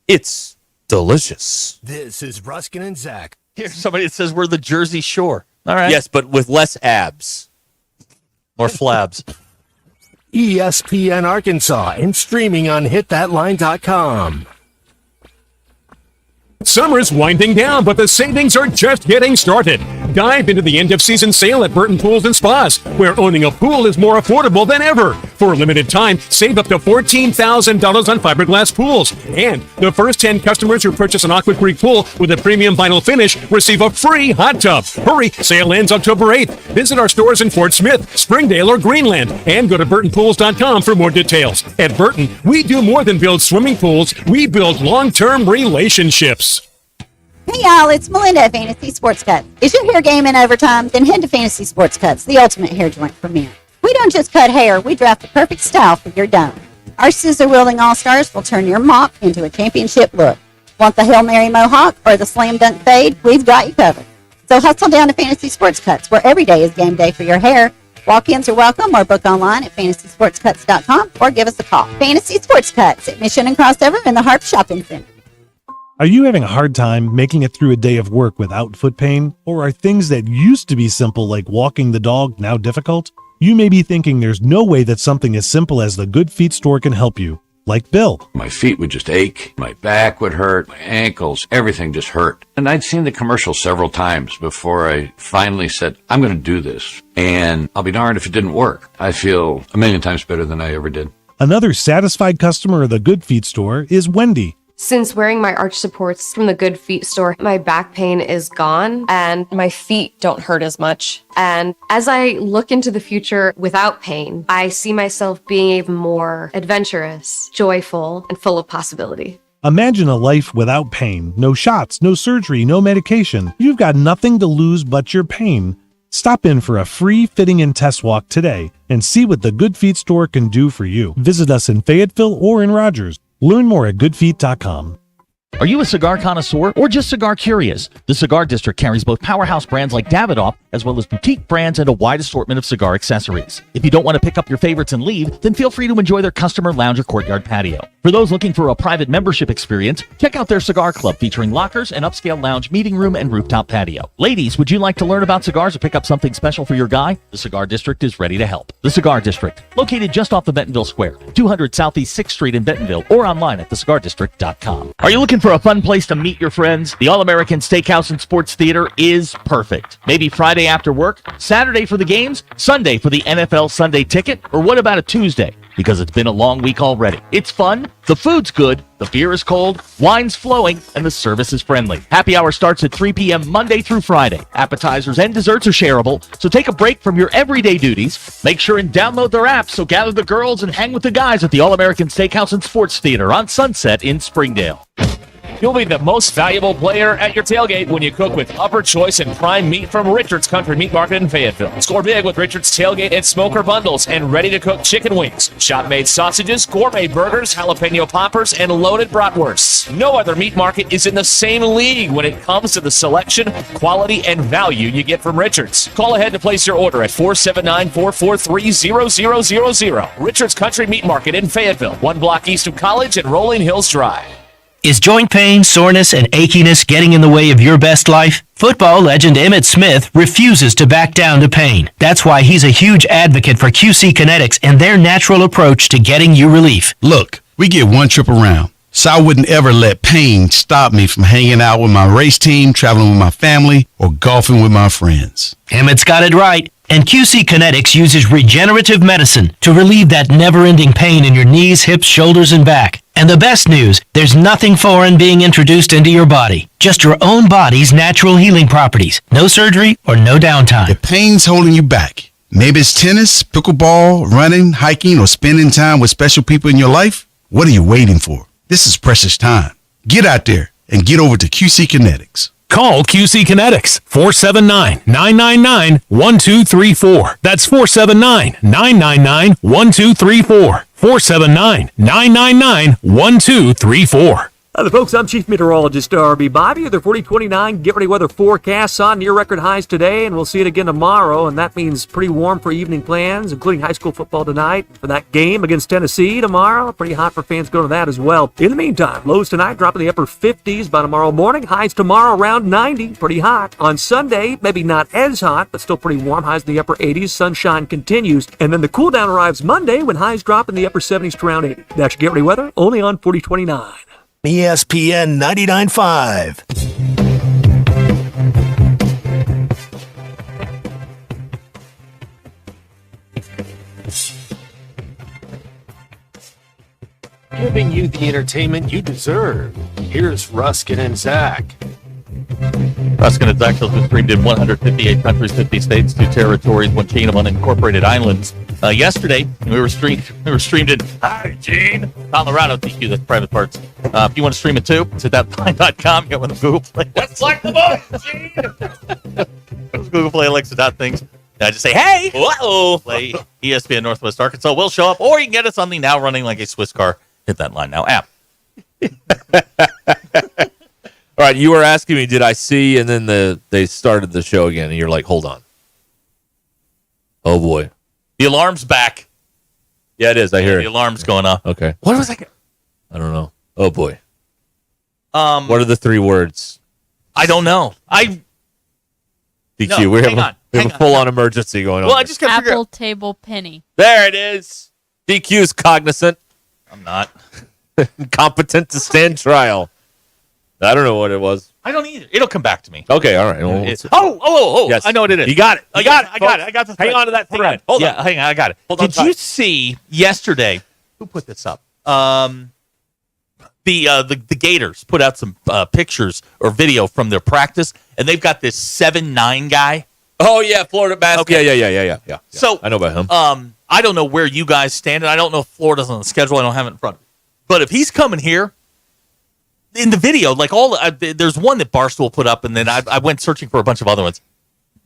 It's delicious. This is Ruskin and Zach. Here's somebody that says we're the Jersey Shore. All right. Yes, but with less abs. Or flabs. ESPN Arkansas and streaming on hitthatline.com. Summer's winding down, but the savings are just getting started. Dive into the end-of-season sale at Burton Pools and Spas, where owning a pool is more affordable than ever. For a limited time, save up to $14,000 on fiberglass pools. And the first 10 customers who purchase an Aqua Creek pool with a premium vinyl finish receive a free hot tub. Hurry, sale ends October 8th. Visit our stores in Fort Smith, Springdale, or Greenland, and go to burtonpools.com for more details. At Burton, we do more than build swimming pools. We build long-term relationships. Hey y'all, it's Melinda at Fantasy Sports Cuts. Is your hair game in overtime? Then head to Fantasy Sports Cuts, the ultimate hair joint for men. We don't just cut hair, we draft the perfect style for your dome. Our scissor-wielding all-stars will turn your mop into a championship look. Want the Hail Mary mohawk or the slam dunk fade? We've got you covered. So hustle down to Fantasy Sports Cuts, where every day is game day for your hair. Walk-ins are welcome or book online at fantasysportscuts.com or give us a call. Fantasy Sports Cuts at Mission and Crossover in the Harp Shopping Center. Are you having a hard time making it through a day of work without foot pain? Or are things that used to be simple like walking the dog now difficult? You may be thinking there's no way that something as simple as the Good Feet store can help you. Like Bill. My feet would just ache, my back would hurt, my ankles, everything just hurt. And I'd seen the commercial several times before I finally said, I'm going to do this. And I'll be darned if it didn't work. I feel a million times better than I ever did. Another satisfied customer of the Good Feet store is Wendy. Since wearing my arch supports from the Good Feet store, my back pain is gone and my feet don't hurt as much. And as I look into the future without pain, I see myself being even more adventurous, joyful, and full of possibility. Imagine a life without pain. No shots, no surgery, no medication. You've got nothing to lose but your pain. Stop in for a free fitting and test walk today and see what the Good Feet store can do for you. Visit us in Fayetteville or in Rogers. Learn more at goodfeet.com. Are you a cigar connoisseur or just cigar curious? The Cigar District carries both powerhouse brands like Davidoff, as well as boutique brands and a wide assortment of cigar accessories. If you don't want to pick up your favorites and leave, then feel free to enjoy their customer lounge or courtyard patio. For those looking for a private membership experience, check out their cigar club featuring lockers, an upscale lounge, meeting room, and rooftop patio. Ladies, would you like to learn about cigars or pick up something special for your guy? The Cigar District is ready to help. The Cigar District, located just off the Bentonville Square, 200 Southeast 6th Street in Bentonville, or online at thecigardistrict.com. Are you looking for a fun place to meet your friends? The All-American Steakhouse and Sports Theater is perfect. Maybe Friday Friday after work, Saturday for the games, Sunday for the NFL Sunday ticket, or what about a Tuesday? Because it's been a long week already. It's fun, the food's good, the beer is cold, wine's flowing, and the service is friendly. Happy hour starts at 3 p.m. Monday through Friday. Appetizers and desserts are shareable, so take a break from your everyday duties. Make sure and download their app, so gather the girls and hang with the guys at the All-American Steakhouse and Sports Theater on Sunset in Springdale. You'll be the most valuable player at your tailgate when you cook with Upper Choice and prime meat from Richard's Country Meat Market in Fayetteville. Score big with Richard's Tailgate and Smoker Bundles and ready-to-cook chicken wings, shop-made sausages, gourmet burgers, jalapeno poppers, and loaded bratwursts. No other meat market is in the same league when it comes to the selection, quality, and value you get from Richard's. Call ahead to place your order at 479-443-0000. Richard's Country Meat Market in Fayetteville, 1 block east of College and Rolling Hills Drive. Is joint pain, soreness, and achiness getting in the way of your best life? Football legend Emmitt Smith refuses to back down to pain. That's why he's a huge advocate for QC Kinetics and their natural approach to getting you relief. Look, we get one trip around, so I wouldn't ever let pain stop me from hanging out with my race team, traveling with my family, or golfing with my friends. Emmitt's got it right. And QC Kinetics uses regenerative medicine to relieve that never-ending pain in your knees, hips, shoulders, and back. And the best news, there's nothing foreign being introduced into your body. Just your own body's natural healing properties. No surgery or no downtime. If pain's holding you back, maybe it's tennis, pickleball, running, hiking, or spending time with special people in your life, what are you waiting for? This is precious time. Get out there and get over to QC Kinetics. Call QC Kinetics, 479-999-1234. That's 479-999-1234. 479-999-1234. Hi, the folks. I'm Chief Meteorologist R.B. Bobby. The 4029 Get Ready Weather forecasts on near record highs today, and we'll see it again tomorrow, and that means pretty warm for evening plans, including high school football tonight. For that game against Tennessee tomorrow, pretty hot for fans going to that as well. In the meantime, lows tonight drop in the upper 50s by tomorrow morning. Highs tomorrow around 90, pretty hot. On Sunday, maybe not as hot, but still pretty warm. Highs in the upper 80s. Sunshine continues, and then the cool down arrives Monday when highs drop in the upper 70s to around 80. That's your Get Ready Weather, only on 4029. ESPN 99.5. Giving you the entertainment you deserve. Here's Ruskin and Zach. Ruscin and Zach was streamed in 158 countries, 50 states, 2 territories, 1 chain of unincorporated islands. Yesterday, we were streamed in Gene, Colorado. TQ, that's private parts. If you want to stream it too, it's at thatpine.com. You got one of the Google Play. Let's like the book, Gene. Google Play, Alexa, things. I just say, hey, whoa, play ESPN Northwest Arkansas. We'll show up, or you can get us on the now running like a Swiss car. Hit that line now app. All right, you were asking me, did I see, and then they started the show again, and you're like, hold on. Oh, boy. The alarm's back. Yeah, it is. I hear the alarm's going off. Okay. What was that? I don't know. Oh, boy. What are the 3 words? I don't know. DQ, we have a full-on emergency going on. Well, I just got to figure Apple out. table penny. There it is. DQ's cognizant. I'm not. Competent to stand trial. I don't know what it was. I don't either. It'll come back to me. Okay, all right. Well, Yes. I know what it is. You got it. I got it. I got the thread. Hang on to that thread. Hold on. Hang on. I got it. Hold on Did tight. you see yesterday? Who put this up? The Gators put out some pictures or video from their practice, and they've got this 7'9" guy. Oh yeah, Florida basketball. Okay. Yeah. So I know about him. I don't know where you guys stand, and I don't know if Florida's on the schedule. I don't have it in front of me. But if he's coming here, in the video, like there's one that Barstool put up, and then I went searching for a bunch of other ones.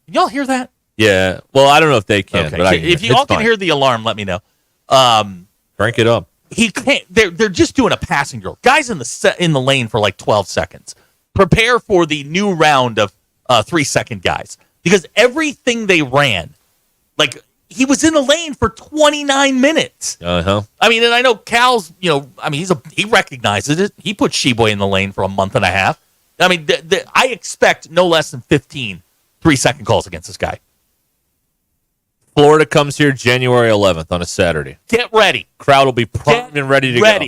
Can y'all hear that? Yeah. Well, I don't know if they can, but if you all can hear the alarm, let me know. Crank it up. He can't. They're just doing a passing drill. Guys in the lane for like 12 seconds. Prepare for the new round of 3-second guys, because everything they ran, like he was in the lane for 29 minutes. Uh-huh. I mean, and I know Cal's, he recognizes it. He put Sheboy in the lane for a month and a half. I mean, I expect no less than 15 3-second calls against this guy. Florida comes here January 11th on a Saturday. Get ready. Crowd will be primed and ready to go.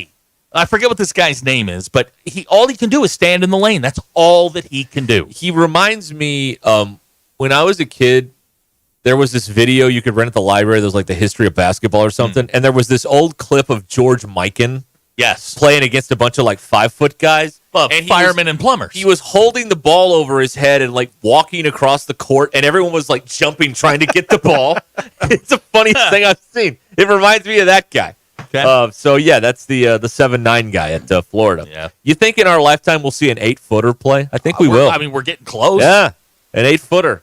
I forget what this guy's name is, but all he can do is stand in the lane. That's all that he can do. He reminds me, when I was a kid, there was this video you could rent at the library. There was like the history of basketball or something. And there was this old clip of George Mikan playing against a bunch of like 5-foot guys. And firemen and plumbers. He was holding the ball over his head and like walking across the court, and everyone was like jumping trying to get the ball. It's the funniest thing I've seen. It reminds me of that guy. Okay. So yeah, that's the 7'9" guy at Florida. Yeah. You think in our lifetime we'll see an 8-footer play? I think we will. I mean, we're getting close. Yeah, an 8-footer.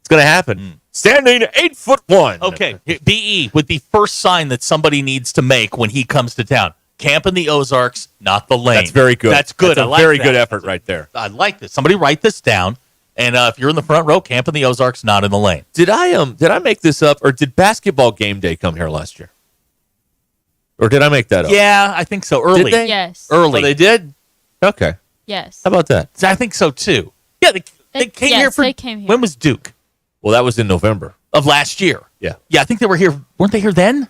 It's gonna happen. Standing 8'1". Okay. BE with the first sign that somebody needs to make when he comes to town. Camp in the Ozarks, not the lane. That's very good. That's good. That's I a like very that. good effort right there. I like this. Somebody write this down. And if you're in the front row, camp in the Ozarks, not in the lane. Did I make this up, or did Basketball Game Day come here last year? Or did I make that up? Yeah, I think so. Early. Did they? Yes. Early. Oh, they did? Okay. Yes. How about that? I think so, too. Yeah, they came yes, here for... they came here. When was Duke? Well, that was in November. Of last year. Yeah. Yeah, I think they were here. Weren't they here then?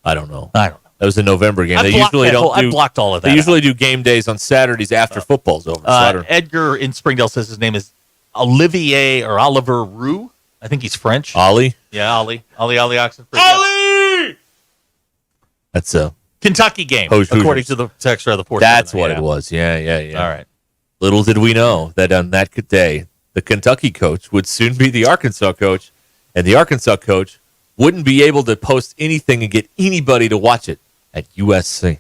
I don't know. I don't know. That was a November game. I They blocked usually that don't whole- I do. blocked all of that They usually do game days on Saturdays after football's over. So I don't- Edgar in Springdale says his name is Oliver Roux. I think he's French. Ollie. Yeah, Ollie Oxenford. Ollie. That's a Kentucky game, Hoosiers. according to the texter of the fourth. That's what it was. Yeah. All right. Little did we know that on that day, the Kentucky coach would soon be the Arkansas coach, and the Arkansas coach wouldn't be able to post anything and get anybody to watch it at USC.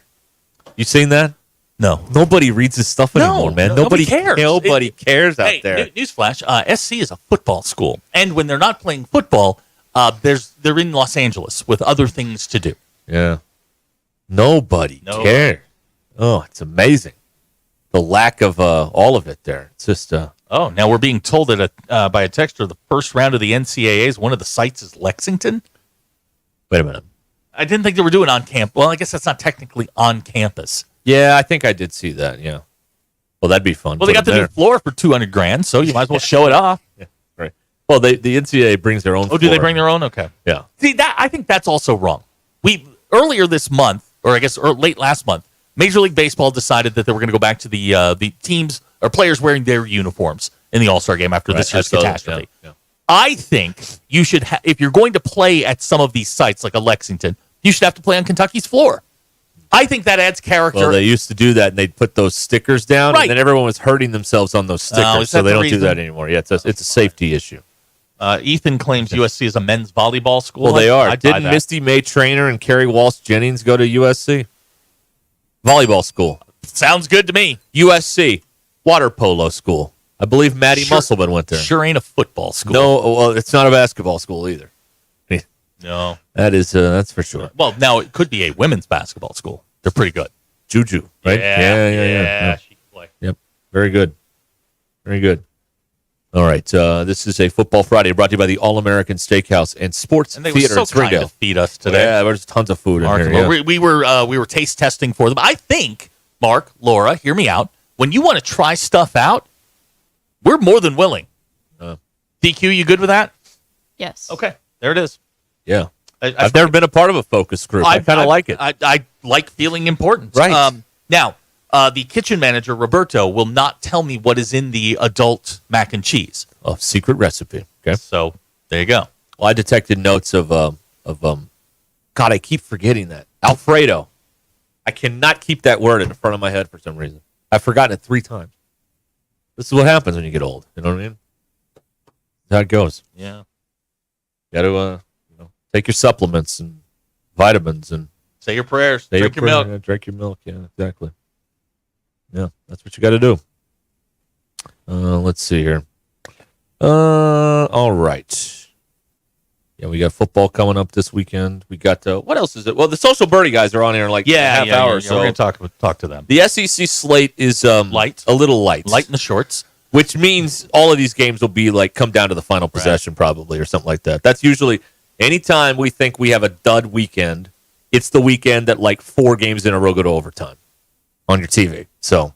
You seen that? No. Nobody reads this stuff anymore, man. Nobody cares. Nobody cares out Hey, there. Newsflash: SC is a football school, and when they're not playing football, they're in Los Angeles with other things to do. Yeah. Nobody cares. Oh, it's amazing. The lack of all of it there. It's just Oh, now we're being told that by a texter the first round of the NCAAs, one of the sites is Lexington. Wait a minute. I didn't think they were doing on campus. Well, I guess that's not technically on campus. Yeah, I think I did see that. Yeah. Well, that'd be fun. Well, they got the new floor for $200,000, so you might as well show it off. Yeah, right. Well, the NCAA brings their own. Oh, do they bring their own? Okay. Yeah. See, that I think that's also wrong. We earlier this month, or I guess late last month, Major League Baseball decided that they were going to go back to the teams or players wearing their uniforms in the All-Star game after this year's catastrophe. Yeah. I think you should, if you're going to play at some of these sites like a Lexington, you should have to play on Kentucky's floor. I think that adds character. Well, they used to do that, and they'd put those stickers down, Right. and then everyone was hurting themselves on those stickers, is so that they the don't reason? do that anymore. Yeah, it's a safety issue. Ethan claims USC is a men's volleyball school. Well, they are. I'd buy Didn't that. Misty May Trainer and Carrie Walsh Jennings go to USC? Volleyball school. Sounds good to me. USC, water polo school. I believe Maddie Musselman went there. Sure ain't a football school. No, well, it's not a basketball school either. No. That's for sure. Well, now it could be a women's basketball school. They're pretty good. Juju, right? Yeah. She can play. Yep. Very good. Very good. All right. This is a Football Friday brought to you by the All-American Steakhouse and Sports And they were Theater so in Springdale. kind to feed us today. Yeah, there's tons of food Mark, in here. Yeah. we were taste testing for them. I think, Mark, Laura, hear me out. When you want to try stuff out, we're more than willing. DQ, you good with that? Yes. Okay, there it is. Yeah. I've never been a part of a focus group. I kind of like it. I like feeling important. Right. Now, the kitchen manager, Roberto, will not tell me what is in the adult mac and cheese. A secret recipe. Okay. So there you go. Well, I detected notes of God, I keep forgetting that. Alfredo. I cannot keep that word in the front of my head for some reason. I've forgotten it 3 times. This is what happens when you get old. You know what I mean? That's how it goes. Yeah. Got to take your supplements and vitamins and say your prayers. Say Drink your prayer, milk. yeah, drink your milk. Yeah, exactly. Yeah, that's what you got to do. Let's see here. All right. Yeah, we got football coming up this weekend. We got what else is it? Well, the Social Birdie guys are on here in like a half hour. Yeah, So we're going to talk to them. the SEC slate is light, a little light in the shorts, which means all of these games will be like come down to the final possession probably or something like that. That's usually anytime we think we have a dud weekend, it's the weekend that like 4 games in a row go to overtime on your TV. So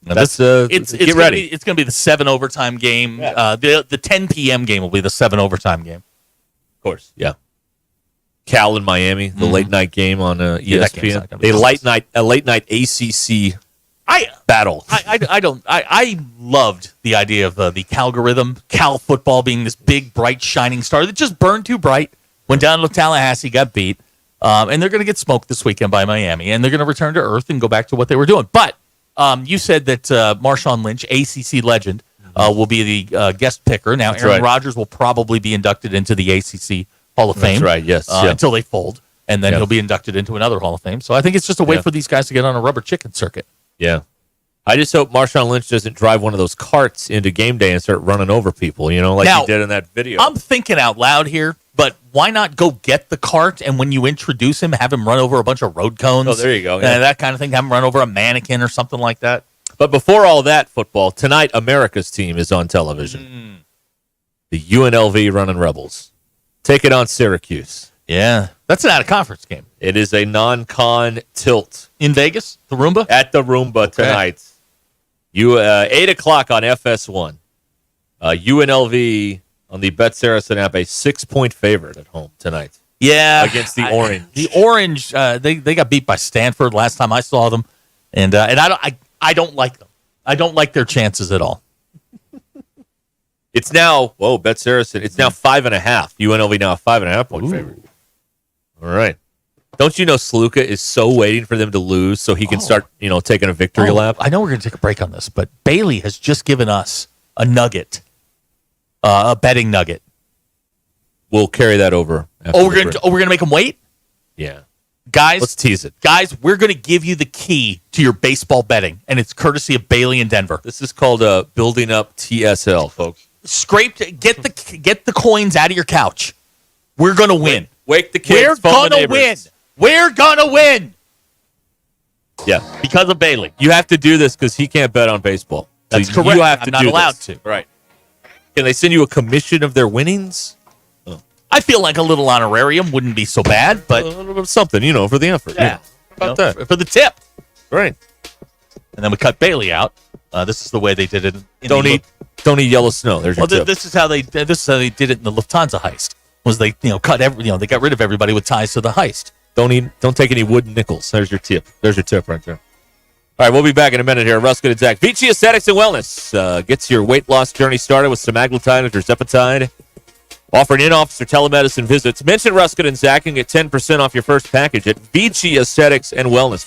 that's get ready. It's going to be the 7 overtime game. The 10 p.m. game will be the 7 overtime game. Of course, yeah. Cal in Miami, the late night game on Yeah, that game's ESPN. not gonna be A late night ACC. battle. I loved the idea of the Calgorithm, Cal football being this big, bright, shining star that just burned too bright, went down to Tallahassee, got beat, and they're going to get smoked this weekend by Miami, and they're going to return to earth and go back to what they were doing. But you said that Marshawn Lynch, ACC legend, will be the guest picker. Now, That's Aaron right. Rodgers will probably be inducted into the ACC Hall of Fame. That's right, yes. Yeah. Until they fold, and then Yeah. he'll be inducted into another Hall of Fame. So I think it's just a way Yeah. for these guys to get on a rubber chicken circuit. Yeah. I just hope Marshawn Lynch doesn't drive one of those carts into game day and start running over people, like Now, he did in that video. I'm thinking out loud here, but why not go get the cart and when you introduce him, have him run over a bunch of road cones? Oh, there you go, yeah. That kind of thing. Have him run over a mannequin or something like that. But before all that football, tonight America's team is on television. The UNLV Running Rebels. Take it on Syracuse. Yeah. That's an out-of-conference game. It is a non-con tilt. In Vegas? The Roomba? At the Roomba tonight. 8 o'clock on FS1. UNLV on the Bet Saracen app, a 6-point favorite at home tonight. Yeah. Against the Orange. The Orange, they got beat by Stanford last time I saw them. And I don't like them. I don't like their chances at all. It's now, Bet Saracen. It's now 5.5. UNLV now a 5.5-point favorite. All right. Don't you know Sluka is so waiting for them to lose so he can start, taking a victory lap? I know we're going to take a break on this, but Bailey has just given us a nugget, a betting nugget. We'll carry that over. We're going to make them wait? Yeah. Guys, let's tease it. Guys, we're going to give you the key to your baseball betting, and it's courtesy of Bailey in Denver. This is called building up TSL, folks. Get the coins out of your couch. We're going to win. Wake the kids. We're going to win. We're going to win. Yeah. Because of Bailey. You have to do this because he can't bet on baseball. That's So correct. You have to I'm not do allowed this. to. Right. Can they send you a commission of their winnings? I feel like a little honorarium wouldn't be so bad, but a little bit of something, for the effort. Yeah. About that. For the tip. Right. And then we cut Bailey out. This is the way they did it. Don't eat yellow snow. There's your tip. This is how they did it in the Lufthansa heist. Was they cut they got rid of everybody with ties to the heist. Don't take any wooden nickels. There's your tip. There's your tip right there. All right, we'll be back in a minute here. Ruscin and Zach. Vici Aesthetics and Wellness gets your weight loss journey started with semaglutide or tirzepatide. Offering in-office or telemedicine visits. Mention Ruscin and Zach and get 10% off your first package at Vici Aesthetics and Wellness.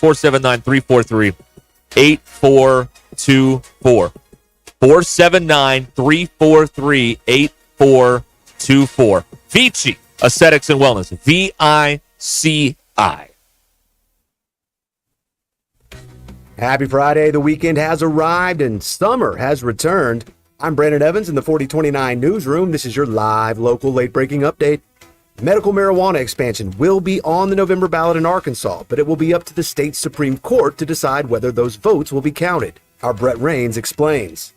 479-343-8424. 479-343-8424. Vici Aesthetics and Wellness. VICI. Happy Friday. The weekend has arrived and summer has returned. I'm Brandon Evans in the 4029 newsroom. This is your live local late-breaking update. Medical marijuana expansion will be on the November ballot in Arkansas, but it will be up to the state Supreme Court to decide whether those votes will be counted. Our Brett Rains explains.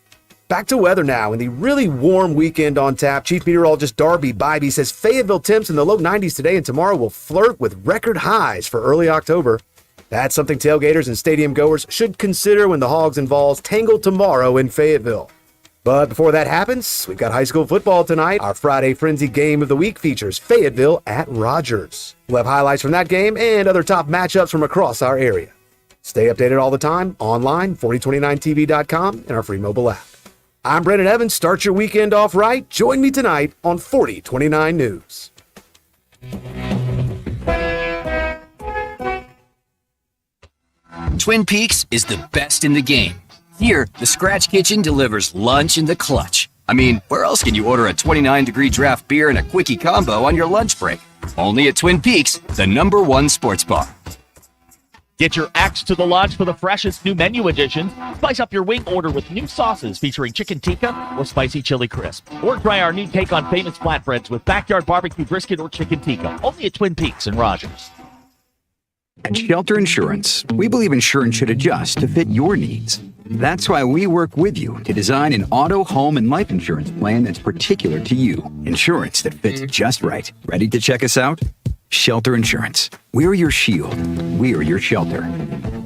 Back to weather now. In the really warm weekend on tap, Chief Meteorologist Darby Bybee says Fayetteville temps in the low 90s today and tomorrow will flirt with record highs for early October. That's something tailgaters and stadium goers should consider when the Hogs and Vols tangle tomorrow in Fayetteville. But before that happens, we've got high school football tonight. Our Friday Frenzy game of the week features Fayetteville at Rogers. We'll have highlights from that game and other top matchups from across our area. Stay updated all the time online, 4029tv.com, and our free mobile app. I'm Brandon Evans. Start your weekend off right. Join me tonight on 4029 News. Twin Peaks is the best in the game. Here, the Scratch Kitchen delivers lunch in the clutch. I mean, where else can you order a 29-degree draft beer and a quickie combo on your lunch break? Only at Twin Peaks, the #1 sports bar. Get your axe to the lodge for the freshest new menu additions. Spice up your wing order with new sauces featuring chicken tikka or spicy chili crisp. Or try our new take on famous flatbreads with backyard barbecue brisket or chicken tikka. Only at Twin Peaks and Rogers. At Shelter Insurance, we believe insurance should adjust to fit your needs. That's why we work with you to design an auto, home, and life insurance plan that's particular to you. Insurance that fits just right. Ready to check us out? Shelter Insurance. We're your shield. We're your shelter.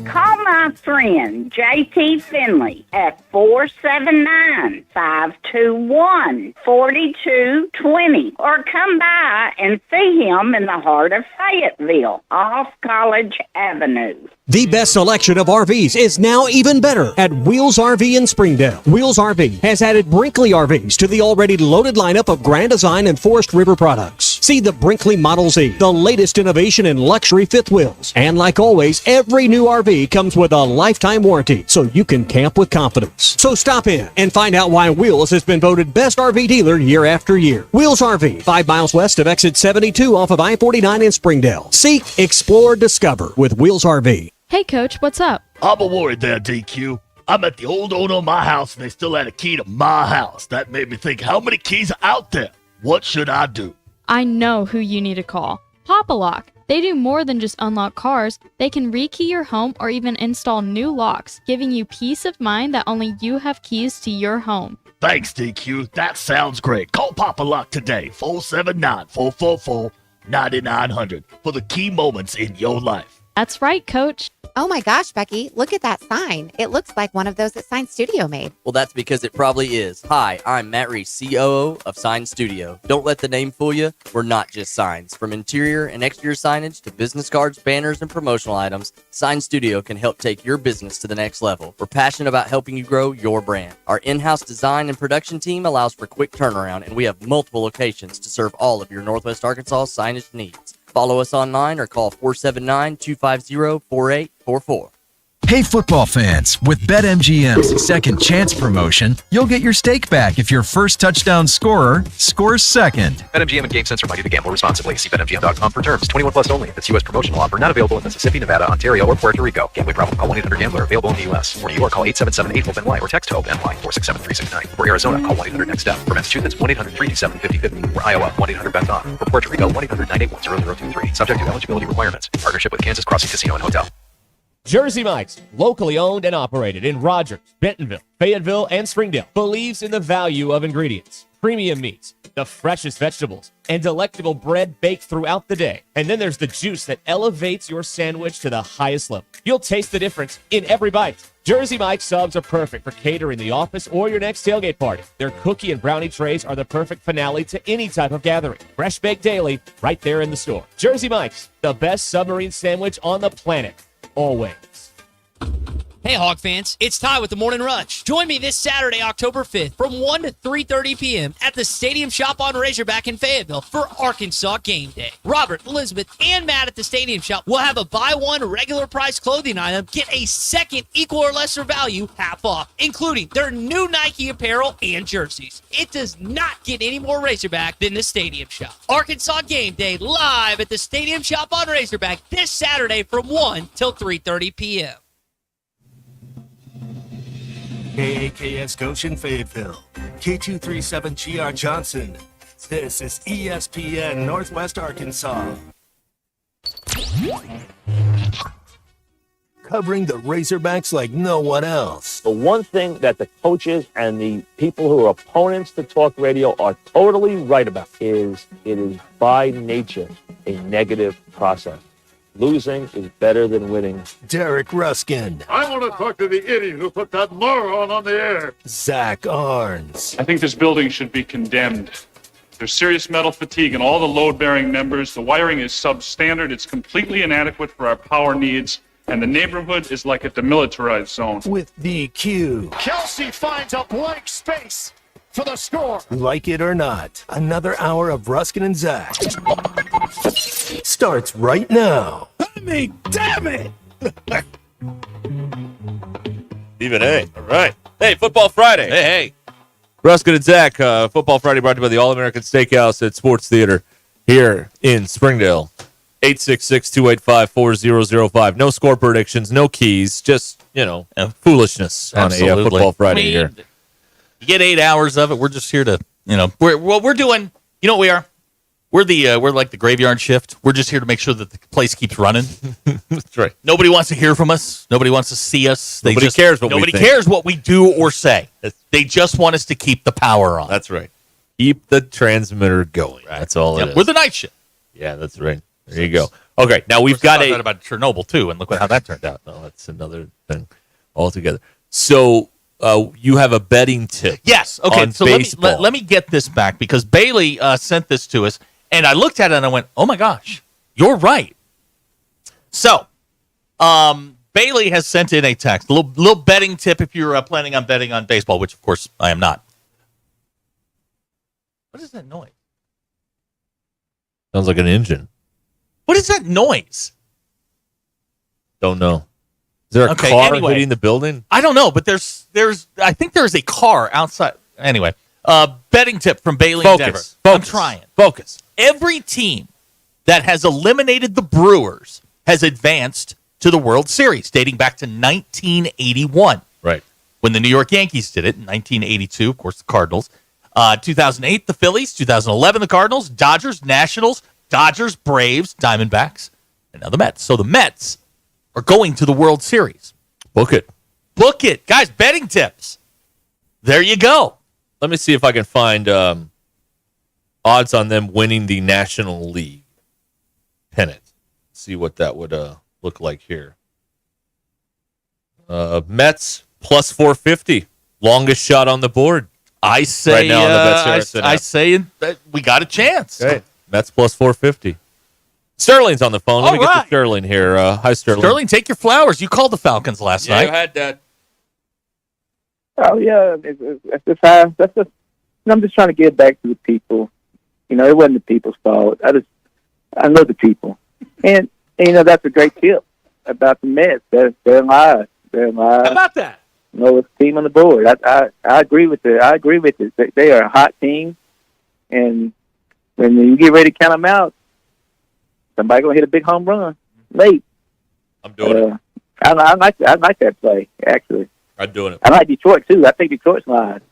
Call my my friend JT Finley at 479-521-4220 or come by and see him in the heart of Fayetteville off College Avenue. The best selection of RVs is now even better at Wheels RV in Springdale. Wheels RV has added Brinkley RVs to the already loaded lineup of Grand Design and Forest River products. See the Brinkley Model Z, the latest innovation in luxury fifth wheels. And like always, every new RV comes with a lifetime warranty, so you can camp with confidence. So stop in and find out why Wheels has been voted best RV dealer year after year. Wheels RV, 5 miles west of exit 72 off of I-49 in Springdale. Seek, explore, discover with Wheels RV. Hey, Coach, what's up? I'm a worried there, DQ. I met the old owner of my house, and they still had a key to my house. That made me think, how many keys are out there? What should I do? I know who you need to call. Pop a Lock. They do more than just unlock cars. They can rekey your home or even install new locks, giving you peace of mind that only you have keys to your home. Thanks, DQ. That sounds great. Call Papa Lock today, 479-444-9900, for the key moments in your life. That's right, Coach. Oh my gosh, Becky, look at that sign. It looks like one of those that Sign Studio made. Well, that's because it probably is. Hi, I'm Matt Reese, COO of Sign Studio. Don't let the name fool you. We're not just signs. From interior and exterior signage to business cards, banners, and promotional items, Sign Studio can help take your business to the next level. We're passionate about helping you grow your brand. Our in-house design and production team allows for quick turnaround, and we have multiple locations to serve all of your Northwest Arkansas signage needs. Follow us online or call 479-250-4844. Hey football fans, with BetMGM's second chance promotion, you'll get your stake back if your first touchdown scorer scores second. BetMGM and GameSense remind you to gamble responsibly. See BetMGM.com for terms. 21 plus only. That's U.S. promotional offer. Not available in Mississippi, Nevada, Ontario, or Puerto Rico. Gambling problem? Call 1-800-GAMBLER. Available in the U.S. For New York, call 877-8-HOPE-NY or text HOPE-NY 467-369. For Arizona, call 1-800-NEXT-STEP. For Massachusetts, 1-800-327-5050. For Iowa, 1-800-BETS-OFF. For Puerto Rico, 1-800-981-0023. Subject to eligibility requirements. Partnership with Kansas Crossing Casino and Hotel. Jersey Mike's, locally owned and operated in Rogers, Bentonville, Fayetteville, and Springdale, believes in the value of ingredients, premium meats, the freshest vegetables, and delectable bread baked throughout the day. And then there's the juice that elevates your sandwich to the highest level. You'll taste the difference in every bite. Jersey Mike's subs are perfect for catering the office or your next tailgate party. Their cookie and brownie trays are the perfect finale to any type of gathering. Fresh baked daily, right there in the store. Jersey Mike's, the best submarine sandwich on the planet. Always. Hey, Hog fans, it's Ty with the Morning Rush. Join me this Saturday, October 5th from 1 to 3:30 p.m. at the Stadium Shop on Razorback in Fayetteville for Arkansas Game Day. Robert, Elizabeth, and Matt at the Stadium Shop will have a buy one regular price clothing item, get a second equal or lesser value half off, including their new Nike apparel and jerseys. It does not get any more Razorback than the Stadium Shop. Arkansas Game Day live at the Stadium Shop on Razorback this Saturday from 1 till 3:30 p.m. KAKS Goshen Fayetteville, K237GR Johnson. This is ESPN Northwest Arkansas. Covering the Razorbacks like no one else. The one thing that the coaches and the people who are opponents to talk radio are totally right about is it is by nature a negative process. Losing is better than winning. Derek Ruskin. I want to talk to the idiot who put that moron on the air. Zach Arns. I think this building should be condemned. There's serious metal fatigue in all the load-bearing members. The wiring is substandard. It's completely inadequate for our power needs. And the neighborhood is like a demilitarized zone. With DQ. Kelsey finds a blank space for the score. Like it or not, another hour of Ruskin and Zach starts right now. I mean, damn it! Even A. All right. Hey, Football Friday. Hey. Ruskin and Zach, Football Friday brought to you by the All-American Steakhouse at Sports Theater here in Springdale. 866-285-4005. No score predictions, no keys, just, foolishness on a Football Friday here. You get 8 hours of it. We're just here to, we're doing, what we are? We're like the graveyard shift. We're just here to make sure that the place keeps running. That's right. Nobody wants to hear from us. Nobody wants to see us. Nobody cares what we think. Nobody cares what we do or say. They just want us to keep the power on. That's right. Keep the transmitter going. That's all it is. We're the night shift. Yeah, that's right. There you go. Okay, now we've got that about Chernobyl too, and look how that turned out. No, that's another thing altogether. So you have a betting tip. Yes. Okay. On So let me get this back because Bailey sent this to us, and I looked at it and I went, "Oh my gosh, you're right." So, Bailey has sent in a text, a little betting tip if you're planning on betting on baseball, which of course I am not. What is that noise? Sounds like an engine. What is that noise? Don't know. Is there a car hitting the building? I don't know, but I think there's a car outside. Anyway, betting tip from Bailey and Denver. I'm trying. Focus. Every team that has eliminated the Brewers has advanced to the World Series, dating back to 1981. Right. When the New York Yankees did it in 1982, of course, the Cardinals. 2008, the Phillies. 2011, the Cardinals. Dodgers, Nationals. Dodgers, Braves, Diamondbacks, and now the Mets. So the Mets are going to the World Series. Book it. Book it. Guys, betting tips. There you go. Let me see if I can find odds on them winning the National League pennant. See what that would look like here. Mets plus 450. Longest shot on the board. I say right now on the Bet I say that we got a chance. Okay. Mets plus 450. Sterling's on the phone. Let me get to Sterling here. Hi, Sterling. Sterling, take your flowers. You called the Falcons last night. Yeah, I had that. Oh yeah, that's just. I'm just trying to give back to the people. You know, it wasn't the people's fault. I know the people, and you know that's a great tip about the Mets. They're alive. They're alive. How about that? Lowest team on the board. I agree with it. I agree with it. They are a hot team, and when you get ready to count them out, somebody gonna hit a big home run late. I'm doing it. I like that play actually. I'm doing it. I like Detroit too. I think Detroit's live.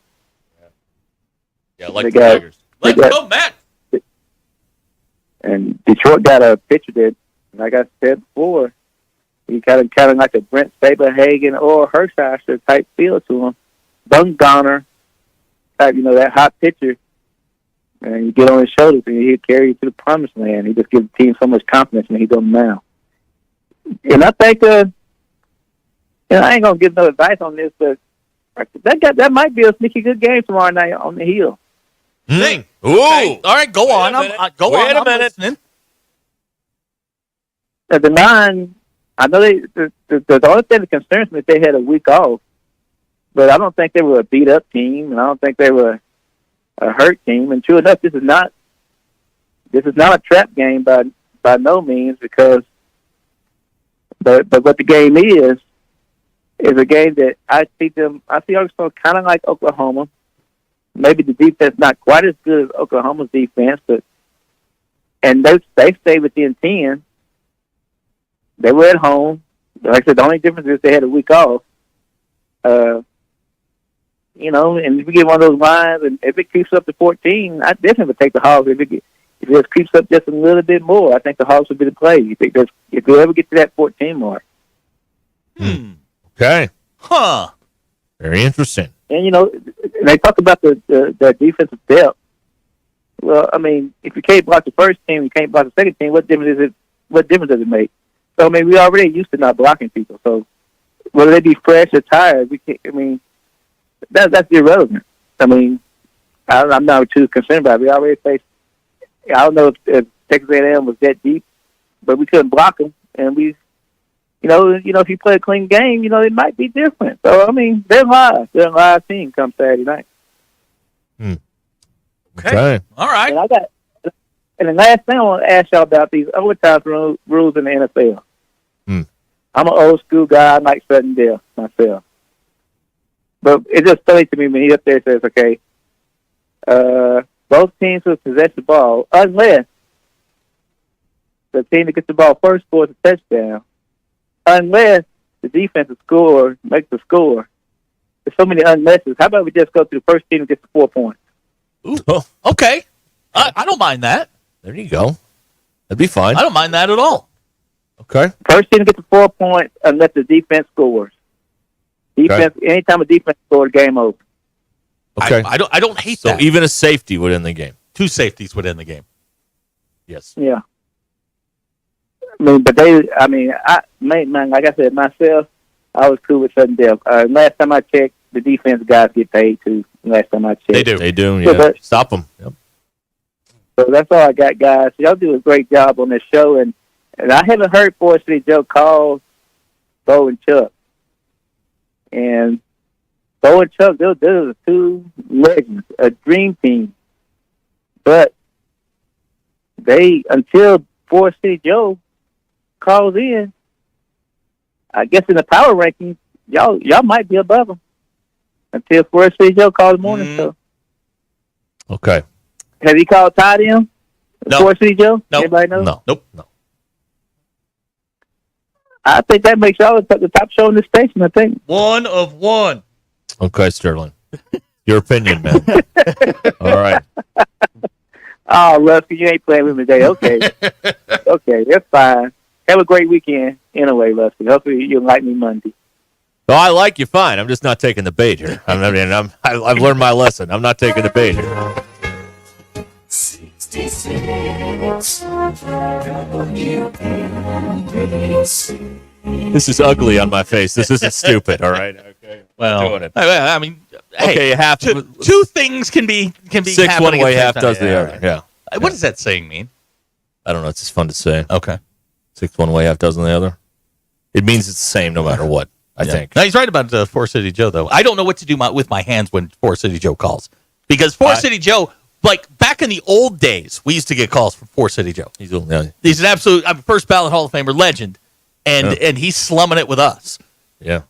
Yeah, I like the Tigers. Let's go, Matt. And Detroit got a pitcher that, like I said before, he kind of like a Brent Saberhagen or Hershiser type feel to him. Bumgarner type, you know, that hot pitcher. And you get on his shoulders and he'll carry you to the promised land. He just gives the team so much confidence when he's on the mound. And I think, and I ain't going to give no advice on this, but that might be a sneaky good game tomorrow night on the Hill. Ooh. Okay. All right, go on. Wait a minute. Listening. At the 9, I know the only thing that concerns me is they had a week off, but I don't think they were a beat-up team, and I don't think they were a hurt team. And true enough, this is not a trap game by no means, because but what the game is a game that I see Arkansas kind of like Oklahoma. Maybe the defense not quite as good as Oklahoma's defense, and they stayed within 10. They were at home. Like I said, the only difference is they had a week off. You know, and if we get one of those lines, and if it creeps up to 14, I definitely would take the Hogs. If it just creeps up just a little bit more, I think the Hogs would be the play. If we ever get to that 14 mark. Okay. Huh. Very interesting. And, you know, they talk about the defensive depth. Well, I mean, if you can't block the first team, you can't block the second team, what difference does it make? So, I mean, we already used to not blocking people. So, whether they be fresh or tired, that's irrelevant. I mean, I'm not too concerned about it. We already faced, I don't know if Texas A&M was that deep, but we couldn't block them. And we, you know, if you play a clean game, you know, it might be different. So, I mean, they're live. They're a live team come Saturday night. Okay. All right. And the last thing I want to ask y'all about these overtime rules in the NFL. I'm an old school guy. I like sudden death myself. But it's just funny to me when he up there says, okay, both teams will possess the ball unless the team that gets the ball first scores a touchdown, unless the defensive score makes the score. There's so many unlesses. How about we just go to the first team that gets the 4 points? Ooh. Okay. I don't mind that. There you go. That'd be fine. I don't mind that at all. Okay. First team to get the 4 points unless the defense scores. Anytime a defense scores, game over. Okay. I don't hate that. So even a safety would end the game. 2 safeties would end the game. Yes. Yeah. Like I said, myself, I was cool with sudden death. Last time I checked, the defense guys get paid too. Last time I checked. They do, yeah. Stop them. Yep. So that's all I got, guys. Y'all do a great job on this show, and I haven't heard Forest City Joe call Bo and Chuck. And Bo and Chuck, those are two legends, a dream team. But until Forest City Joe calls in, I guess in the power rankings, y'all might be above them. Until Forest City Joe calls the morning show. Okay. Have you called tight end? No. Forest City Joe? No. Everybody know? No. Nope. No. I think that makes y'all the top show in the station, I think. 1 of 1. Okay, Sterling. Your opinion, man. All right. Oh, Ruscin, you ain't playing with me today. Okay. Okay, that's fine. Have a great weekend. Anyway, Ruscin, hopefully you'll like me Monday. Well, I like you fine. I'm just not taking the bait here. I've learned my lesson. I'm not taking the bait here. 66 This is ugly on my face. This isn't stupid, all right? Okay. Well, doing it. I mean, Okay, half two things can be 6 happening one way, at the half same does time. the other. Yeah. What does that saying mean? I don't know. It's just fun to say. Okay. 6 one way, half dozen the other. It means it's the same no matter what, I think. No, he's right about Forest City Joe, though. I don't know what to do with my hands when Forest City Joe calls. Because Forest City Joe, like back in the old days, we used to get calls from Forest City Joe. He's an absolute first ballot Hall of Famer legend, and he's slumming it with us. Yeah.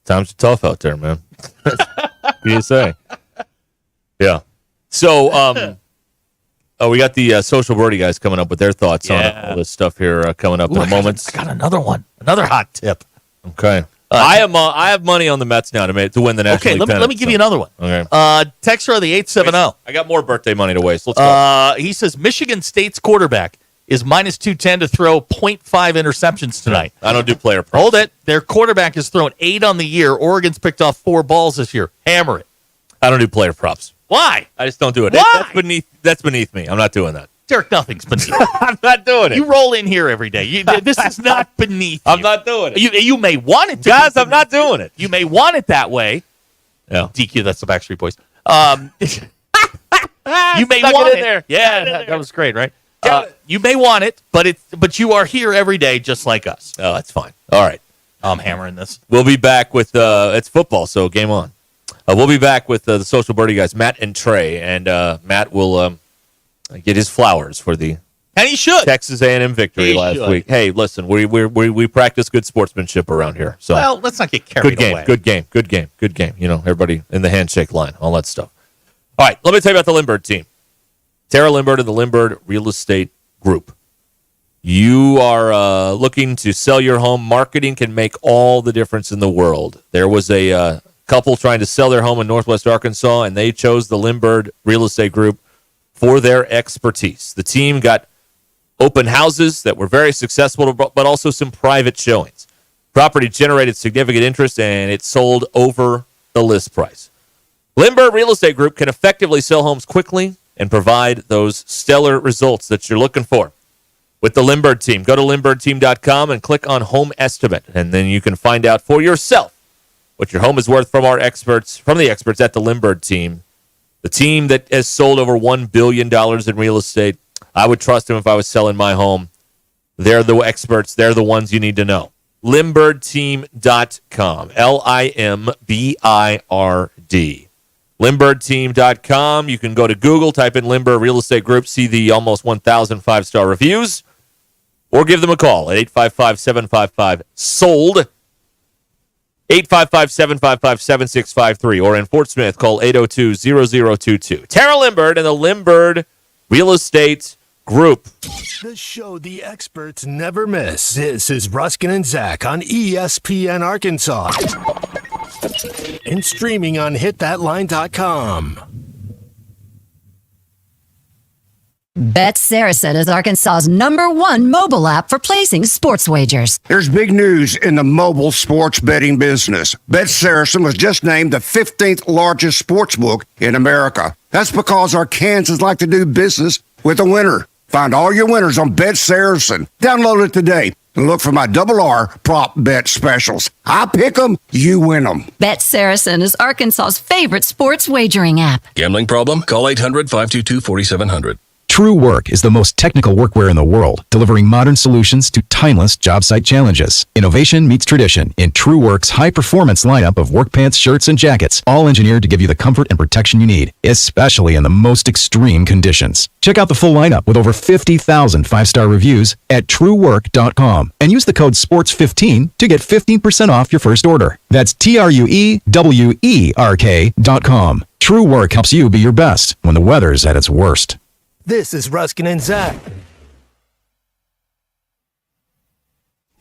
Times are tough out there, man. What do you say? Yeah. So, we got the Social Birdie guys coming up with their thoughts on all this stuff here coming up in a moment. I got another one. Another hot tip. Okay. I have money on the Mets now to win the National League League let me give you another one. Okay. Texter of the 870. I got more birthday money to waste. Let's go. He says Michigan State's quarterback is minus 210 to throw 0.5 interceptions tonight. I don't do player props. Hold it. Their quarterback has thrown 8 on the year. Oregon's picked off 4 balls this year. Hammer it. I don't do player props. Why? I just don't do it. Why? That's beneath me. I'm not doing that. Derek, nothing's beneath. I'm not doing it. You roll in here every day. This is not beneath. I'm not doing it. You may want it to. Guys, I'm not doing it. You may want it that way. Yeah. DQ, that's the Backstreet Boys. You may Stuck want it it. in there. Yeah, that was great, right? You may want it, but you are here every day just like us. Oh, that's fine. All right. I'm hammering this. We'll be back with it's football, so game on. We'll be back with the Social Birdie guys, Matt and Trey, and Matt will get his flowers for the and he should Texas A&M victory last week. Hey, listen, we practice good sportsmanship around here. So well, let's not get carried away. Good game. You know, everybody in the handshake line, all that stuff. All right, let me tell you about the Lindbergh team. Tara Lindbergh and the Lindbergh Real Estate Group. You are looking to sell your home. Marketing can make all the difference in the world. There was a couple trying to sell their home in Northwest Arkansas, and they chose the Lindbergh Real Estate Group for their expertise. The team got open houses that were very successful, but also some private showings. Property generated significant interest, and it sold over the list price. Lindbergh Real Estate Group can effectively sell homes quickly and provide those stellar results that you're looking for. With the Lindbergh team, go to lindberghteam.com and click on Home Estimate, and then you can find out for yourself what your home is worth from the experts at the Lindbergh team, the team that has sold over $1 billion in real estate. I would trust them if I was selling my home. They're the experts. They're the ones you need to know. lindberghteam.com, LIMBIRD. lindberghteam.com. You can go to Google, type in Lindbergh Real Estate Group, see the almost 1,000 5-star reviews, or give them a call at 855-755-SOLD, 855-755-7653, or in Fort Smith, call 802-0022. Tara Lindbergh and the Lindbergh Real Estate Group. The show the experts never miss. This is Ruscin and Zach on ESPN Arkansas. And streaming on hitthatline.com. Bet Saracen is Arkansas's #1 mobile app for placing sports wagers. There's big news in the mobile sports betting business. Bet Saracen was just named the 15th largest sports book in America. That's because Arkansans like to do business with a winner. Find all your winners on Bet Saracen. Download it today and look for my Double R prop bet specials. I pick 'em, you win 'em. Bet Saracen is Arkansas's favorite sports wagering app. Gambling problem? Call 800-522-4700. True Work is the most technical workwear in the world, delivering modern solutions to timeless job site challenges. Innovation meets tradition in True Work's high-performance lineup of work pants, shirts, and jackets, all engineered to give you the comfort and protection you need, especially in the most extreme conditions. Check out the full lineup with over 50,000 five-star reviews at truework.com and use the code SPORTS15 to get 15% off your first order. That's TRUEWERK.com. True Work helps you be your best when the weather's at its worst. This is Ruskin and Zach.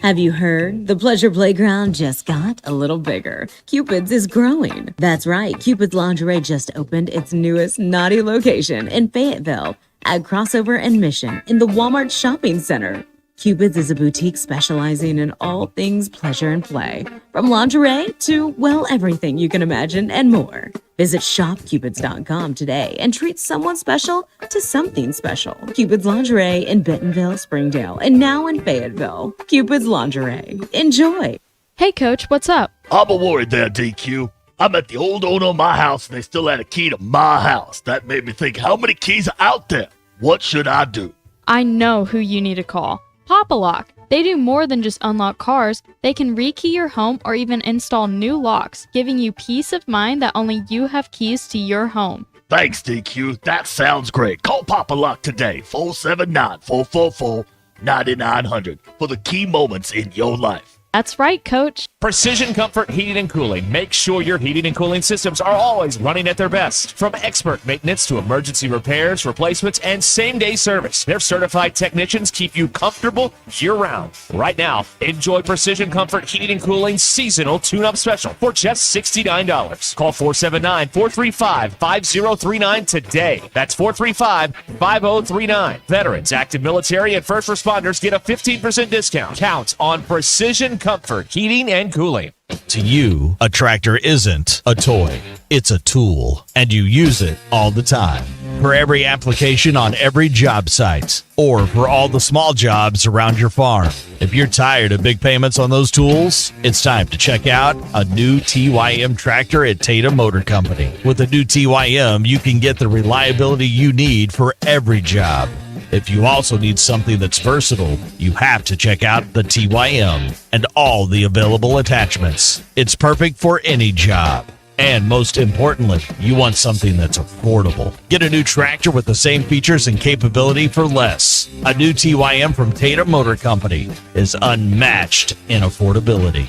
Have you heard? The Pleasure Playground just got a little bigger. Cupid's is growing. That's right, Cupid's Lingerie just opened its newest naughty location in Fayetteville at Crossover and Mission in the Walmart Shopping Center. Cupid's is a boutique specializing in all things pleasure and play, from lingerie to, well, everything you can imagine and more. Visit shopcupids.com today and treat someone special to something special. Cupid's Lingerie in Bentonville, Springdale, and now in Fayetteville. Cupid's Lingerie. Enjoy. Hey, Coach, what's up? I'm a worried there, DQ. I'm at the old owner of my house and they still had a key to my house. That made me think, how many keys are out there? What should I do? I know who you need to call. Pop a Lock. They do more than just unlock cars. They can rekey your home or even install new locks, giving you peace of mind that only you have keys to your home. Thanks, DQ. That sounds great. Call Papa Lock today, 479-444-9900 for the key moments in your life. That's right, Coach. Precision Comfort Heating and Cooling. Make sure your heating and cooling systems are always running at their best. From expert maintenance to emergency repairs, replacements, and same-day service, their certified technicians keep you comfortable year-round. Right now, enjoy Precision Comfort Heating and Cooling Seasonal Tune-Up Special for just $69. Call 479-435-5039 today. That's 435-5039. Veterans, active military, and first responders get a 15% discount. Count on Precision Comfort Heating and Cooling. To you, a tractor isn't a toy. It's a tool, and you use it all the time. For every application on every job site, or for all the small jobs around your farm. If you're tired of big payments on those tools, it's time to check out a new TYM tractor at Tatum Motor Company. With a new TYM, you can get the reliability you need for every job. If you also need something that's versatile, you have to check out the TYM and all the available attachments. It's perfect for any job. And most importantly, you want something that's affordable. Get a new tractor with the same features and capability for less. A new TYM from Tatum Motor Company is unmatched in affordability.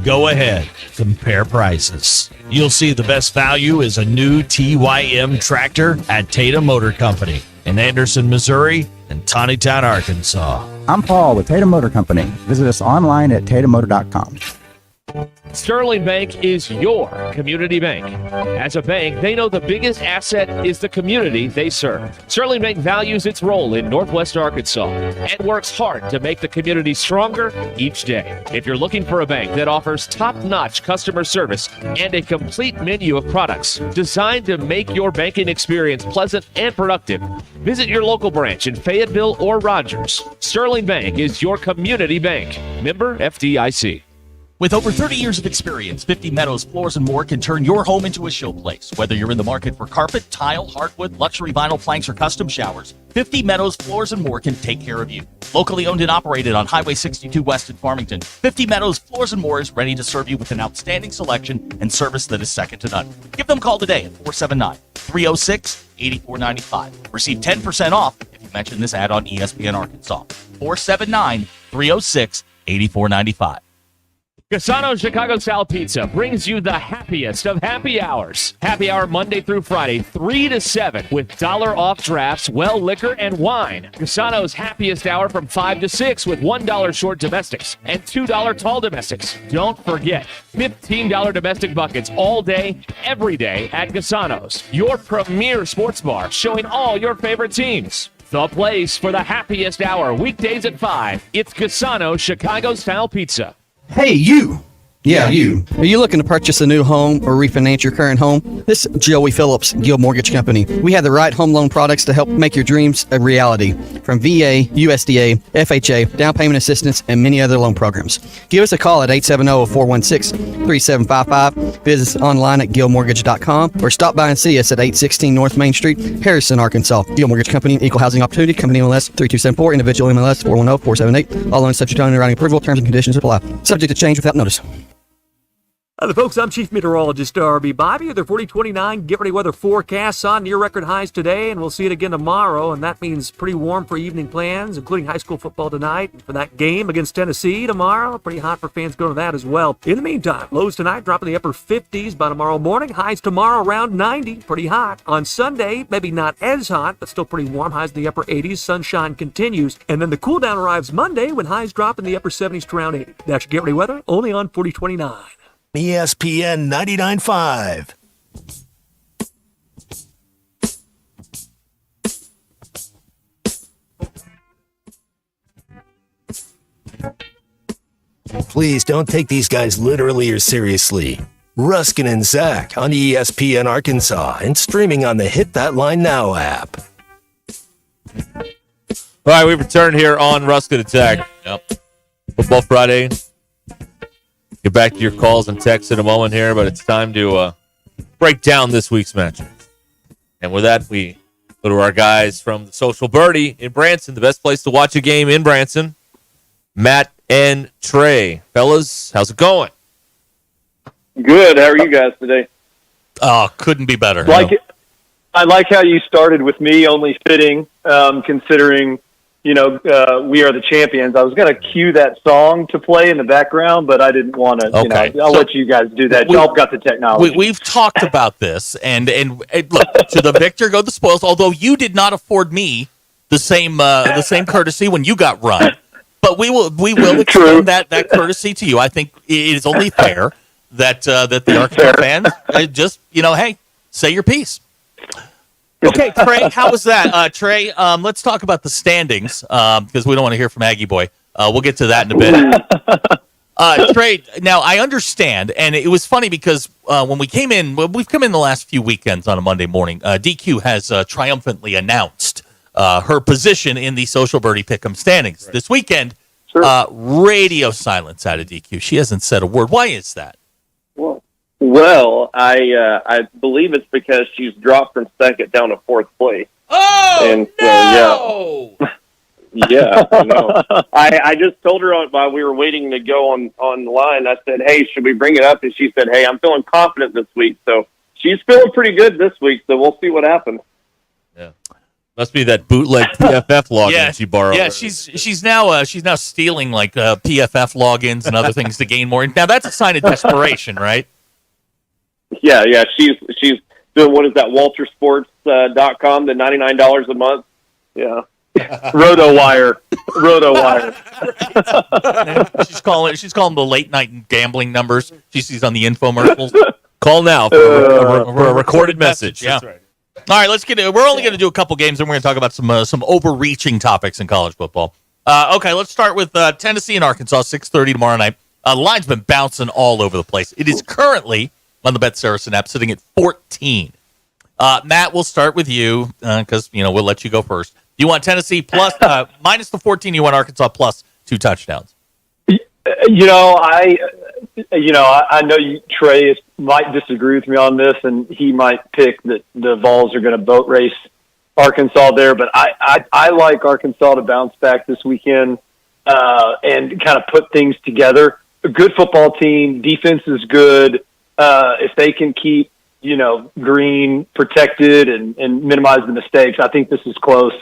Go ahead, compare prices. You'll see the best value is a new TYM tractor at Tatum Motor Company in Anderson, Missouri, and Tawnytown, Arkansas. I'm Paul with Tatum Motor Company. Visit us online at tatummotor.com. Sterling Bank is your community bank. As a bank, they know the biggest asset is the community they serve. Sterling Bank values its role in Northwest Arkansas and works hard to make the community stronger each day. If you're looking for a bank that offers top-notch customer service and a complete menu of products designed to make your banking experience pleasant and productive, visit your local branch in Fayetteville or Rogers. Sterling Bank is your community bank. Member FDIC. With over 30 years of experience, 50 Meadows Floors and More can turn your home into a showplace. Whether you're in the market for carpet, tile, hardwood, luxury vinyl planks, or custom showers, 50 Meadows Floors and More can take care of you. Locally owned and operated on Highway 62 West in Farmington, 50 Meadows Floors and More is ready to serve you with an outstanding selection and service that is second to none. Give them a call today at 479-306-8495. Receive 10% off if you mention this ad on ESPN Arkansas. 479-306-8495. Cassano's Chicago Style Pizza brings you the happiest of happy hours. Happy hour Monday through Friday, 3 to 7, with $1 off drafts, well liquor, and wine. Cassano's happiest hour from 5 to 6 with $1 short domestics and $2 tall domestics. Don't forget, $15 domestic buckets all day, every day at Cassano's, your premier sports bar showing all your favorite teams. The place for the happiest hour, weekdays at 5. It's Cassano's Chicago Style Pizza. Hey, you! Yeah, you. Are you looking to purchase a new home or refinance your current home? This is Joey Phillips, Guild Mortgage Company. We have the right home loan products to help make your dreams a reality. From VA, USDA, FHA, down payment assistance, and many other loan programs. Give us a call at 870-416-3755. Visit us online at guildmortgage.com or stop by and see us at 816 North Main Street, Harrison, Arkansas. Guild Mortgage Company, Equal Housing Opportunity, Company MLS 3274, Individual MLS 410478. All loans subject to underwriting approval, terms and conditions apply. Subject to change without notice. Hi, folks. I'm Chief Meteorologist RB Bobby. Their 4029 Get Ready Weather forecast saw near record highs today, and we'll see it again tomorrow. And that means pretty warm for evening plans, including high school football tonight. And for that game against Tennessee tomorrow, pretty hot for fans going to that as well. In the meantime, lows tonight drop in the upper 50s by tomorrow morning. Highs tomorrow around 90, pretty hot. On Sunday, maybe not as hot, but still pretty warm. Highs in the upper 80s. Sunshine continues. And then the cool down arrives Monday when highs drop in the upper 70s to around 80. That's your Get Ready Weather, only on 4029. ESPN 99.5. Please don't take these guys literally or seriously. Ruscin and Zach on ESPN Arkansas and streaming on the Hit That Line Now app. All right, we return here on Ruscin and Zach. Yep. Football Friday. Get back to your calls and texts in a moment here, but it's time to break down this week's matchup. And with that, we go to our guys from the Social Birdie in Branson, the best place to watch a game in Branson, Matt and Trey. Fellas, how's it going? Good. How are you guys today? Oh, couldn't be better. I like how you started with me only fitting, considering we are the champions. I was going to cue that song to play in the background, but I didn't want to. Okay. I'll let you guys do that. Y'all got the technology. We've talked about this, and look, to the victor go the spoils. Although you did not afford me the same courtesy when you got run, but we will extend that courtesy to you. I think it is only fair that the Arkansas fans just hey, say your piece. Okay, Trey, how was that? Trey, let's talk about the standings because we don't want to hear from Aggie Boy. We'll get to that in a bit. Trey, now I understand, and it was funny because when we've come in the last few weekends on a Monday morning, DQ has triumphantly announced her position in the Social Birdie Pick'em standings. Right. This weekend, radio silence out of DQ. She hasn't said a word. Why is that? Well, I believe it's because she's dropped from second down to fourth place. Oh, and no! Yeah, I know. I just told her while we were waiting to go on the line, I said, hey, should we bring it up? And she said, hey, I'm feeling confident this week. So she's feeling pretty good this week, so we'll see what happens. Yeah. Must be that bootleg PFF login she borrowed. Yeah, she's now stealing like PFF logins and other things to gain more. Now that's a sign of desperation, right? Yeah, she's doing, what is that, WalterSports.com, the $99 a month? Yeah. RotoWire. She's calling the late night gambling numbers she sees on the infomercials. Call now for a recorded message. Yeah. That's right. All right, let's get it. We're only going to do a couple games, and we're going to talk about some overreaching topics in college football. Okay, let's start with Tennessee and Arkansas, 6:30 tomorrow night. The line's been bouncing all over the place. It is currently on the Bet Saracen app, sitting at 14. Matt, we'll start with you because we'll let you go first. Do you want Tennessee plus minus the 14? You want Arkansas plus 2 touchdowns? I know Trey might disagree with me on this, and he might pick that the Vols are going to boat race Arkansas there. But I like Arkansas to bounce back this weekend and kind of put things together. A good football team, defense is good. If they can keep, Green protected and minimize the mistakes, I think this is close.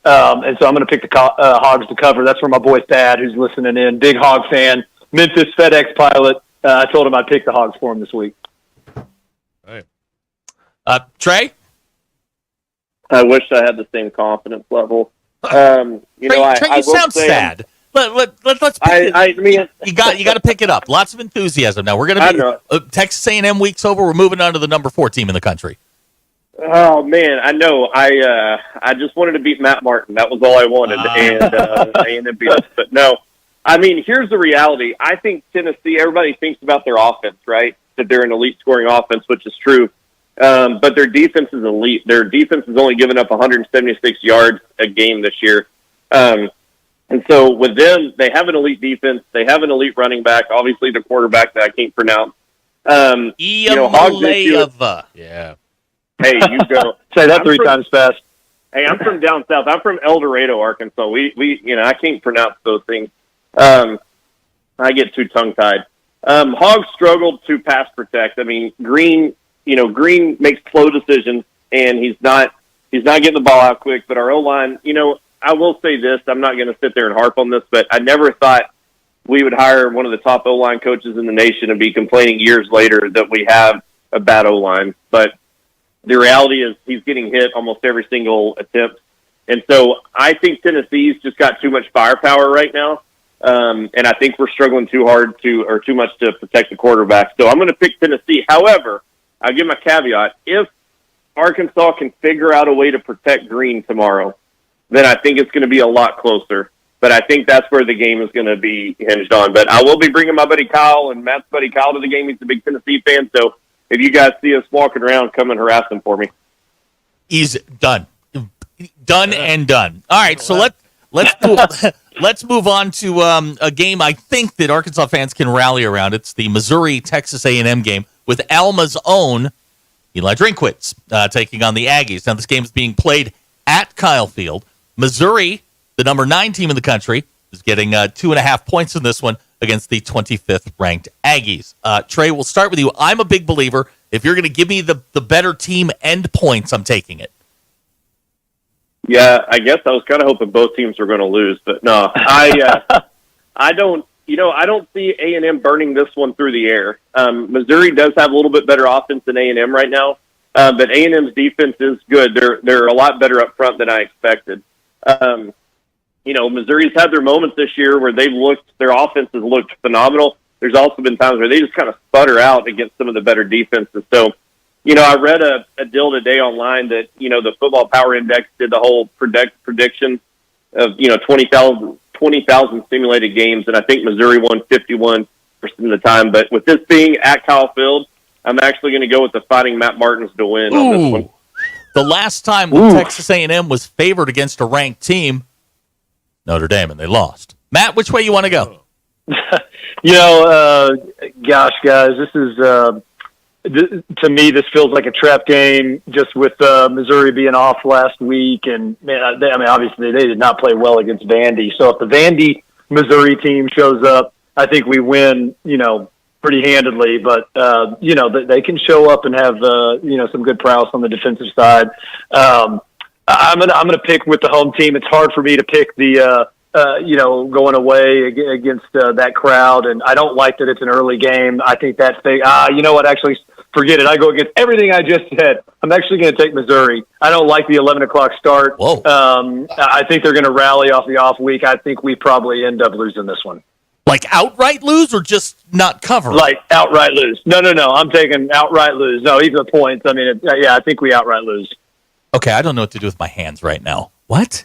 And so I'm going to pick the Hogs to cover. That's for my boy Thad, who's listening in. Big Hog fan. Memphis FedEx pilot. I told him I'd pick the Hogs for him this week. All right. Trey? I wish I had the same confidence level. Trey, you sound sad. Let's pick you got to pick it up. Lots of enthusiasm. Now we're going to be Texas A&M week's over. We're moving on to the number 4 team in the country. Oh man, I know. I just wanted to beat Matt Martin. That was all I wanted, and A&M beat us. But no, I mean, here's the reality. I think Tennessee, everybody thinks about their offense, right? That they're an elite scoring offense, which is true. But their defense is elite. Their defense has only given up 176 yards a game this year. And so with them, they have an elite defense. They have an elite running back. Obviously, the quarterback that I can't pronounce. Iamaleava. Yeah. Hey, you go. Say that three times fast. Hey, I'm from down south. I'm from El Dorado, Arkansas. We I can't pronounce those things. I get too tongue-tied. Hogg struggled to pass protect. I mean, Green makes slow decisions, and he's not getting the ball out quick. But our O-line, I will say this. I'm not going to sit there and harp on this, but I never thought we would hire one of the top O-line coaches in the nation and be complaining years later that we have a bad O-line. But the reality is he's getting hit almost every single attempt. And so I think Tennessee's just got too much firepower right now. And I think we're struggling too much to protect the quarterback. So I'm going to pick Tennessee. However, I'll give my caveat. If Arkansas can figure out a way to protect Green tomorrow, then I think it's going to be a lot closer. But I think that's where the game is going to be hinged on. But I will be bringing my buddy Kyle and Matt's buddy Kyle to the game. He's a big Tennessee fan. So if you guys see us walking around, come and harass him for me. He's done. Done and done. All right, so let's move on to a game I think that Arkansas fans can rally around. It's the Missouri-Texas A&M game with Alma's own Eli Drinkwitz taking on the Aggies. Now, this game is being played at Kyle Field. Missouri, the number 9 team in the country, is getting 2.5 points in this one against the 25th ranked Aggies. Trey, we'll start with you. I'm a big believer. If you're going to give me the better team and points, I'm taking it. Yeah, I guess I was kind of hoping both teams were going to lose, but no, I don't see A&M burning this one through the air. Missouri does have a little bit better offense than A&M right now, but A&M's defense is good. They're a lot better up front than I expected. Missouri's had their moments this year where their offense has looked phenomenal. There's also been times where they just kind of sputter out against some of the better defenses. So, I read a deal today online that, the Football Power Index did the whole prediction of, 20,000 simulated games, and I think Missouri won 51% of the time. But with this being at Kyle Field, I'm actually going to go with the Fighting Matt Martins to win on this one. The last time Texas A&M was favored against a ranked team, Notre Dame, and they lost. Matt, which way you want to go? Gosh, guys, this is to me, this feels like a trap game. Just with Missouri being off last week, and obviously they did not play well against Vandy. So if the Vandy Missouri team shows up, I think we win. Pretty handedly. But they can show up and have some good prowess on the defensive side. I'm gonna pick with the home team. It's hard for me to pick the going away against that crowd, and I don't like that it's an early game. I think that's big. You know what? Actually, forget it. I go against everything I just said. I'm actually going to take Missouri. I don't like the 11 o'clock start. Whoa. I think they're going to rally off the off week. I think we probably end up losing this one. Like outright lose or just not cover? Like outright lose. No. I'm taking outright lose. No, even the points. I mean, I think we outright lose. Okay, I don't know what to do with my hands right now. What?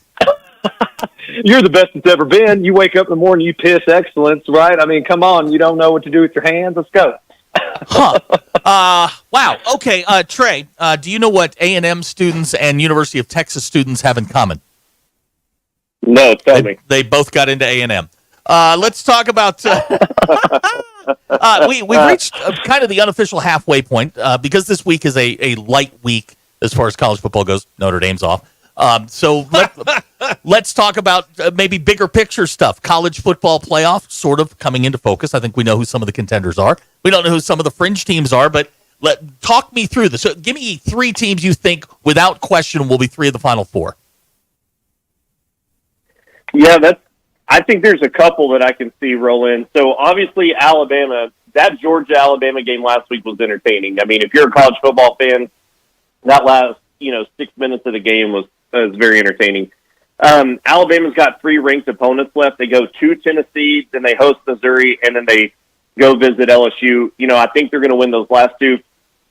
You're the best it's ever been. You wake up in the morning, you piss excellence, right? I mean, come on. You don't know what to do with your hands. Let's go. Wow. Okay, Trey, do you know what A&M students and University of Texas students have in common? No, tell me. They both got into A&M. Let's talk about... we've reached kind of the unofficial halfway point because this week is a light week as far as college football goes. Notre Dame's off. So let's talk about maybe bigger picture stuff. College football playoff sort of coming into focus. I think we know who some of the contenders are. We don't know who some of the fringe teams are, but talk me through this. So give me 3 teams you think, without question, will be 3 of the Final 4. Yeah, I think there's a couple that I can see roll in. So obviously Alabama, that Georgia-Alabama game last week was entertaining. I mean, if you're a college football fan, that last 6 minutes of the game was very entertaining. Alabama's got 3 ranked opponents left. They go to Tennessee, then they host Missouri, and then they go visit LSU. I think they're going to win those last 2.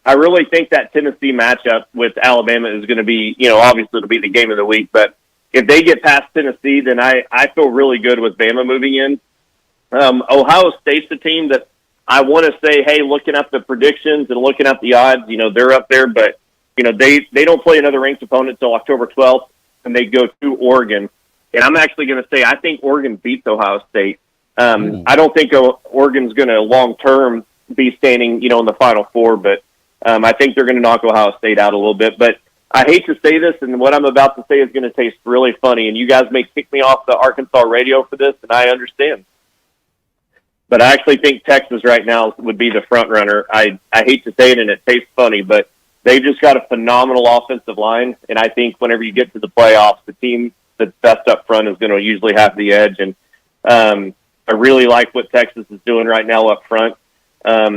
I really think that Tennessee matchup with Alabama is going to be, obviously it'll be the game of the week. But if they get past Tennessee, then I feel really good with Bama moving in. Ohio State's a team that I want to say, hey, looking at the predictions and looking at the odds, they're up there, but, they don't play another ranked opponent until October 12th, and they go to Oregon. And I'm actually going to say I think Oregon beats Ohio State. I don't think Oregon's going to long-term be standing, in the Final Four, but I think they're going to knock Ohio State out a little bit. But I hate to say this, and what I'm about to say is going to taste really funny, and you guys may kick me off the Arkansas radio for this, and I understand. But I actually think Texas right now would be the front runner. I hate to say it, and it tastes funny, but they've just got a phenomenal offensive line, and I think whenever you get to the playoffs, the team that's best up front is going to usually have the edge. And I really like what Texas is doing right now up front.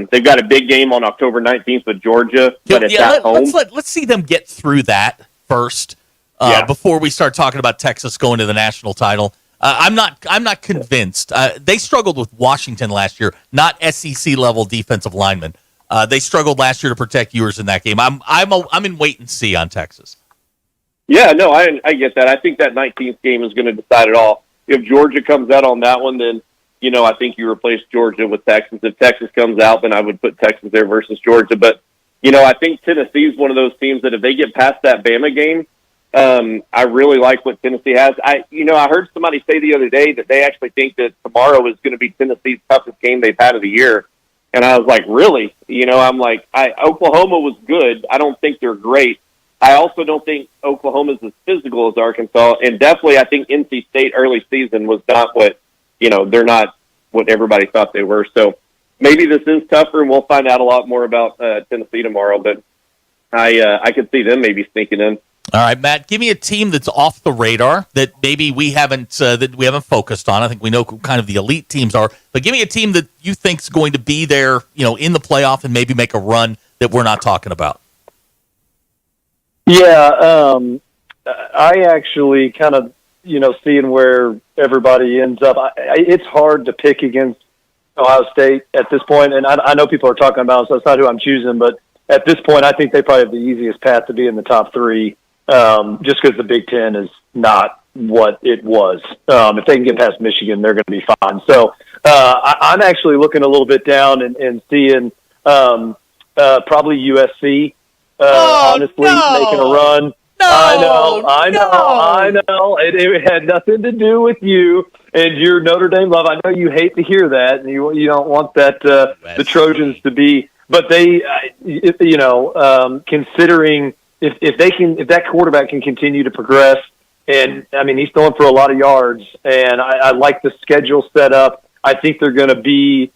They've got a big game on October 19th with Georgia, but it's at home. Let's see them get through that first before we start talking about Texas going to the national title. I'm not convinced. They struggled with Washington last year, not SEC level defensive linemen. They struggled last year to protect Ewers in that game. I'm in wait and see on Texas. Yeah, no, I get that. I think that 19th game is going to decide it all. If Georgia comes out on that one, then I think you replace Georgia with Texas. If Texas comes out, then I would put Texas there versus Georgia. But I think Tennessee is one of those teams that if they get past that Bama game, I really like what Tennessee has. I heard somebody say the other day that they actually think that tomorrow is going to be Tennessee's toughest game they've had of the year. And I was like, really? I'm like, Oklahoma was good. I don't think they're great. I also don't think Oklahoma's as physical as Arkansas. And definitely I think NC State early season was not what, they're not what everybody thought they were. So maybe this is tougher, and we'll find out a lot more about Tennessee tomorrow. But I could see them maybe sneaking in. All right, Matt, give me a team that's off the radar that maybe we haven't focused on. I think we know who kind of the elite teams are, but give me a team that you think is going to be there, in the playoff and maybe make a run that we're not talking about. Yeah, I actually kind of, seeing where everybody ends up, it's hard to pick against Ohio State at this point, and I know people are talking about it, so it's not who I'm choosing, but at this point, I think they probably have the easiest path to be in the top three. Just because the Big Ten is not what it was. If they can get past Michigan, they're going to be fine. So I'm actually looking a little bit down and seeing probably USC, honestly, making a run. I know. It had nothing to do with you and your Notre Dame love. I know you hate to hear that, and you don't want that the Trojans to be. But they, considering if that quarterback can continue to progress, and I mean he's throwing for a lot of yards, and I like the schedule set up. I think they're going to be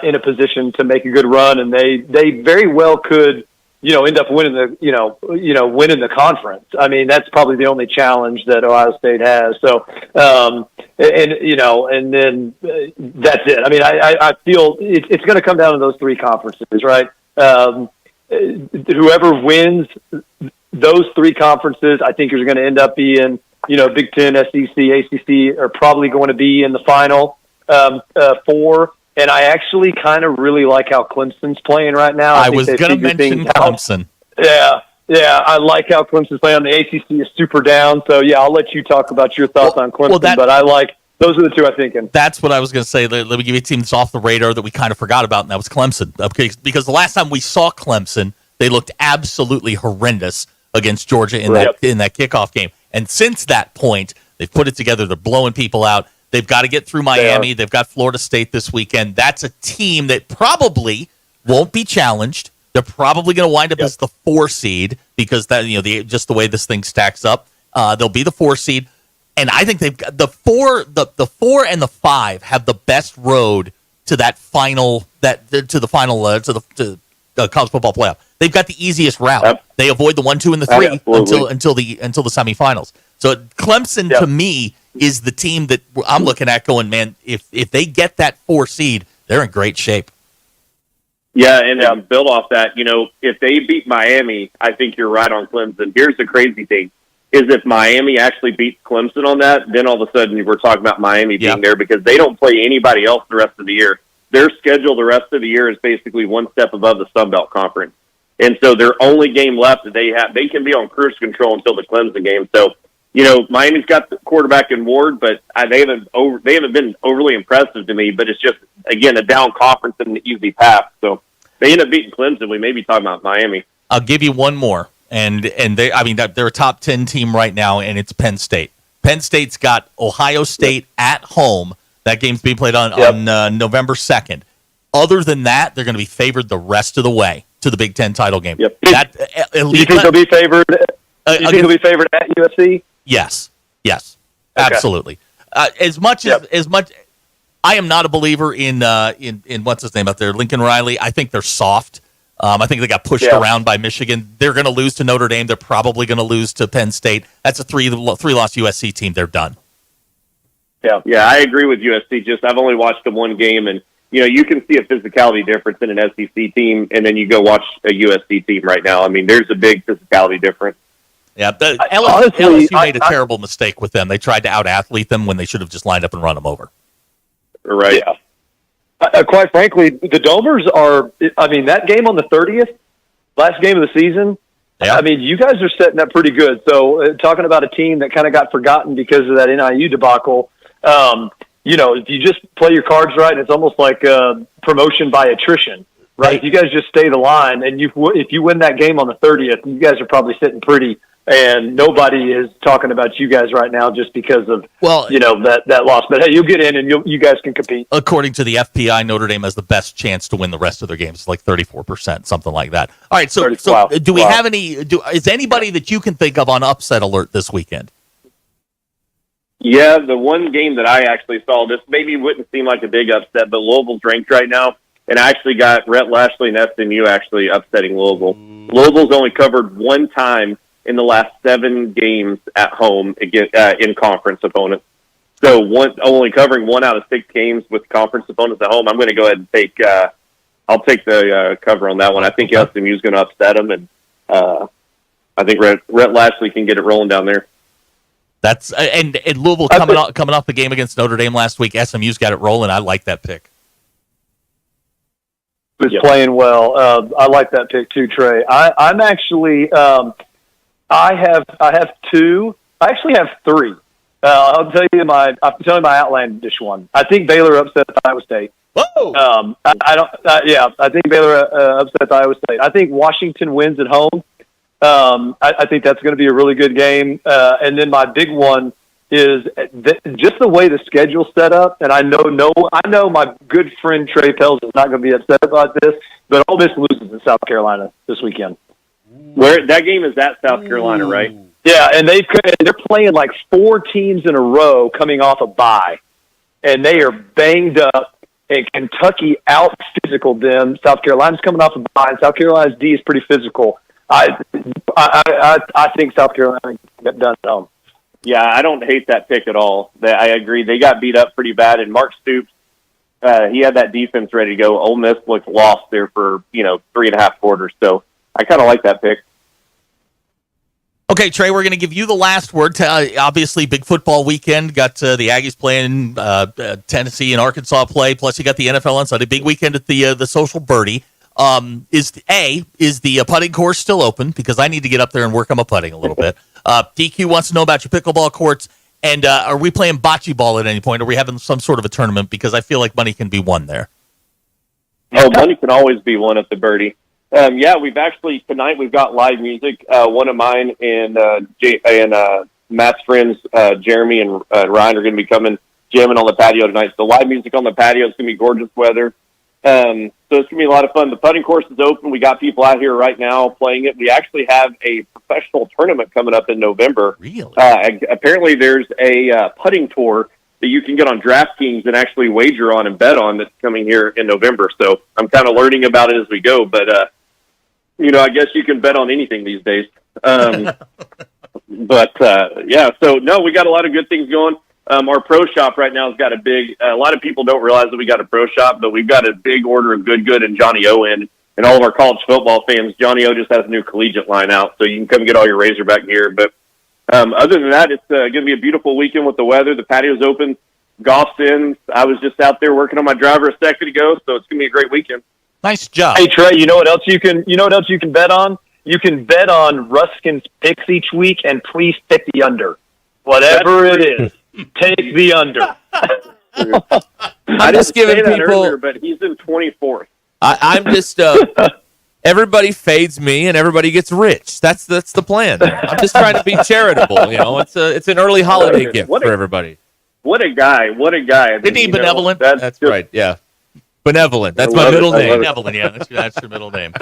in a position to make a good run, and they very well could, end up winning winning the conference. I mean that's probably the only challenge that Ohio State has. So, and then that's it. I mean I feel it's going to come down to those three conferences, right? Whoever wins those three conferences, I think is going to end up being, Big Ten, SEC, ACC are probably going to be in the final four. And I actually kind of really like how Clemson's playing right now. I was going to mention Clemson. Yeah, I like how Clemson's playing. The ACC is super down. So, yeah, I'll let you talk about your thoughts on Clemson. But I like those are the two I'm thinking. That's what I was going to say. Let me give you a team that's off the radar that we kind of forgot about, and that was Clemson. Because the last time we saw Clemson, they looked absolutely horrendous against Georgia in that kickoff game. And since that point, they've put it together. They're blowing people out. They've got to get through Miami. They've got Florida State this weekend. That's a team that probably won't be challenged. They're probably going to wind up as the 4 seed because that just the way this thing stacks up. They'll be the 4 seed. And I think they've got the 4 and the 5 have the best road to that final to the college football playoff. They've got the easiest route. Yep. They avoid the 1, 2, and the 3 until the semifinals. So Clemson to me is the team that I'm looking at going, man, if they get that 4 seed, they're in great shape. Yeah, and build off that, if they beat Miami, I think you're right on Clemson. Here's the crazy thing. Is if Miami actually beats Clemson on that, then all of a sudden we're talking about Miami being there because they don't play anybody else the rest of the year. Their schedule the rest of the year is basically one step above the Sun Belt Conference. And so their only game left that they have, they can be on cruise control until the Clemson game. So Miami's got the quarterback in Ward, but they haven't been overly impressive to me. But it's just, again, a down conference and an easy path. So they end up beating Clemson. We may be talking about Miami. I'll give you one more, and they're a top 10 team right now, and it's Penn State. Penn State's got Ohio State at home. That game's being played on November 2nd. Other than that, they're going to be favored the rest of the way to the Big Ten title game. Yep. Do you think they'll be favored? Do you think they'll be favored at USC? Yes, Okay. absolutely. As much, I am not a believer in what's his name out there, Lincoln Riley. I think they're soft. I think they got pushed around by Michigan. They're going to lose to Notre Dame. They're probably going to lose to Penn State. That's a three-loss USC team. They're done. Yeah, I agree with USC. I've only watched them one game, and you can see a physicality difference in an SEC team, and then you go watch a USC team right now. I mean, there's a big physicality difference. Yeah, LSU made a terrible mistake with them. They tried to out-athlete them when they should have just lined up and run them over. Right. Yeah. Quite frankly, the Domers are, that game on the 30th, last game of the season, you guys are setting up pretty good. So talking about a team that kind of got forgotten because of that NIU debacle, if you just play your cards right, it's almost like promotion by attrition, right? If you guys just stay the line, and if you win that game on the 30th, you guys are probably sitting pretty, and nobody is talking about you guys right now just because of that loss. But hey, you'll get in, and you guys can compete. According to the FPI, Notre Dame has the best chance to win the rest of their games, like 34%, something like that. All right, so do we have any? Is anybody that you can think of on upset alert this weekend? Yeah, the one game that I actually saw, this maybe wouldn't seem like a big upset, but Louisville's ranked right now, and I actually got Rhett Lashley and SMU actually upsetting Louisville. Louisville's only covered one time in the last 7 games at home in conference opponents. So only covering 1 out of 6 games with conference opponents at home. I'm going to go ahead and take I'll take the cover on that one. I think SMU is going to upset them, and I think Rhett Lashley can get it rolling down there. That's and Louisville coming off the game against Notre Dame last week. SMU's got it rolling. I like that pick. Was playing well. I like that pick too, Trey. I'm actually I have 2. I actually have 3. I'll tell you my outlandish one. I think Baylor upsets Iowa State. Whoa! I think Baylor upsets Iowa State. I think Washington wins at home. I think that's going to be a really good game. And then my big one is just the way the schedule's set up. And I know my good friend Trey Pels is not going to be upset about this, but Ole Miss loses in South Carolina this weekend. Where that game is at South Carolina, right? Yeah, and they're playing like 4 teams in a row coming off a bye, and they are banged up. And Kentucky out physical them. South Carolina's coming off a bye. And South Carolina's D is pretty physical. I think South Carolina got done at home. Yeah, I don't hate that pick at all. I agree. They got beat up pretty bad, and Mark Stoops, he had that defense ready to go. Ole Miss looked lost there for 3.5 quarters. So I kind of like that pick. Okay, Trey, we're going to give you the last word. Obviously, big football weekend. Got the Aggies playing, Tennessee and Arkansas play. Plus, you got the NFL on Sunday. Big weekend at the Social Birdie. Is the putting course still open? Because I need to get up there and work on my putting a little bit. DQ wants to know about your pickleball courts. And are we playing bocce ball at any point? Are we having some sort of a tournament? Because I feel like money can be won there. Oh, money can always be won at the Birdie. Tonight we've got live music. One of mine and Matt's friends, Jeremy and Ryan, are going to be coming jamming on the patio tonight. So live music on the patio. It's going to be gorgeous weather. So it's going to be a lot of fun. The putting course is open. We got people out here right now playing it. We actually have a professional tournament coming up in November. Really? Apparently there's a putting tour that you can get on DraftKings and actually wager on and bet on that's coming here in November. So I'm kind of learning about it as we go. But, I guess you can bet on anything these days. So, no, we got a lot of good things going. Our pro shop right now has got a lot of people don't realize that we got a pro shop, but we've got a big order of Good and Johnny O in. And all of our college football fans, Johnny O just has a new collegiate line out, so you can come get all your Razorback gear. But other than that, it's going to be a beautiful weekend with the weather. The patio's open. Golf's in. I was just out there working on my driver a second ago, so it's going to be a great weekend. Nice job. Hey Trey, you know what else you can bet on? You can bet on Ruskin's picks each week, and please pick the under. Whatever it is, take the under. I'm just giving say that people. earlier, but he's in 24th. I'm just. Everybody fades me, and everybody gets rich. That's the plan. I'm just trying to be charitable. It's an early holiday gift for everybody. What a guy! What a guy! Isn't he benevolent? That's right. Yeah, benevolent. That's my middle name. Benevolent. Yeah, that's your middle name.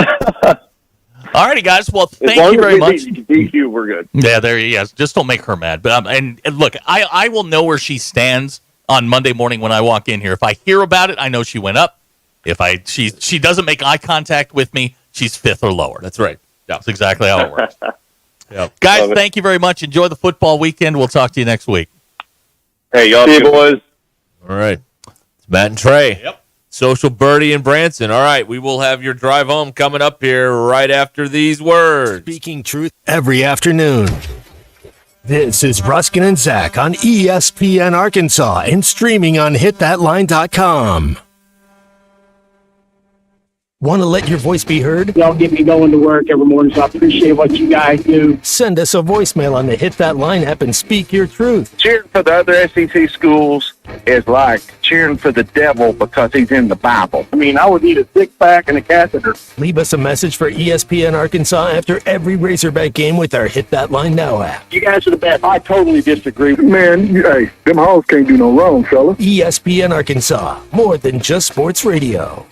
All righty, guys. Well, As thank long you as very we much. beat DQ, we're good. Yeah, there he is. Just don't make her mad. But and look, I will know where she stands on Monday morning when I walk in here. If I hear about it, I know she went up. If she doesn't make eye contact with me, she's 5th or lower. That's right. Yeah, that's exactly how it works. Yep. Guys, thank you very much. Enjoy the football weekend. We'll talk to you next week. Hey, y'all, See you, boys. All right. It's Matt and Trey. Yep. Social Birdie and Branson. All right. We will have your drive home coming up here right after these words. Speaking truth every afternoon. This is Ruskin and Zach on ESPN Arkansas and streaming on hitthatline.com. Want to let your voice be heard? Y'all get me going to work every morning, so I appreciate what you guys do. Send us a voicemail on the Hit That Line app and speak your truth. Cheering for the other SEC schools is like cheering for the devil because he's in the Bible. I mean, I would need a six-pack and a catheter. Leave us a message for ESPN Arkansas after every Razorback game with our Hit That Line Now app. You guys are the best. I totally disagree. Man, hey, them Hogs can't do no wrong, fella. ESPN Arkansas, more than just sports radio.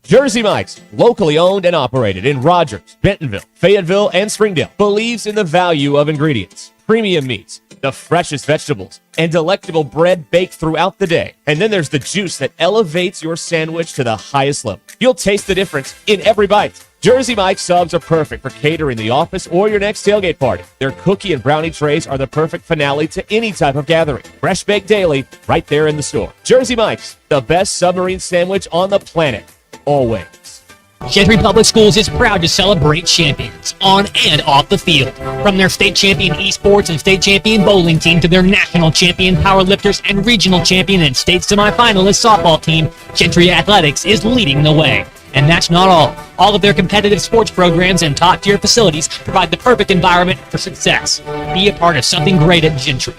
Jersey Mike's, locally owned and operated in Rogers, Bentonville, Fayetteville, and Springdale, believes in the value of ingredients, premium meats, the freshest vegetables, and delectable bread baked throughout the day. And then there's the juice that elevates your sandwich to the highest level. You'll taste the difference in every bite. Jersey Mike's subs are perfect for catering the office or your next tailgate party. Their cookie and brownie trays are the perfect finale to any type of gathering. Fresh baked daily, right there in the store. Jersey Mike's, the best submarine sandwich on the planet. Always. Gentry Public Schools is proud to celebrate champions on and off the field. From their state champion esports and state champion bowling team to their national champion powerlifters and regional champion and state semifinalist softball team, Gentry Athletics is leading the way. And that's not all. All of their competitive sports programs and top-tier facilities provide the perfect environment for success. Be a part of something great at Gentry.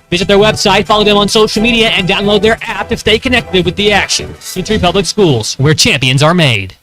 Visit their website, follow them on social media, and download their app to stay connected with the action. Gentry Public Schools, where champions are made.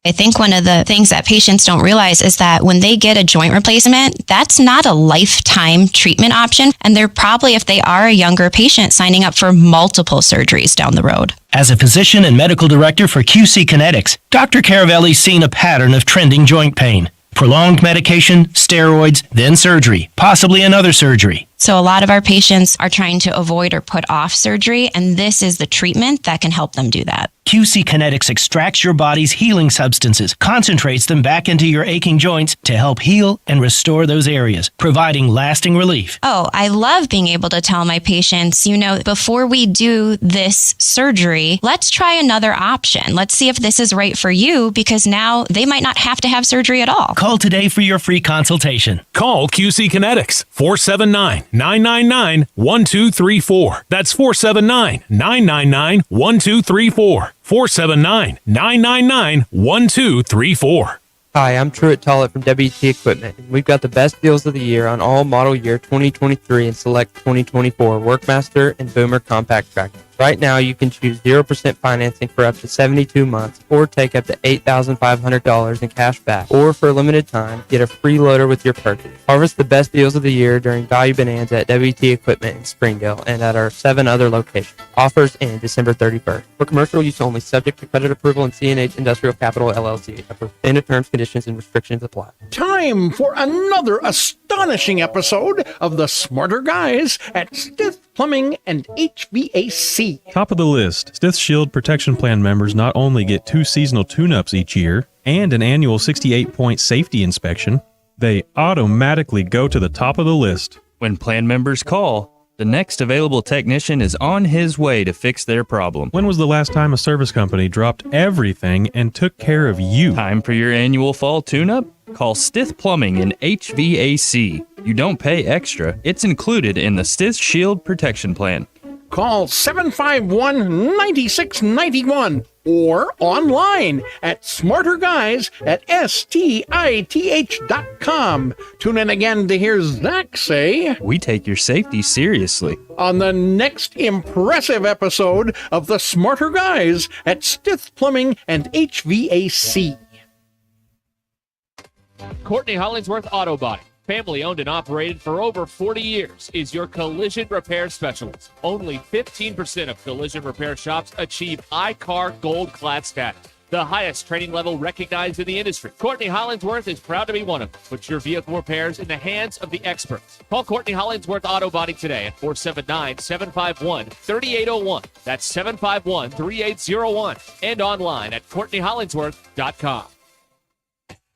I think one of the things that patients don't realize is that when they get a joint replacement, that's not a lifetime treatment option. And they're probably, if they are a younger patient, signing up for multiple surgeries down the road. As a physician and medical director for QC Kinetics, Dr. Caravelli's seen a pattern of trending joint pain. Prolonged medication, steroids, then surgery, possibly another surgery. So a lot of our patients are trying to avoid or put off surgery, and this is the treatment that can help them do that. QC Kinetics extracts your body's healing substances, concentrates them back into your aching joints to help heal and restore those areas, providing lasting relief. Oh, I love being able to tell my patients, before we do this surgery, let's try another option. Let's see if this is right for you, because now they might not have to have surgery at all. Call today for your free consultation. Call QC Kinetics, 479-999-1234. That's 479-999-1234. 479-999-1234. Hi, I'm Truett Tollett from WT Equipment, and we've got the best deals of the year on all model year 2023 and select 2024 Workmaster and Boomer compact tractors. Right now, you can choose 0% financing for up to 72 months or take up to $8,500 in cash back. Or for a limited time, get a free loader with your purchase. Harvest the best deals of the year during Value Bonanza at WT Equipment in Springdale and at our 7 other locations. Offers end December 31st. For commercial use only, subject to credit approval and C&H Industrial Capital LLC. Standard terms, conditions, and restrictions apply. Time for another astonishing episode of the Smarter Guys at Stith Plumbing and HVAC. Top of the list, Stith Shield Protection Plan members not only get 2 seasonal tune-ups each year and an annual 68-point safety inspection, they automatically go to the top of the list. When plan members call, the next available technician is on his way to fix their problem. When was the last time a service company dropped everything and took care of you? Time for your annual fall tune-up? Call Stith Plumbing and HVAC. You don't pay extra. It's included in the Stith Shield Protection Plan. Call 751-9691 or online at smarterguys@stith.com. Tune in again to hear Zach say, We take your safety seriously. on the next impressive episode of the Smarter Guys at Stith Plumbing and HVAC. Courtney Hollingsworth Auto Body, family owned and operated for over 40 years, is your collision repair specialist. Only 15% of collision repair shops achieve iCar Gold Class status, the highest training level recognized in the industry. Courtney Hollingsworth is proud to be one of them. Put your vehicle repairs in the hands of the experts. Call Courtney Hollingsworth Auto Body today at 479-751-3801. That's 751-3801. And online at CourtneyHollingsworth.com.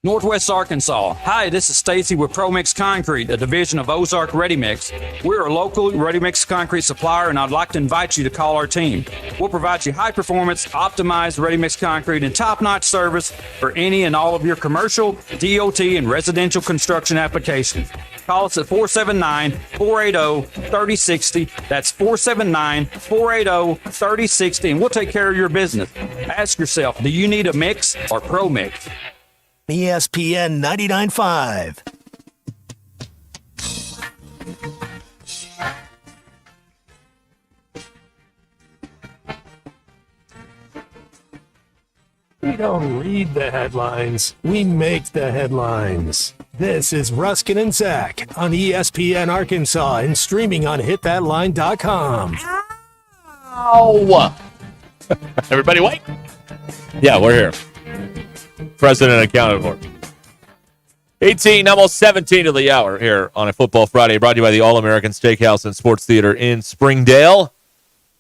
Northwest Arkansas. Hi, this is Stacy with ProMix Concrete, a division of Ozark Ready Mix. We're a local ready mix concrete supplier, and I'd like to invite you to call our team. We'll provide you high performance, optimized ready mix concrete and top notch service for any and all of your commercial, DOT, and residential construction applications. Call us at 479-480-3060. That's 479-480-3060, and we'll take care of your business. Ask yourself, do you need a mix or ProMix? ESPN 99.5. We don't read the headlines, we make the headlines. This is Ruskin and Zach on ESPN Arkansas and streaming on hitthatline.com. Ow! Everybody wait. Yeah, we're here. President accounted for. 18, almost 17 to the hour here on a Football Friday, brought to you by the All-American Steakhouse and Sports Theater in Springdale.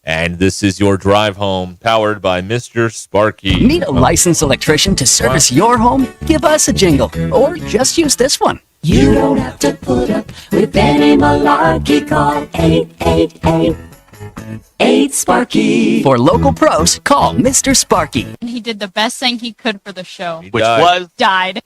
And this is your drive home, powered by Mr. Sparky. Need a licensed electrician to service your home? Give us a jingle, or just use this one. You don't have to put up with any malarkey. Call 888-8 For local pros, call Mr. Sparky. And he did the best thing he could for the show. Which was? Died.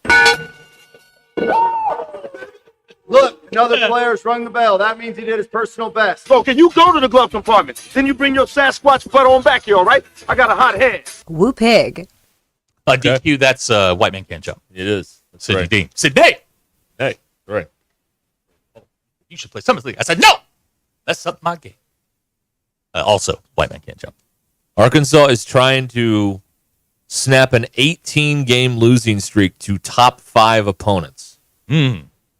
Look, another player's rung the bell. That means he did his personal best. So can you go to the glove compartment? Then you bring your Sasquatch butt on back here, all right? I got a hot head. Woo pig. DQ, that's White Man Can't Jump. It is. That's Sidney right. Dean. Sidney! Hey, right. You should play Summers League. I said, no! That's up my game. Also, White Man Can't Jump. Arkansas is trying to snap an 18-game losing streak to top 5 opponents.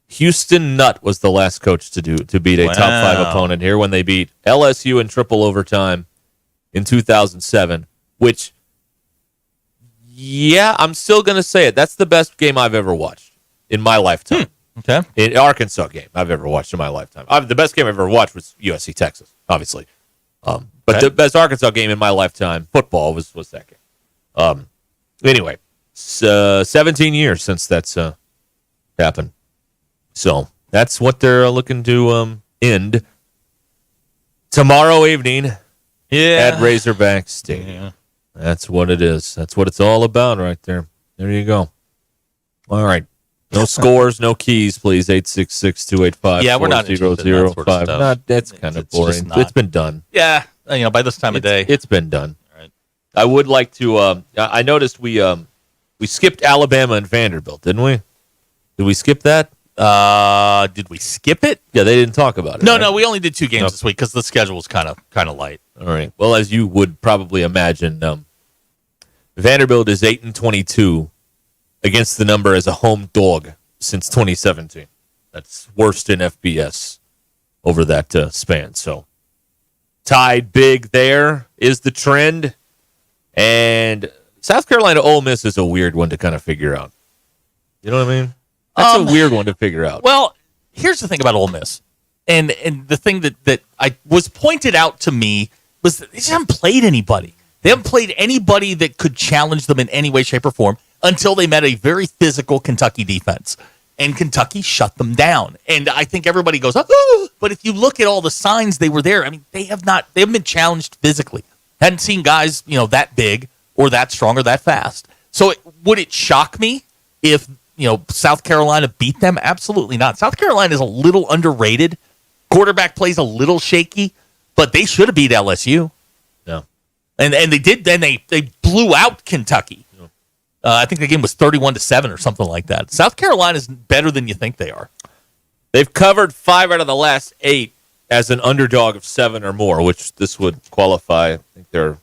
Houston Nutt was the last coach to beat a top 5 opponent here when they beat LSU in triple overtime in 2007, which, yeah, I'm still going to say it. That's the best game I've ever watched in my lifetime. Okay. An Arkansas game I've ever watched in my lifetime. The best game I've ever watched was USC Texas, obviously. But the best Arkansas game in my lifetime, football, was that game. Anyway, 17 years since that's happened. So that's what they're looking to end tomorrow evening at Razorback Stadium. Yeah. That's what it is. That's what it's all about right there. There you go. All right. No scores, no keys, please. 866-285-4005. Yeah, we're not interested in that sort of stuff. That's kind of boring. It's been done. Yeah, by this time of day. It's been done. Right. I would like to I noticed we skipped Alabama and Vanderbilt, didn't we? Did we skip that? Did we skip it? Yeah, they didn't talk about it. No, right? no, we only did 2 games this week because the schedule was kind of light. All right. Well, as you would probably imagine, Vanderbilt is 8-22 against the number as a home dog since 2017. That's worst in FBS over that span. So tied big there is the trend. And South Carolina Ole Miss is a weird one to kind of figure out. You know what I mean? That's a weird one to figure out. Well, here's the thing about Ole Miss. And the thing that I was pointed out to me was that they just haven't played anybody. They haven't played anybody that could challenge them in any way, shape, or form until they met a very physical Kentucky defense. And Kentucky shut them down. And I think everybody goes, oh, but if you look at all the signs they were there, I mean, they haven't been challenged physically. Hadn't seen guys, that big or that strong or that fast. So would it shock me if, South Carolina beat them? Absolutely not. South Carolina is a little underrated. Quarterback plays a little shaky, but they should have beat LSU. No. And they did. Then they blew out Kentucky. I think the game was 31-7 or something like that. South Carolina's better than you think they are. They've covered 5 out of the last 8 as an underdog of 7 or more, which this would qualify. I think they're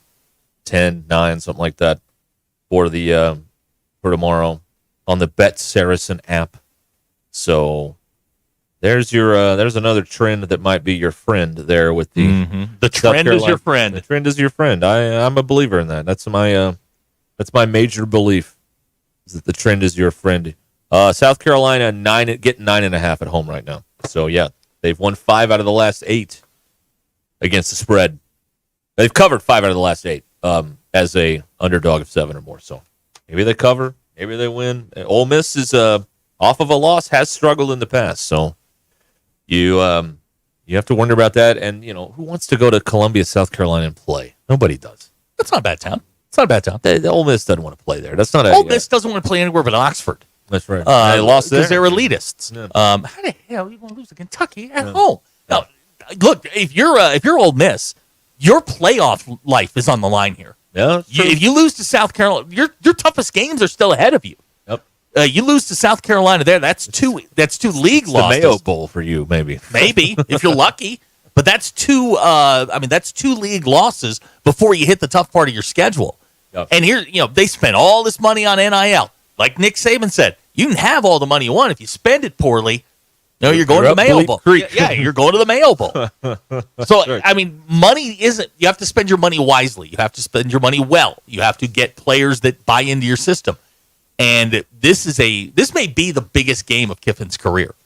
10, 9, something like that for the for tomorrow on the Bet Saracen app. So there's your there's another trend that might be your friend there with the The trend is your friend. The trend is your friend. I'm a believer in that. That's my major belief, is that the trend is your friend. South Carolina getting 9.5 at home right now. So yeah, they've won 5 out of the last 8 against the spread. They've covered 5 out of the last 8 as a underdog of 7 or more. So maybe they cover, maybe they win. Ole Miss is off of a loss, has struggled in the past. So you have to wonder about that. And who wants to go to Columbia, South Carolina, and play? Nobody does. That's not a bad town. It's not a bad town. The Ole Miss doesn't want to play there. That's not Ole Miss doesn't want to play anywhere but Oxford. That's right. They lost there because they're elitists. Yeah. How the hell are you going to lose to Kentucky at home? Now, look, if you're Ole Miss, your playoff life is on the line here. Yeah. If you lose to South Carolina, your toughest games are still ahead of you. Yep. You lose to South Carolina there. That's two league It's losses. the Mayo Bowl for you, maybe. Maybe if you're lucky, but that's two. That's 2 league losses before you hit the tough part of your schedule. Yep. And here, they spent all this money on NIL. Like Nick Saban said, you can have all the money you want if you spend it poorly. You're going to the Mayo Bowl. Yeah, you're going to the Mayo Bowl. So, money isn't. You have to spend your money wisely. You have to spend your money well. You have to get players that buy into your system. And this may be the biggest game of Kiffin's career.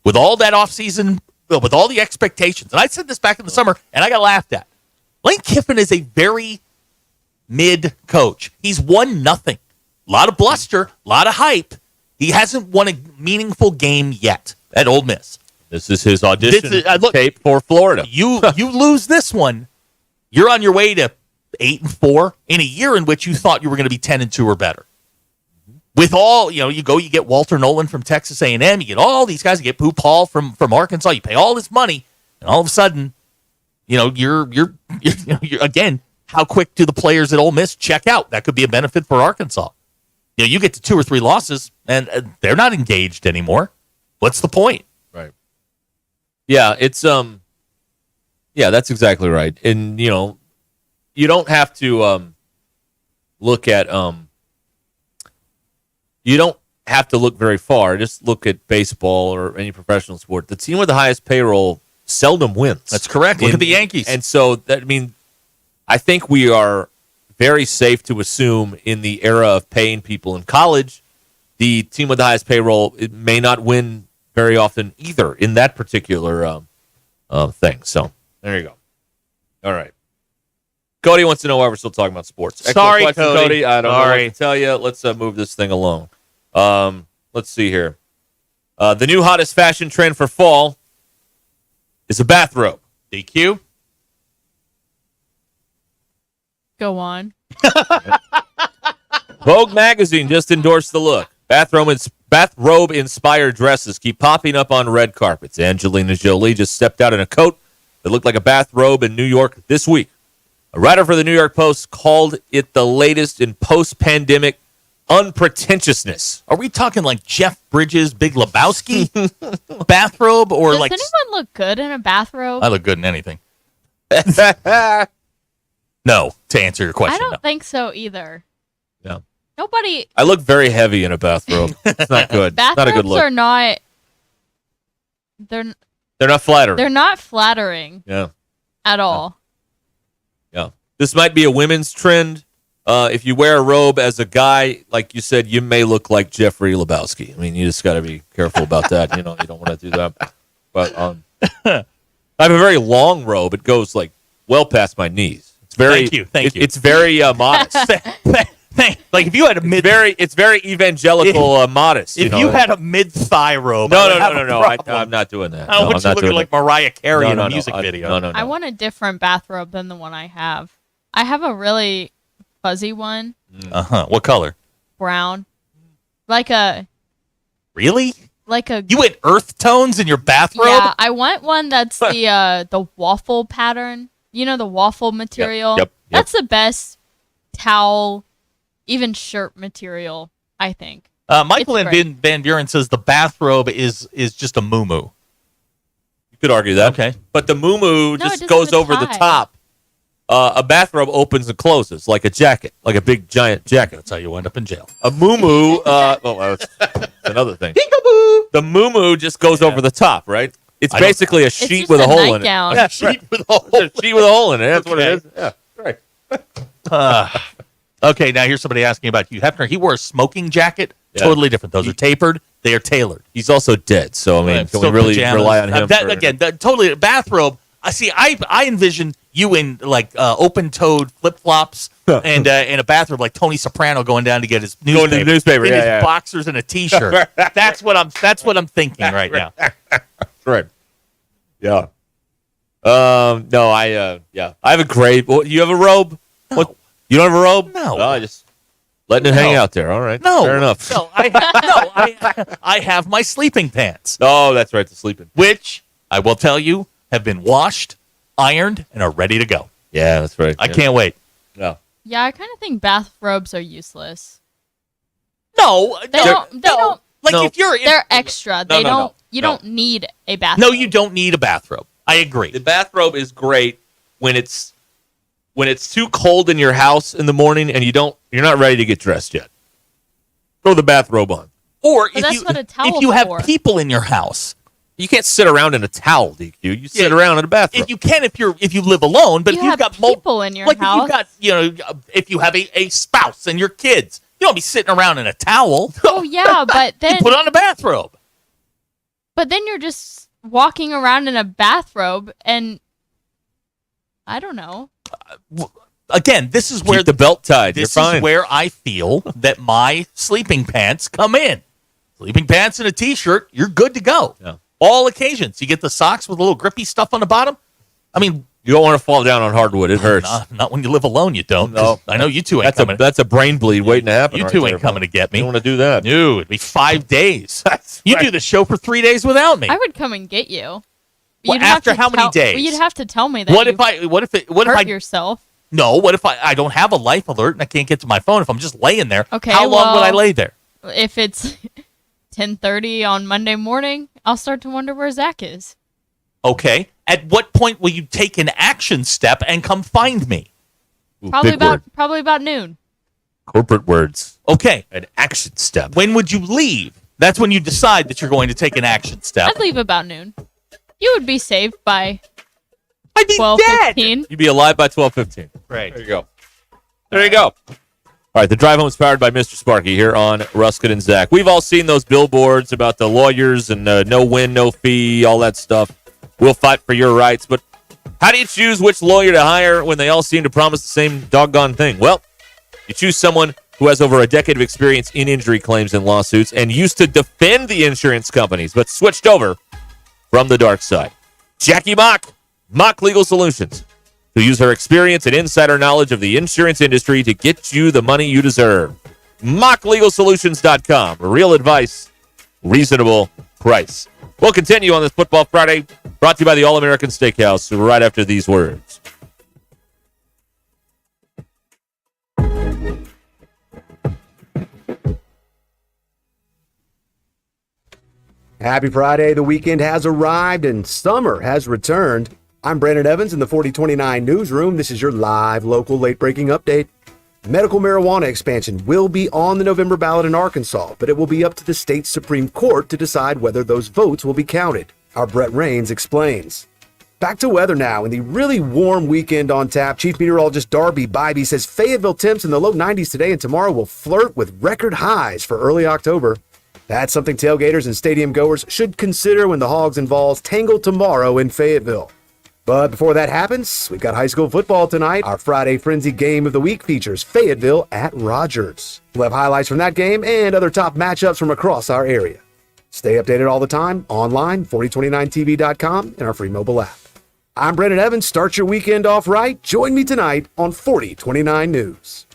With all that offseason, with all the expectations. And I said this back in the summer, and I got laughed at. Lane Kiffin is a very mid coach. He's won nothing. A lot of bluster, a lot of hype. He hasn't won a meaningful game yet at Ole Miss. This is his audition tape for Florida. You lose this one, you're on your way to 8-4 in a year in which you thought you were going to be 10-2 or better. With all you get Walter Nolan from Texas A&M, you get all these guys, you get Pooh Paul from Arkansas, you pay all this money, and all of a sudden, you're again. How quick do the players at Ole Miss check out? That could be a benefit for Arkansas. You get to 2 or 3 losses, and they're not engaged anymore. What's the point? Right. Yeah, it's that's exactly right. And you don't have to look at you don't have to look very far. Just look at baseball or any professional sport. The team with the highest payroll seldom wins. That's correct. Look at the Yankees. And so I think we are very safe to assume in the era of paying people in college, the team with the highest payroll may not win very often either in that particular thing. So there you go. All right. Cody wants to know why we're still talking about sports. Sorry, question, Cody. I don't know Sorry. what to tell you. Let's move this thing along. Let's see here. The new hottest fashion trend for fall is a bathrobe. DQ. Go on. Vogue magazine just endorsed the look. Bathrobe-inspired dresses keep popping up on red carpets. Angelina Jolie just stepped out in a coat that looked like a bathrobe in New York this week. A writer for the New York Post called it the latest in post-pandemic unpretentiousness. Are we talking like Jeff Bridges, Big Lebowski bathrobe, or Does like? anyone look good in a bathrobe? I look good in anything. No, to answer your question. I don't no. think so either. No. Nobody. I look very heavy in a bathrobe. It's not good. Bathrobes Not a good look. are not. They're not flattering. They're not flattering. Yeah. At all. Yeah. This might be a women's trend. If you wear a robe as a guy, like you said, you may look like Jeffrey Lebowski. I mean, you just got to be careful about that. You don't want to do that. But I have a very long robe. It goes like well past my knees. It's very. Thank you. It's very modest. Like if you had a mid, it's very evangelical modest. If you had a mid-thigh robe, no. I'm not doing that. I want you looking like Mariah Carey in a No. music video. No. I want a different bathrobe than the one I have. I have a really fuzzy one. What color? Brown. Like a really like a You went earth tones in your bathrobe? Yeah, I want one that's the waffle pattern. You know, the waffle material. Yep. That's the best towel, even shirt material, I think. Michael It's and Van Buren says the bathrobe is just a muumuu. You could argue that. Okay. But the muumuu No, it just doesn't goes have a over the tie. top. A bathrobe opens and closes like a jacket, like a big giant jacket. That's how you end up in jail. A muumuu, that's another thing. The muumuu just goes over the top, right? It's basically a sheet just with a a hole in it. nightgown. Yeah, sheet with a hole. Sheet with a hole in it. That's what it is. Yeah, right. Okay, now here's somebody asking about Hugh Hefner. He wore a smoking jacket. Yeah. Totally different. Those are tapered. They are tailored. He's also dead, so I mean, Right, can we still really pajamas. rely on him? Totally bathrobe. I envision you in like open-toed flip-flops and in a bathrobe like Tony Soprano going down to get his newspaper. Going to the newspaper, in yeah, his yeah. boxers and a t-shirt. That's what I'm thinking right now. Right. Yeah. No, I have a gray. Well, you have a robe? No. What? You don't have a robe? No. Oh, just letting it hang out there. All right. No, Fair enough. No, I have my sleeping pants, Oh, that's right. The sleeping. which I will tell you have been washed, ironed, and are ready to go. Yeah, that's right. I can't wait. No. Yeah, I kind of think bathrobes are useless. No, They don't. Like No. if you're They're extra. They no, don't. no, You no. don't need a bathrobe. no, you don't need a bathrobe. I agree. The bathrobe is great when it's too cold in your house in the morning and you're not ready to get dressed yet. Throw the bathrobe on. Or But that's what a towel's if you have for. people in your house, You can't sit around in a towel, DQ. You sit around in a bathrobe. if you can, if you live alone, but You if you've have got people in your like house. if you've got if you have a spouse and your kids, you don't be sitting around in a towel. Oh yeah, but You then put on a bathrobe. you're just walking around in a bathrobe, and I don't know. Again, this is where Keep the belt tied. This You're fine. is where I feel that my sleeping pants come in. Sleeping pants and a t-shirt, you're good to go. Yeah. All occasions. You get the socks with a little grippy stuff on the bottom. I mean, You don't want to fall down on hardwood. It hurts. not when you live alone, you don't. No. I know you two ain't coming. That's a brain bleed waiting to happen. You right two there, ain't coming to get me. You don't want to do that. No, it'd be 5 days. You right. do the show for 3 days without me. I would come and get you. Well, You'd have after to how many tell- days? Well, you'd have to tell me that. What you if hurt yourself? No, what if I don't have a life alert and I can't get to my phone if I'm just laying there? Okay, How long would I well- lay there? If it's 10:30 on Monday morning, I'll start to wonder where Zach is. Okay. At what point will you take an action step and come find me? Ooh, Probably big word. about noon. Corporate words. Okay. An action step. When would you leave? That's when you decide that you're going to take an action step. I'd leave about noon. You would be saved by I'd be 12:15. You'd be alive by 12:15. Right. There you go. There you go. All right, the drive home is powered by Mr. Sparky here on Ruscin and Zach. We've all seen those billboards about the lawyers and no win, no fee, all that stuff. We'll fight for your rights, but how do you choose which lawyer to hire when they all seem to promise the same doggone thing? Well, you choose someone who has over a decade of experience in injury claims and lawsuits and used to defend the insurance companies, but switched over from the dark side. Jackie Mock Legal Solutions, who use her experience and insider knowledge of the insurance industry to get you the money you deserve. MockLegalSolutions.com. Real advice, reasonable price. We'll continue on this Football Friday, brought to you by the All-American Steakhouse, right after these words. Happy Friday. The weekend has arrived and summer has returned. I'm Brandon Evans in the 4029 newsroom. This is your live local late breaking update. Medical marijuana expansion will be on the November ballot in Arkansas, but it will be up to the state Supreme Court to decide whether those votes will be counted. Our Brett Rains explains. Back to weather now. In the really warm weekend on tap, Chief Meteorologist Darby Bybee says Fayetteville temps in the low 90s today and tomorrow will flirt with record highs for early October. That's something tailgaters and stadium goers should consider when the Hogs and Vols tangle tomorrow in Fayetteville. But before that happens, we've got high school football tonight. Our Friday Frenzy game of the week features Fayetteville at Rogers. We'll have highlights from that game and other top matchups from across our area. Stay updated all the time online, 4029tv.com, and our free mobile app. I'm Brandon Evans. Start your weekend off right. Join me tonight on 4029 News.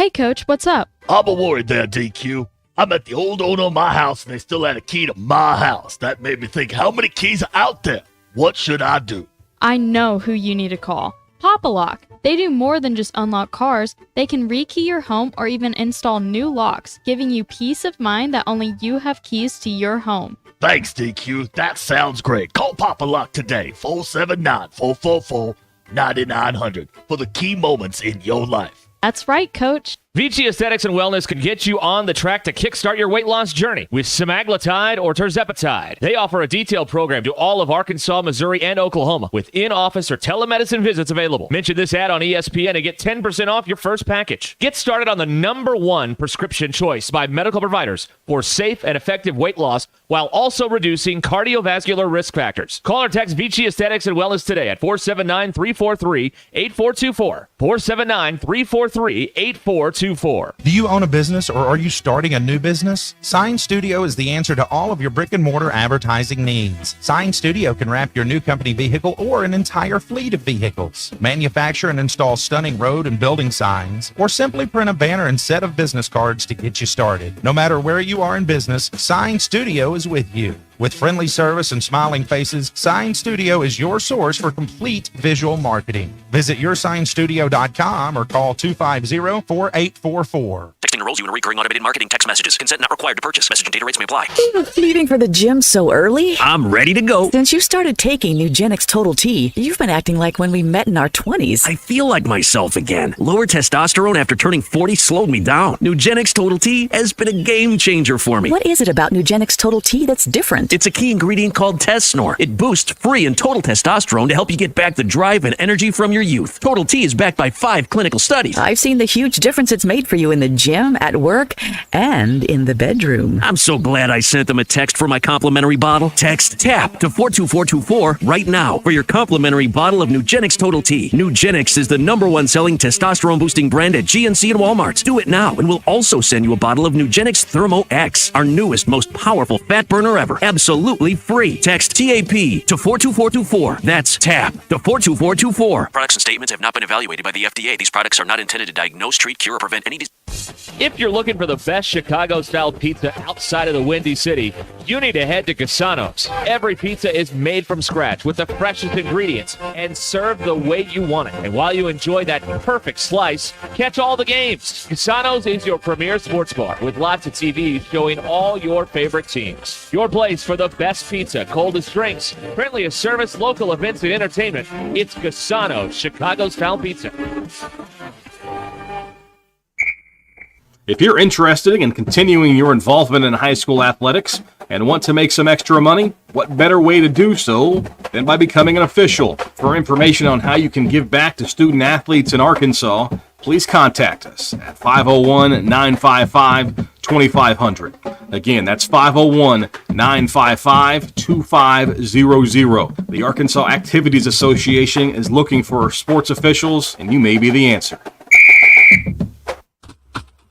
Hey, Coach, what's up? I'm worried there, DQ. I met the old owner of my house, and they still had a key to my house. That made me think, how many keys are out there? What should I do? I know who you need to call. Pop a Lock. They do more than just unlock cars. They can rekey your home or even install new locks, giving you peace of mind that only you have keys to your home. Thanks, DQ. That sounds great. Call Papa Lock today, 479-444-9900, for the key moments in your life. That's right, Coach. Vici Aesthetics and Wellness can get you on the track to kickstart your weight loss journey with semaglutide or tirzepatide. They offer a detailed program to all of Arkansas, Missouri, and Oklahoma with in-office or telemedicine visits available. Mention this ad on ESPN and get 10% off your first package. Get started on the #1 prescription choice by medical providers for safe and effective weight loss while also reducing cardiovascular risk factors. Call or text Vici Aesthetics and Wellness today at 479-343-8424. 479-343-8424. Do you own a business or are you starting a new business? Sign Studio is the answer to all of your brick and mortar advertising needs. Sign Studio can wrap your new company vehicle or an entire fleet of vehicles, manufacture and install stunning road and building signs, or simply print a banner and set of business cards to get you started. No matter where you are in business, Sign Studio is with you. With friendly service and smiling faces, Sign Studio is your source for complete visual marketing. Visit yoursignstudio.com or call 250-4844. Texting enrolls you in recurring automated marketing text messages. Consent not required to purchase. Message and data rates may apply. Leaving for the gym so early? I'm ready to go. Since you started taking Nugenix Total T, you've been acting like when we met in our 20s. I feel like myself again. Lower testosterone after turning 40 slowed me down. Nugenix Total T has been a game changer for me. What is it about Nugenix Total T that's different? It's a key ingredient called Tesnor. It boosts free and total testosterone to help you get back the drive and energy from your youth. Total T is backed by 5 clinical studies. I've seen the huge difference it's made for you in the gym, at work, and in the bedroom. I'm so glad I sent them a text for my complimentary bottle. Text TAP to 42424 right now for your complimentary bottle of Nugenix Total T. Nugenix is the #1 selling testosterone boosting brand at GNC and Walmart. Do it now and we'll also send you a bottle of Nugenix Thermo X, our newest, most powerful fat burner ever. Absolutely free. Text TAP to 42424. That's TAP to 42424. Products and statements have not been evaluated by the FDA. These products are not intended to diagnose, treat, cure, or prevent any disease. If you're looking for the best Chicago-style pizza outside of the Windy City, you need to head to Cassano's. Every pizza is made from scratch with the freshest ingredients and served the way you want it. And while you enjoy that perfect slice, catch all the games. Cassano's is your premier sports bar with lots of TVs showing all your favorite teams. Your place for the best pizza, coldest drinks, friendliest service, local events, and entertainment. It's Cassano's Chicago-style pizza. If you're interested in continuing your involvement in high school athletics and want to make some extra money, what better way to do so than by becoming an official? For information on how you can give back to student athletes in Arkansas, please contact us at 501-955-2500. Again, that's 501-955-2500. The Arkansas Activities Association is looking for sports officials, and you may be the answer.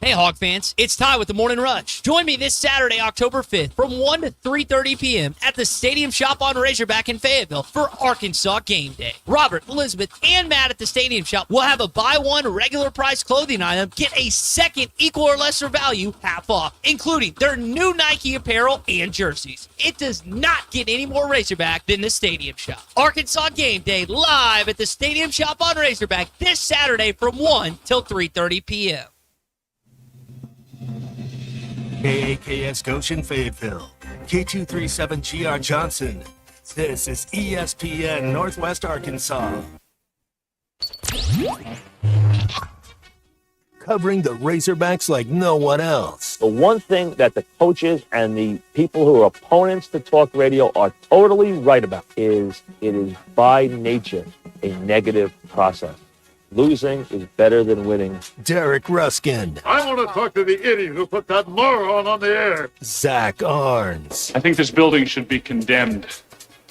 Hey, Hog fans, it's Ty with the Morning Rush. Join me this Saturday, October 5th from 1 to 3:30 p.m. at the Stadium Shop on Razorback in Fayetteville for Arkansas Game Day. Robert, Elizabeth, and Matt at the Stadium Shop will have a buy one regular price clothing item, get a second equal or lesser value half off, including their new Nike apparel and jerseys. It does not get any more Razorback than the Stadium Shop. Arkansas Game Day live at the Stadium Shop on Razorback this Saturday from 1 till 3:30 p.m. KAKS Goshen Fayetteville, K237GR Johnson. This is ESPN Northwest Arkansas. Covering the Razorbacks like no one else. The one thing that the coaches and the people who are opponents to talk radio are totally right about is it is by nature a negative process. Losing is better than winning. Derek Ruscin. I want to talk to the idiot who put that moron on the air. Zach Arns. I think this building should be condemned.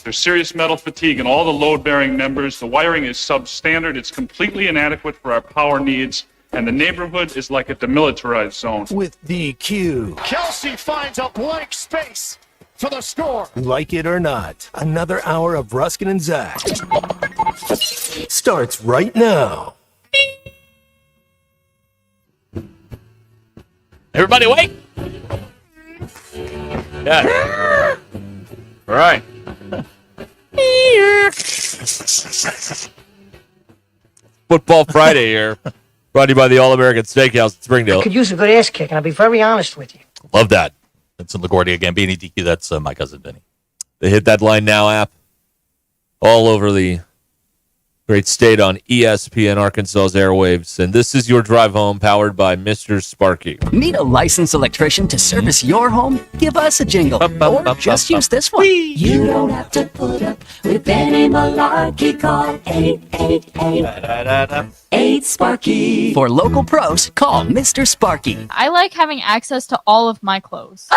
There's serious metal fatigue in all the load-bearing members. The wiring is substandard. It's completely inadequate for our power needs. And the neighborhood is like a demilitarized zone. With DQ. Kelsey finds a blank space for the score. Like it or not, another hour of Ruscin and Zach starts right now. Everybody wait. Yeah. All right. Football Friday here. Brought to you by the All-American Steakhouse in Springdale. Could use a good ass kick, and I'll be very honest with you. Love that. Vincent LaGuardia again, Beanie DQ. That's my cousin Vinny. The Hit That Line Now app. All over the great state on ESPN Arkansas's airwaves. And this is your drive home powered by Mr. Sparky. Need a licensed electrician to service your home? Give us a jingle. Or just use this one. You don't have to put up with any malarkey. Call 888-8 For local pros, call Mr. Sparky. I like having access to all of my clothes.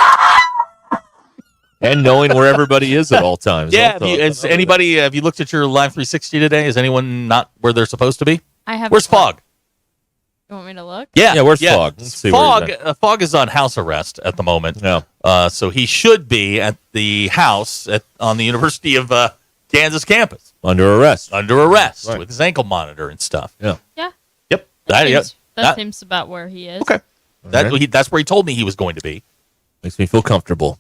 And knowing where everybody is at all times. Yeah, have you looked at your Live 360 today? Is anyone not where they're supposed to be? I have. Where's Fog? You want me to look? Yeah, where's Fog? Let's see Fog, Fog is on house arrest at the moment. No. So he should be at the house on the University of Kansas campus. Under arrest. Right. With his ankle monitor and stuff. Yeah. Yeah. Yep. That seems about where he is. Okay. That's where he told me he was going to be. Makes me feel comfortable.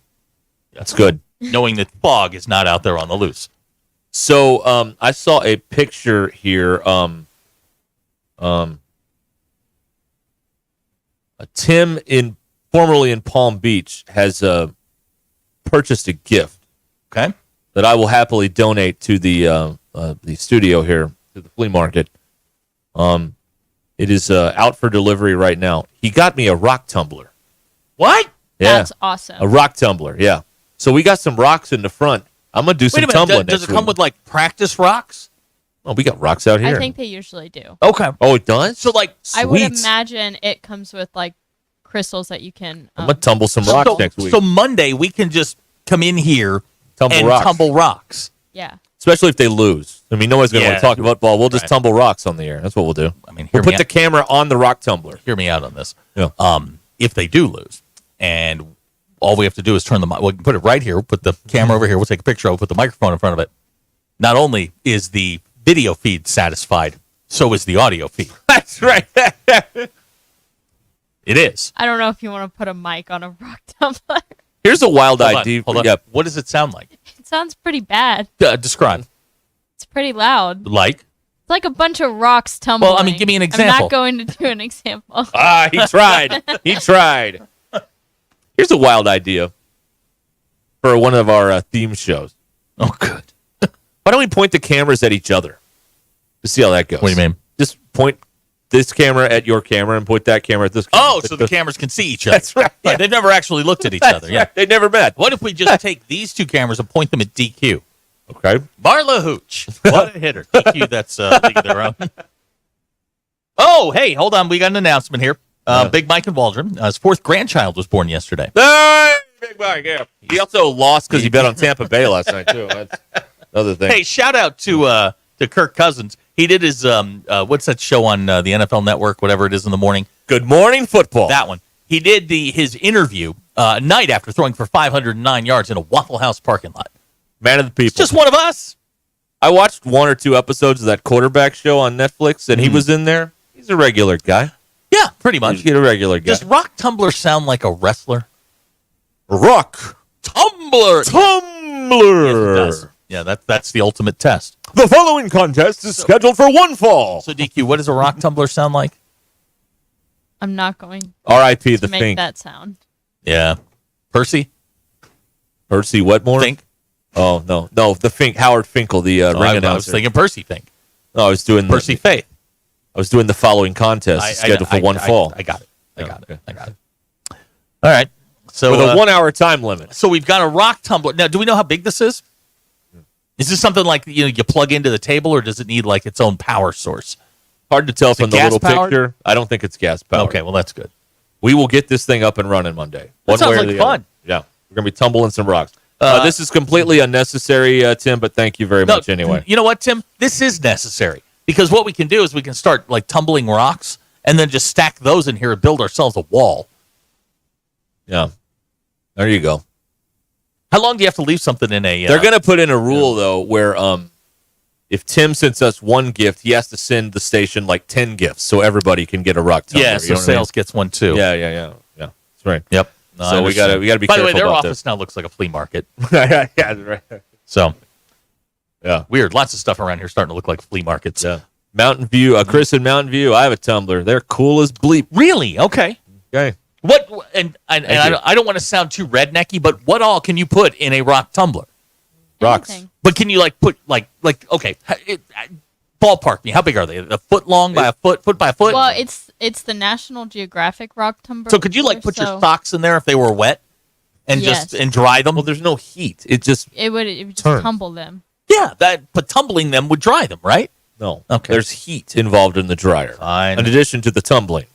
That's good. Knowing that Fog is not out there on the loose. So I saw a picture here. Tim formerly in Palm Beach has purchased a gift. Okay. That I will happily donate to the studio here, to the flea market. It is out for delivery right now. He got me a rock tumbler. What? Yeah. That's awesome. A rock tumbler, yeah. So we got some rocks in the front. I'm going to do some tumbling Does next it come week. with, like, practice rocks? Oh, we got rocks out here. I think they usually do. Okay. Oh, it does? So, like, I would sweet. imagine it comes with like crystals that you can. I'm going to tumble some rocks next week. So Monday we can just come in here Tumble and rocks. tumble rocks. Yeah. Especially if they lose. I mean, nobody's going to Yeah. want to talk football. We'll just Right. tumble rocks on the air. That's what we'll do. I mean, We'll put the camera on the rock tumbler. Hear me out on this. Yeah. If they do lose, and all we have to do is turn the we can put it right here. We'll put the camera over here. We'll take a picture. We'll put the microphone in front of it. Not only is the video feed satisfied, so is the audio feed. That's right. It is. I don't know if you want to put a mic on a rock tumbler. Here's a wild Hold on, idea. hold on. Yep. What does it sound like? It sounds pretty bad. Describe. It's pretty loud. Like? It's like a bunch of rocks tumbling. Well, I mean, give me an I'm example. not going to do an example. He tried. He tried. Here's a wild idea for one of our theme shows. Oh, good. Why don't we point the cameras at each other to see how that goes? What do you mean? Just point this camera at your camera and point that camera at this camera. Oh, so the cameras can see each other. That's right. Yeah, they've never actually looked at each other. Yeah, They never met. What if we just take these two cameras and point them at DQ? Okay. Marla Hooch. What a hitter. DQ, that's League of Their Own. Oh, hey, hold on. We got an announcement here. Big Mike and Waldron. His fourth grandchild was born yesterday. Hey, Big Mike, yeah. He also lost because he bet on Tampa Bay last night, too. That's another thing. Hey, shout out to Kirk Cousins. He did his, what's that show on the NFL Network, whatever it is in the morning? Good Morning Football. That one. He did his interview night after throwing for 509 yards in a Waffle House parking lot. Man of the people. It's just one of us. I watched 1 or 2 episodes of that quarterback show on Netflix, and he was in there. He's a regular guy. Yeah, pretty much. He's a regular guy. Does Rock Tumbler sound like a wrestler? Rock Tumbler. Tumbler. Yes, it does. Yeah, that's the ultimate test. The following contest is scheduled for one fall. So, DQ, what does a rock tumbler sound like? I'm not going R.I.P. to the make Fink. that sound. Yeah. Percy Wetmore? Fink? Oh, no. No, the Fink. Howard Finkel, the ring announcer. I was thinking Percy Fink. No, I was doing Percy Faith. I was doing the following contest scheduled for one fall. I got it. I got it. All right. So with a 1 hour time limit. So we've got a rock tumbler. Now, do we know how big this is? Is this something like you plug into the table, or does it need like its own power source? Hard to tell from the little gas-powered? picture. I don't think it's gas powered. Okay, well that's good. We will get this thing up and running Monday. That sounds like the fun. other. Yeah, we're gonna be tumbling some rocks. This is completely unnecessary, Tim. But thank you very much anyway. You know what, Tim? This is necessary because what we can do is we can start like tumbling rocks and then just stack those in here and build ourselves a wall. Yeah, there you go. How long do you have to leave something in a? They're gonna put in a rule though, where if Tim sends us one gift, he has to send the station like 10 gifts so everybody can get a rock tumbler. Yeah, so sales gets one too. Yeah. That's right. Yep. So we gotta be careful. By the way, their about office this. now looks like a flea market. Yeah, right. So, yeah, weird. Lots of stuff around here starting to look like flea markets. Yeah. Mountain View, Chris in Mountain View. I have a tumbler. They're cool as bleep. Really? Okay. Okay. What? And I don't want to sound too rednecky, but what all can you put in a rock tumbler? Rocks. Anything. But can you put okay? Ballpark me. How big are they? A foot long by a foot by a foot? Well, it's the National Geographic rock tumbler. So could you put your socks in there if they were wet and Yes. just dry them? Well, there's no heat. It just It would just Turn. tumble them. yeah, but tumbling them would dry them, right? no. Okay. There's heat involved in the dryer. Fine. In addition to the tumbling.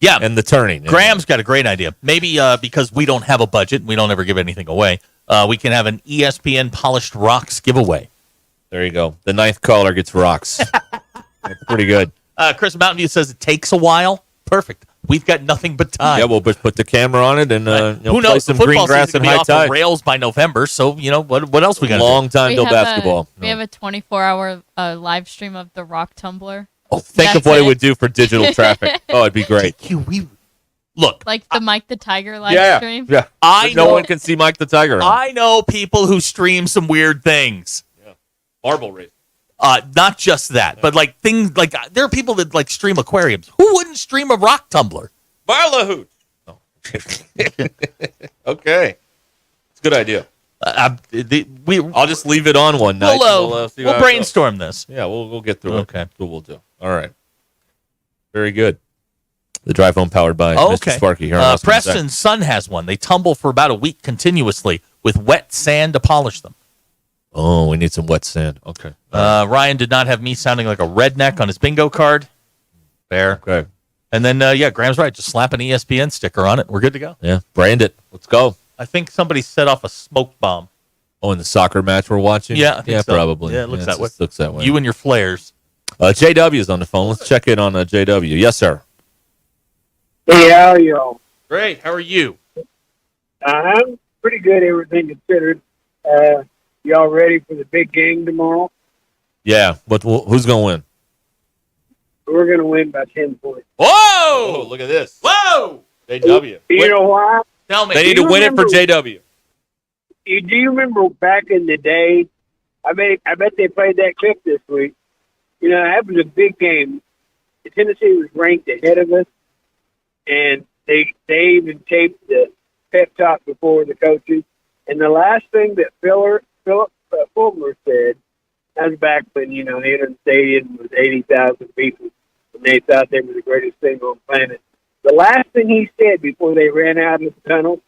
Yeah, And the turning. Graham's got a great idea. Maybe because we don't have a budget, we don't ever give anything away. We can have an ESPN polished rocks giveaway. There you go. The ninth caller gets rocks. That's pretty good. Chris Mountain View says it takes a while. Perfect. We've got nothing but time. Yeah, we'll just put the camera on it and Who play knows? some The green football grass season and could be high off the tide. rails by November. So what else we got? Long time till basketball. We have a 24-hour live stream of the rock tumbler. Oh, think of what it would do for digital traffic. Oh, it'd be great. Look, Like the Mike the Tiger live Yeah, stream. yeah. No one can see Mike the Tiger. I know people who stream some weird things. Marble race. Not just that, but things like there are people that stream aquariums. Who wouldn't stream a rock tumbler? Marla Hoot. No. Okay. It's a good idea. I'll just leave it on one night. We'll See how it goes. brainstorm this. Yeah, we'll get through it. Okay. That's what we'll do. All right. Very good. The drive home powered by Oh, Mr. okay. Sparky here on Preston's son has one. They tumble for about a week continuously with wet sand to polish them. Oh, we need some wet sand. Okay. Ryan did not have me sounding like a redneck on his bingo card. Fair. Okay. And then, Graham's right. Just slap an ESPN sticker on it. We're good to go. Yeah, brand it. Let's go. I think somebody set off a smoke bomb. Oh, in the soccer match we're watching? Yeah, I think so. Probably. Yeah, it looks that way. Looks that way. You and your flares. JW is on the phone. Let's check in on JW. Yes, sir. Hey, how are y'all? Great. How are you? I'm pretty good, everything considered. Y'all ready for the big game tomorrow? Yeah. But who's going to win? We're going to win by 10 points. Whoa! Oh, look at this. Whoa! JW. You know why? Tell me. They need to win it for JW. Do you remember back in the day? I bet they played that clip this week. You know, that was a big game. Tennessee was ranked ahead of us, and they even taped the pep talk before the coaches. And the last thing that Philip Fulmer said, that was back when, the Inter Stadium was 80,000 people, and they thought they were the greatest thing on the planet. The last thing he said before they ran out of the tunnel,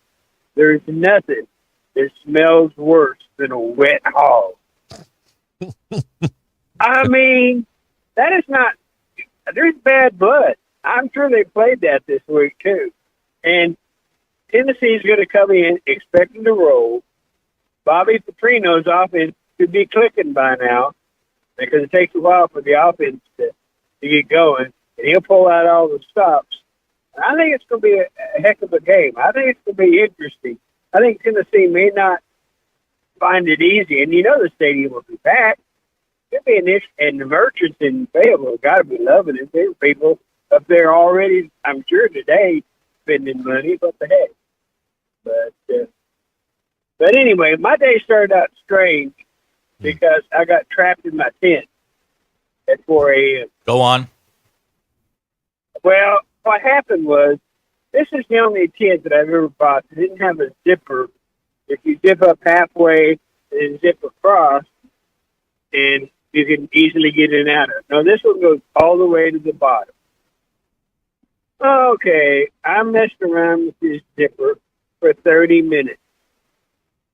there's nothing that smells worse than a wet hog. I mean, that is not, there's bad blood. I'm sure they played that this week, too. And Tennessee's going to come in expecting to roll. Bobby Petrino's offense should be clicking by now because it takes a while for the offense to get going. And he'll pull out all the stops. And I think it's going to be a heck of a game. I think it's going to be interesting. I think Tennessee may not find it easy. And the stadium will be packed. It'll be an issue. And the merchants in Fayetteville have got to be loving it. There are people up there already, I'm sure today, spending money. What the heck? But anyway, my day started out strange because I got trapped in my tent at 4 a.m. Go on. Well, what happened was, this is the only tent that I've ever bought that didn't have a zipper. If you zip up halfway and zip across, and you can easily get in and out of it. Now, this one goes all the way to the bottom. Okay, I messed around with this zipper for 30 minutes,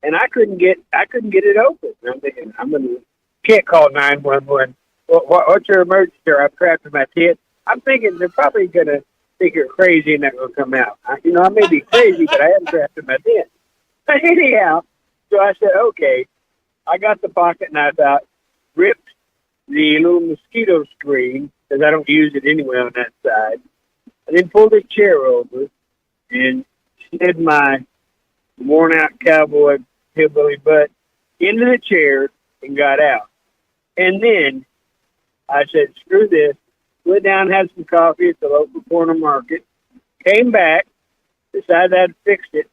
and I couldn't get it open. I'm thinking, can't call 911. What's your emergency? I'm trapped in my tent. I'm thinking they're probably going to think you're crazy and not going to come out. I may be crazy, but I am trapped in my tent. But anyhow, so I said, okay. I got the pocket knife out, ripped the little mosquito screen, because I don't use it anyway on that side, and then pulled the chair over and slid my worn-out cowboy hillbilly butt into the chair and got out. And then I said, screw this. Went down and had some coffee at the local corner market. Came back, decided I'd fix it,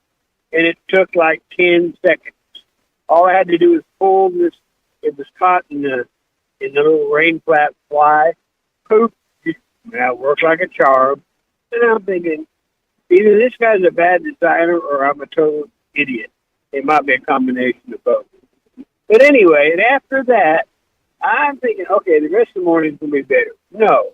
and it took like 10 seconds. All I had to do was pull this. It was caught in the little rain flap fly. Poof! Now it worked like a charm. And I'm thinking, either this guy's a bad designer or I'm a total idiot. It might be a combination of both. But anyway, and after that, I'm thinking, okay, the rest of the morning's going to be better. No.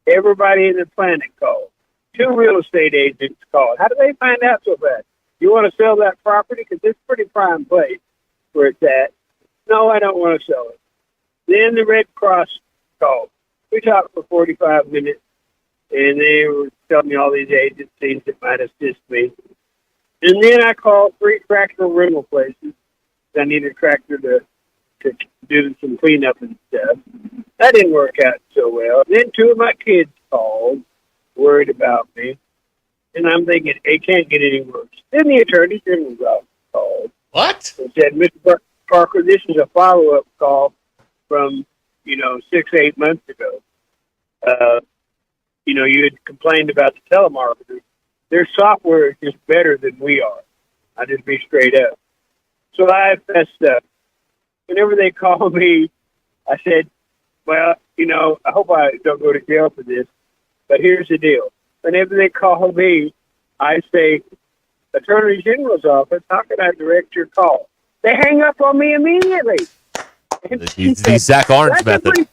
Everybody in the planet called. 2 real estate agents called. How do they find out so fast? You want to sell that property? Because it's a pretty prime place where it's at. No, I don't want to sell it. Then the Red Cross called. We talked for 45 minutes, and they were telling me all these agencies that might assist me. And then I called 3 tractor rental places. I needed a tractor to do some cleanup and stuff. That didn't work out so well. Then 2 of my kids called, worried about me. And I'm thinking, it can't get any worse. Then the Attorney General's office called. What? And said, Mr. Parker, this is a follow-up call from, 6-8 months ago. You had complained about the telemarketers. Their software is just better than we are. I'll just be straight up. So I fessed up. Whenever they call me, I said, well, I hope I don't go to jail for this, but here's the deal. Whenever they call me, I say, Attorney General's office, how can I direct your call? They hang up on me immediately. The Zach Orange That's method.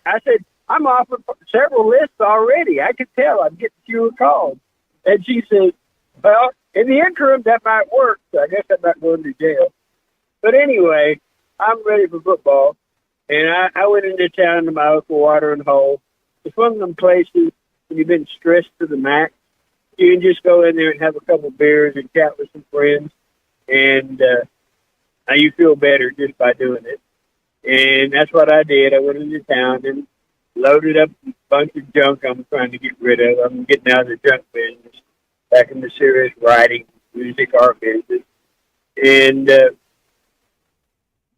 I said, I'm off of several lists already. I could tell I'm getting fewer calls. And she said, well, in the interim, that might work. So I guess I'm not going to jail. But anyway, I'm ready for football. And I went into town to my local watering hole. It's one of them places when you've been stressed to the max. You can just go in there and have a couple beers and chat with some friends. And you feel better just by doing it. And that's what I did. I went into town and loaded up a bunch of junk I'm trying to get rid of. I'm getting out of the junk business, back in the serious writing, music, art business. And,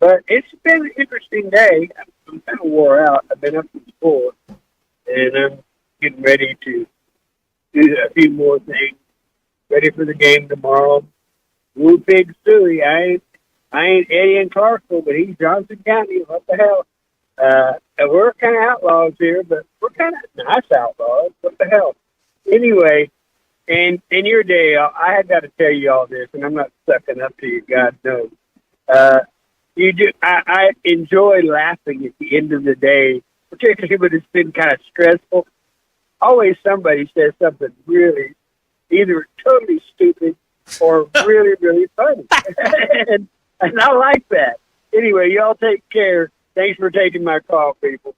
but it's been an interesting day. I'm kind of wore out. I've been up since 4, and I'm getting ready to do a few more things. Ready for the game tomorrow. Woo Pig Suey. I ain't Eddie in Clarksville, but he's Johnson County. What the hell? We're kind of outlaws here, but we're kind of nice outlaws. What the hell? Anyway, and in your day, I had got to tell you all this, and I'm not sucking up to you, God knows. I enjoy laughing at the end of the day, particularly when it's been kind of stressful. Always somebody says something really either totally stupid or really, really funny. and I like that. Anyway, y'all take care. Thanks for taking my call, people.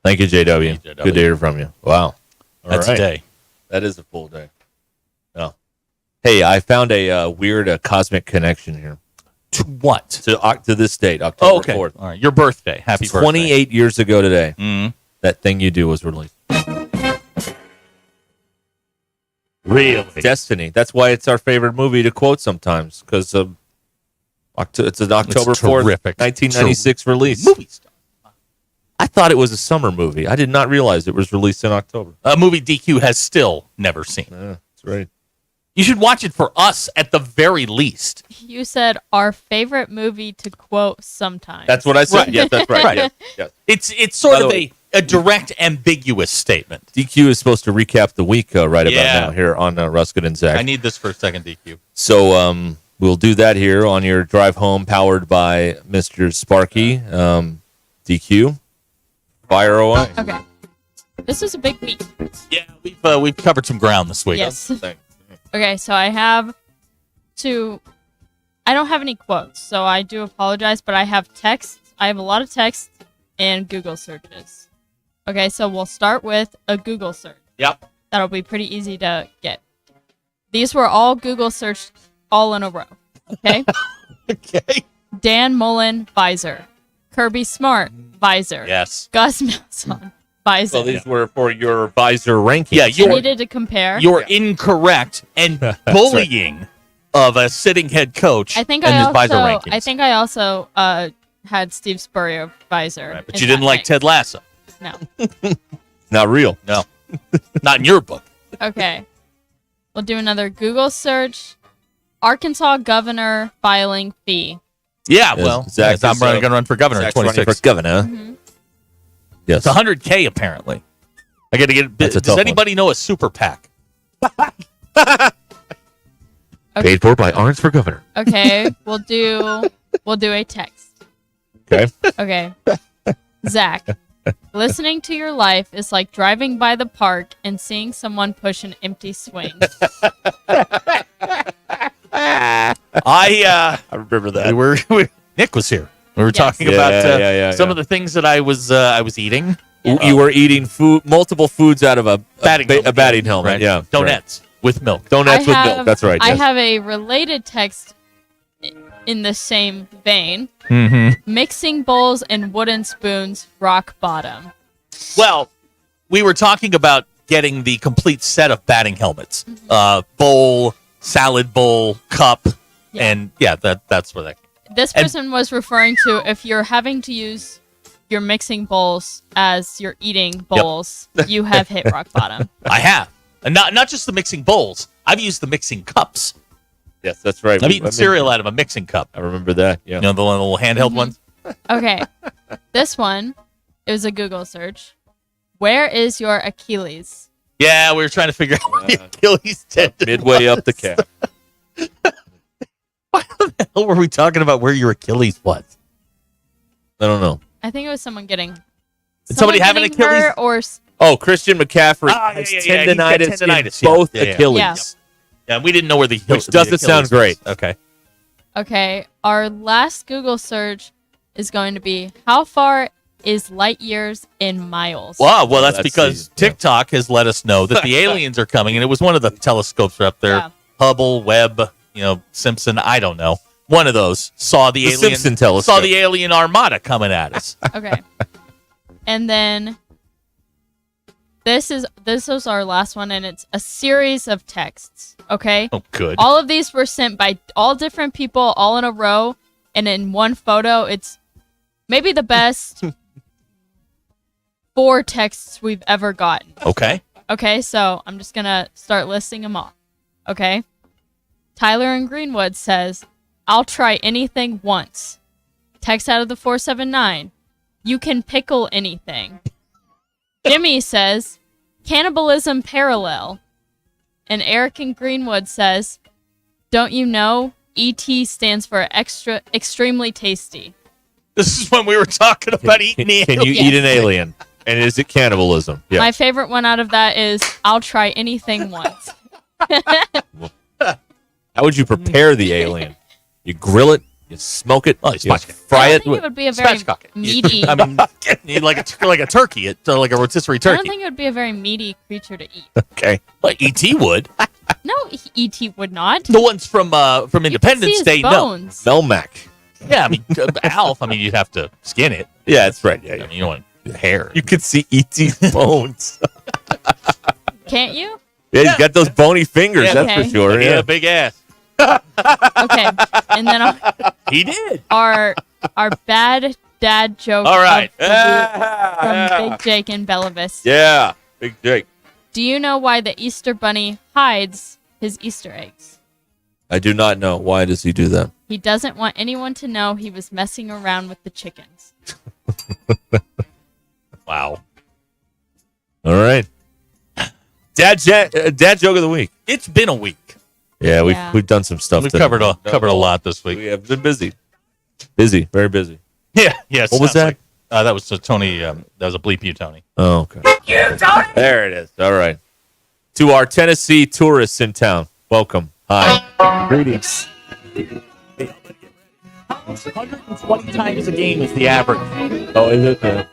Thank you, JW. Good to hear from you. Wow. That's a day. That is a full day. Oh. Hey, I found a weird cosmic connection here. To what? To this date, October 4th. All right. Your birthday. Happy birthday. 28 years ago today, that Thing You Do was released. Really? Destiny. That's why it's our favorite movie to quote sometimes, because it's an October 4th, 1996 release. Movie stuff. I thought it was a summer movie. I did not realize it was released in October. A movie DQ has still never seen. Yeah, that's right. You should watch it for us at the very least. You said our favorite movie to quote sometimes. That's what I said. Right. Yes, that's right. Right. Yes. It's sort of way, a direct, ambiguous statement. DQ is supposed to recap the week right about now here on Ruscin and Zach. I need this for a second, DQ. So we'll do that here on your drive home, powered by Mr. Sparky. DQ, fire away. Okay. This is a big week. Yeah, we've covered some ground this week. Yes. Okay, so I don't have any quotes, so I do apologize, but I have texts. I have a lot of texts and Google searches. Okay, so we'll start with a Google search. Yep. That'll be pretty easy to get. These were all Google searched all in a row. Okay? Okay. Dan Mullen, visor. Kirby Smart, visor. Yes. Gus Malzahn, visor. So these were for your visor rankings. Yeah, I needed to compare. You're incorrect and bullying of a sitting head coach. I think and I his also. visor rankings. I think I also had Steve Spurrier visor. Right, but you didn't like Ted Lasso. No. Not real. No. Not in your book. Okay. We'll do another Google search. Arkansas governor filing fee. Yeah, well, Zach I'm going to run for governor in Zach's running 26. for governor. Mm-hmm. Yes. It's $100K apparently. I got to get. That's a Does tough anybody know a super PAC? Paid for by Orange for Governor. Okay, we'll do a text. Okay. Okay. Zach, listening to your life is like driving by the park and seeing someone push an empty swing. I remember that. Nick was here. We were Yes. talking about some of the things that I was eating. You were eating multiple foods out of a Batting helmet. right? Yeah. Donuts with milk. Donuts with milk. That's right. I yes. have a related text in the same vein. Mm-hmm. Mixing bowls and wooden spoons, rock bottom. Well, we were talking about getting the complete set of batting helmets. Bowl, salad bowl, cup, and that's where that came. This person was referring to if you're having to use your mixing bowls as your eating bowls, you have hit rock bottom. I have. And not just the mixing bowls. I've used the mixing cups. Yes, that's right. I've eaten cereal out of a mixing cup. I remember that. Yeah. You know, the little handheld ones? Okay. This one, it was a Google search. Where is your Achilles? Yeah, we were trying to figure out where the Achilles tendon midway up the calf. Why the hell were we talking about where your Achilles was? I don't know. I think it was someone getting. Did somebody have an getting Achilles? hurt or Oh, Christian McCaffrey has He's got tendonitis in both Achilles. Yeah. Yeah, we didn't know where the Which doesn't sound great. Okay. Okay, our last Google search is going to be how far is light years in miles? Wow, well, that's because TikTok has let us know that the aliens are coming, and it was one of the telescopes up there. Yeah. Hubble, Webb, Simpson, I don't know. One of those saw the alien Simpson telescope. saw the alien armada coming at us. Okay. And then this was our last one, and it's a series of texts. Okay. Oh, good. All of these were sent by all different people, all in a row, and in one photo. It's maybe the best 4 texts we've ever gotten. Okay. Okay, so I'm just gonna start listing them off. Okay. Tyler in Greenwood says, "I'll try anything once." Text out of the 479. "You can pickle anything." Jimmy says, "Cannibalism parallel." And Eric in Greenwood says, "Don't you know ET stands for extremely tasty." This is when we were talking about eating the Can you Yes. eat an alien? And is it cannibalism? Yeah. My favorite one out of that is, "I'll try anything once." How would you prepare the alien? You grill it, you smoke it, you fry I it. don't think it would be a very Spatchcock it. meaty. I mean, like a turkey, like a rotisserie I don't turkey. think it would be a very meaty creature to eat. Okay. But ET would. No, ET would not. The ones from Independence his Day, no. bones. Melmac. Yeah, I mean, Alf, I mean, you'd have to skin it. Yeah, that's right. Yeah, I mean, you don't want hair. You could see ET's bones. Can't you? Yeah, he's got those bony fingers, Yeah, that's okay. for sure. Yeah, Yeah. big ass. Okay, and then He did. our bad dad joke. All right. of the week from Big Jake in Bella Vista. Yeah, Big Jake. Do you know why the Easter Bunny hides his Easter eggs? I do not know. Why does he do that? He doesn't want anyone to know he was messing around with the chickens. Wow. All right. Dad joke of the week. It's been a week. Yeah, Yeah. we've done some stuff. We've today. covered a lot this week. We have been busy. Busy, very busy. Yeah, yes. What was that? That was Tony. That was a bleep you, Tony. Oh, okay. There it is. All right. To our Tennessee tourists in town, welcome. Hi. Greetings. 120 times a game is the average. Oh, is it?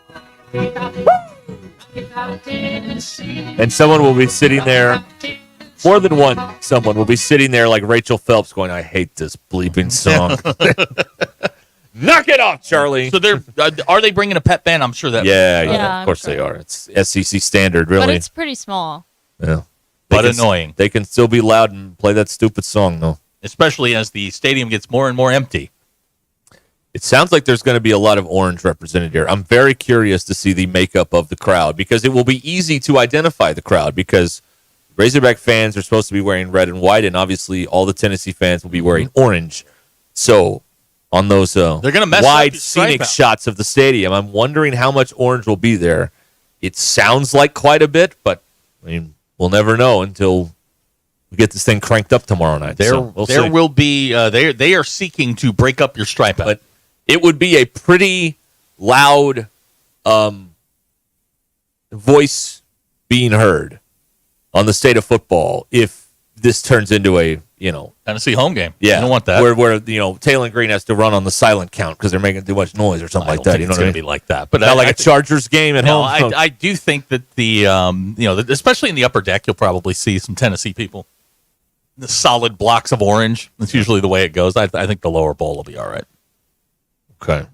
And someone will be sitting there. More than one someone will be sitting there like Rachel Phelps going, "I hate this bleeping song." Knock it off, Charlie. So they're are they bringing a pet band? I'm sure that. Yeah, of course I'm they are. It's SEC standard, really. But it's pretty small. Yeah. But annoying. They can still be loud and play that stupid song, though. Especially as the stadium gets more and more empty. It sounds like there's going to be a lot of orange represented here. I'm very curious to see the makeup of the crowd because it will be easy to identify the crowd because Razorback fans are supposed to be wearing red and white, and obviously all the Tennessee fans will be wearing orange. So on those They're gonna mess wide up your stripe scenic out. shots of the stadium, I'm wondering how much orange will be there. It sounds like quite a bit, but I mean, we'll never know until we get this thing cranked up tomorrow night. There We'll see. will be. They are seeking to break up your stripe out. But it would be a pretty loud voice being heard on the state of football if this turns into a Tennessee home game. Yeah, You don't want that. Where Taylor Green has to run on the silent count because they're making too much noise or something like that. You know it's what I going mean? to be like that, but Not like a Chargers game at home. I do think that especially in the upper deck, you'll probably see some Tennessee people. The solid blocks of orange. That's usually the way it goes. I think the lower bowl will be all right. Okay.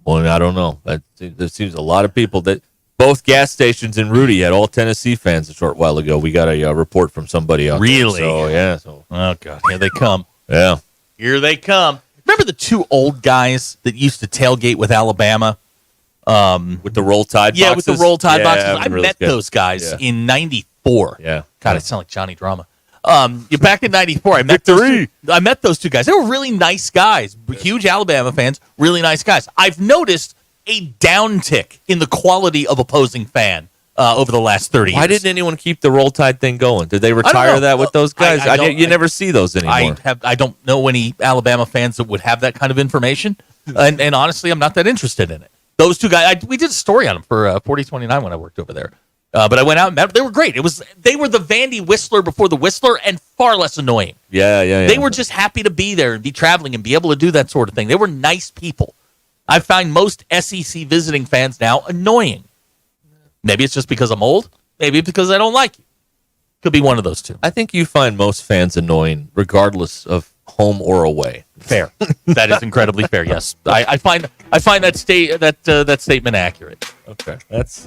Well, I don't know. There seems a lot of people that both gas stations in Rudy had all Tennessee fans a short while ago. We got a report from somebody out Really? there. So, yeah. So, oh, God. Here they come. Yeah. Here they come. Remember the two old guys that used to tailgate with Alabama? With the Roll Tide boxes? Yeah, with the Roll Tide boxes. I really met good. those guys Yeah. in 94. Yeah. God, I sound like Johnny Drama. Back in 94, I met those two guys. They were really nice guys. Huge Alabama fans, really nice guys. I've noticed a downtick in the quality of opposing fan over the last 30 years. Why didn't anyone keep the Roll Tide thing going? Did they retire that with those guys? You never see those anymore. I don't know any Alabama fans that would have that kind of information. And honestly, I'm not that interested in it. Those two guys, we did a story on them for 4029 when I worked over there. But I went out and met them. They were great. They were the Vandy Whistler before the Whistler and far less annoying. Yeah. They were just happy to be there and be traveling and be able to do that sort of thing. They were nice people. I find most SEC visiting fans now annoying. Maybe it's just because I'm old. Maybe it's because I don't like you. Could be one of those two. I think you find most fans annoying regardless of home or away. Fair. That is incredibly fair. Yes, I find that statement accurate. Okay, that's.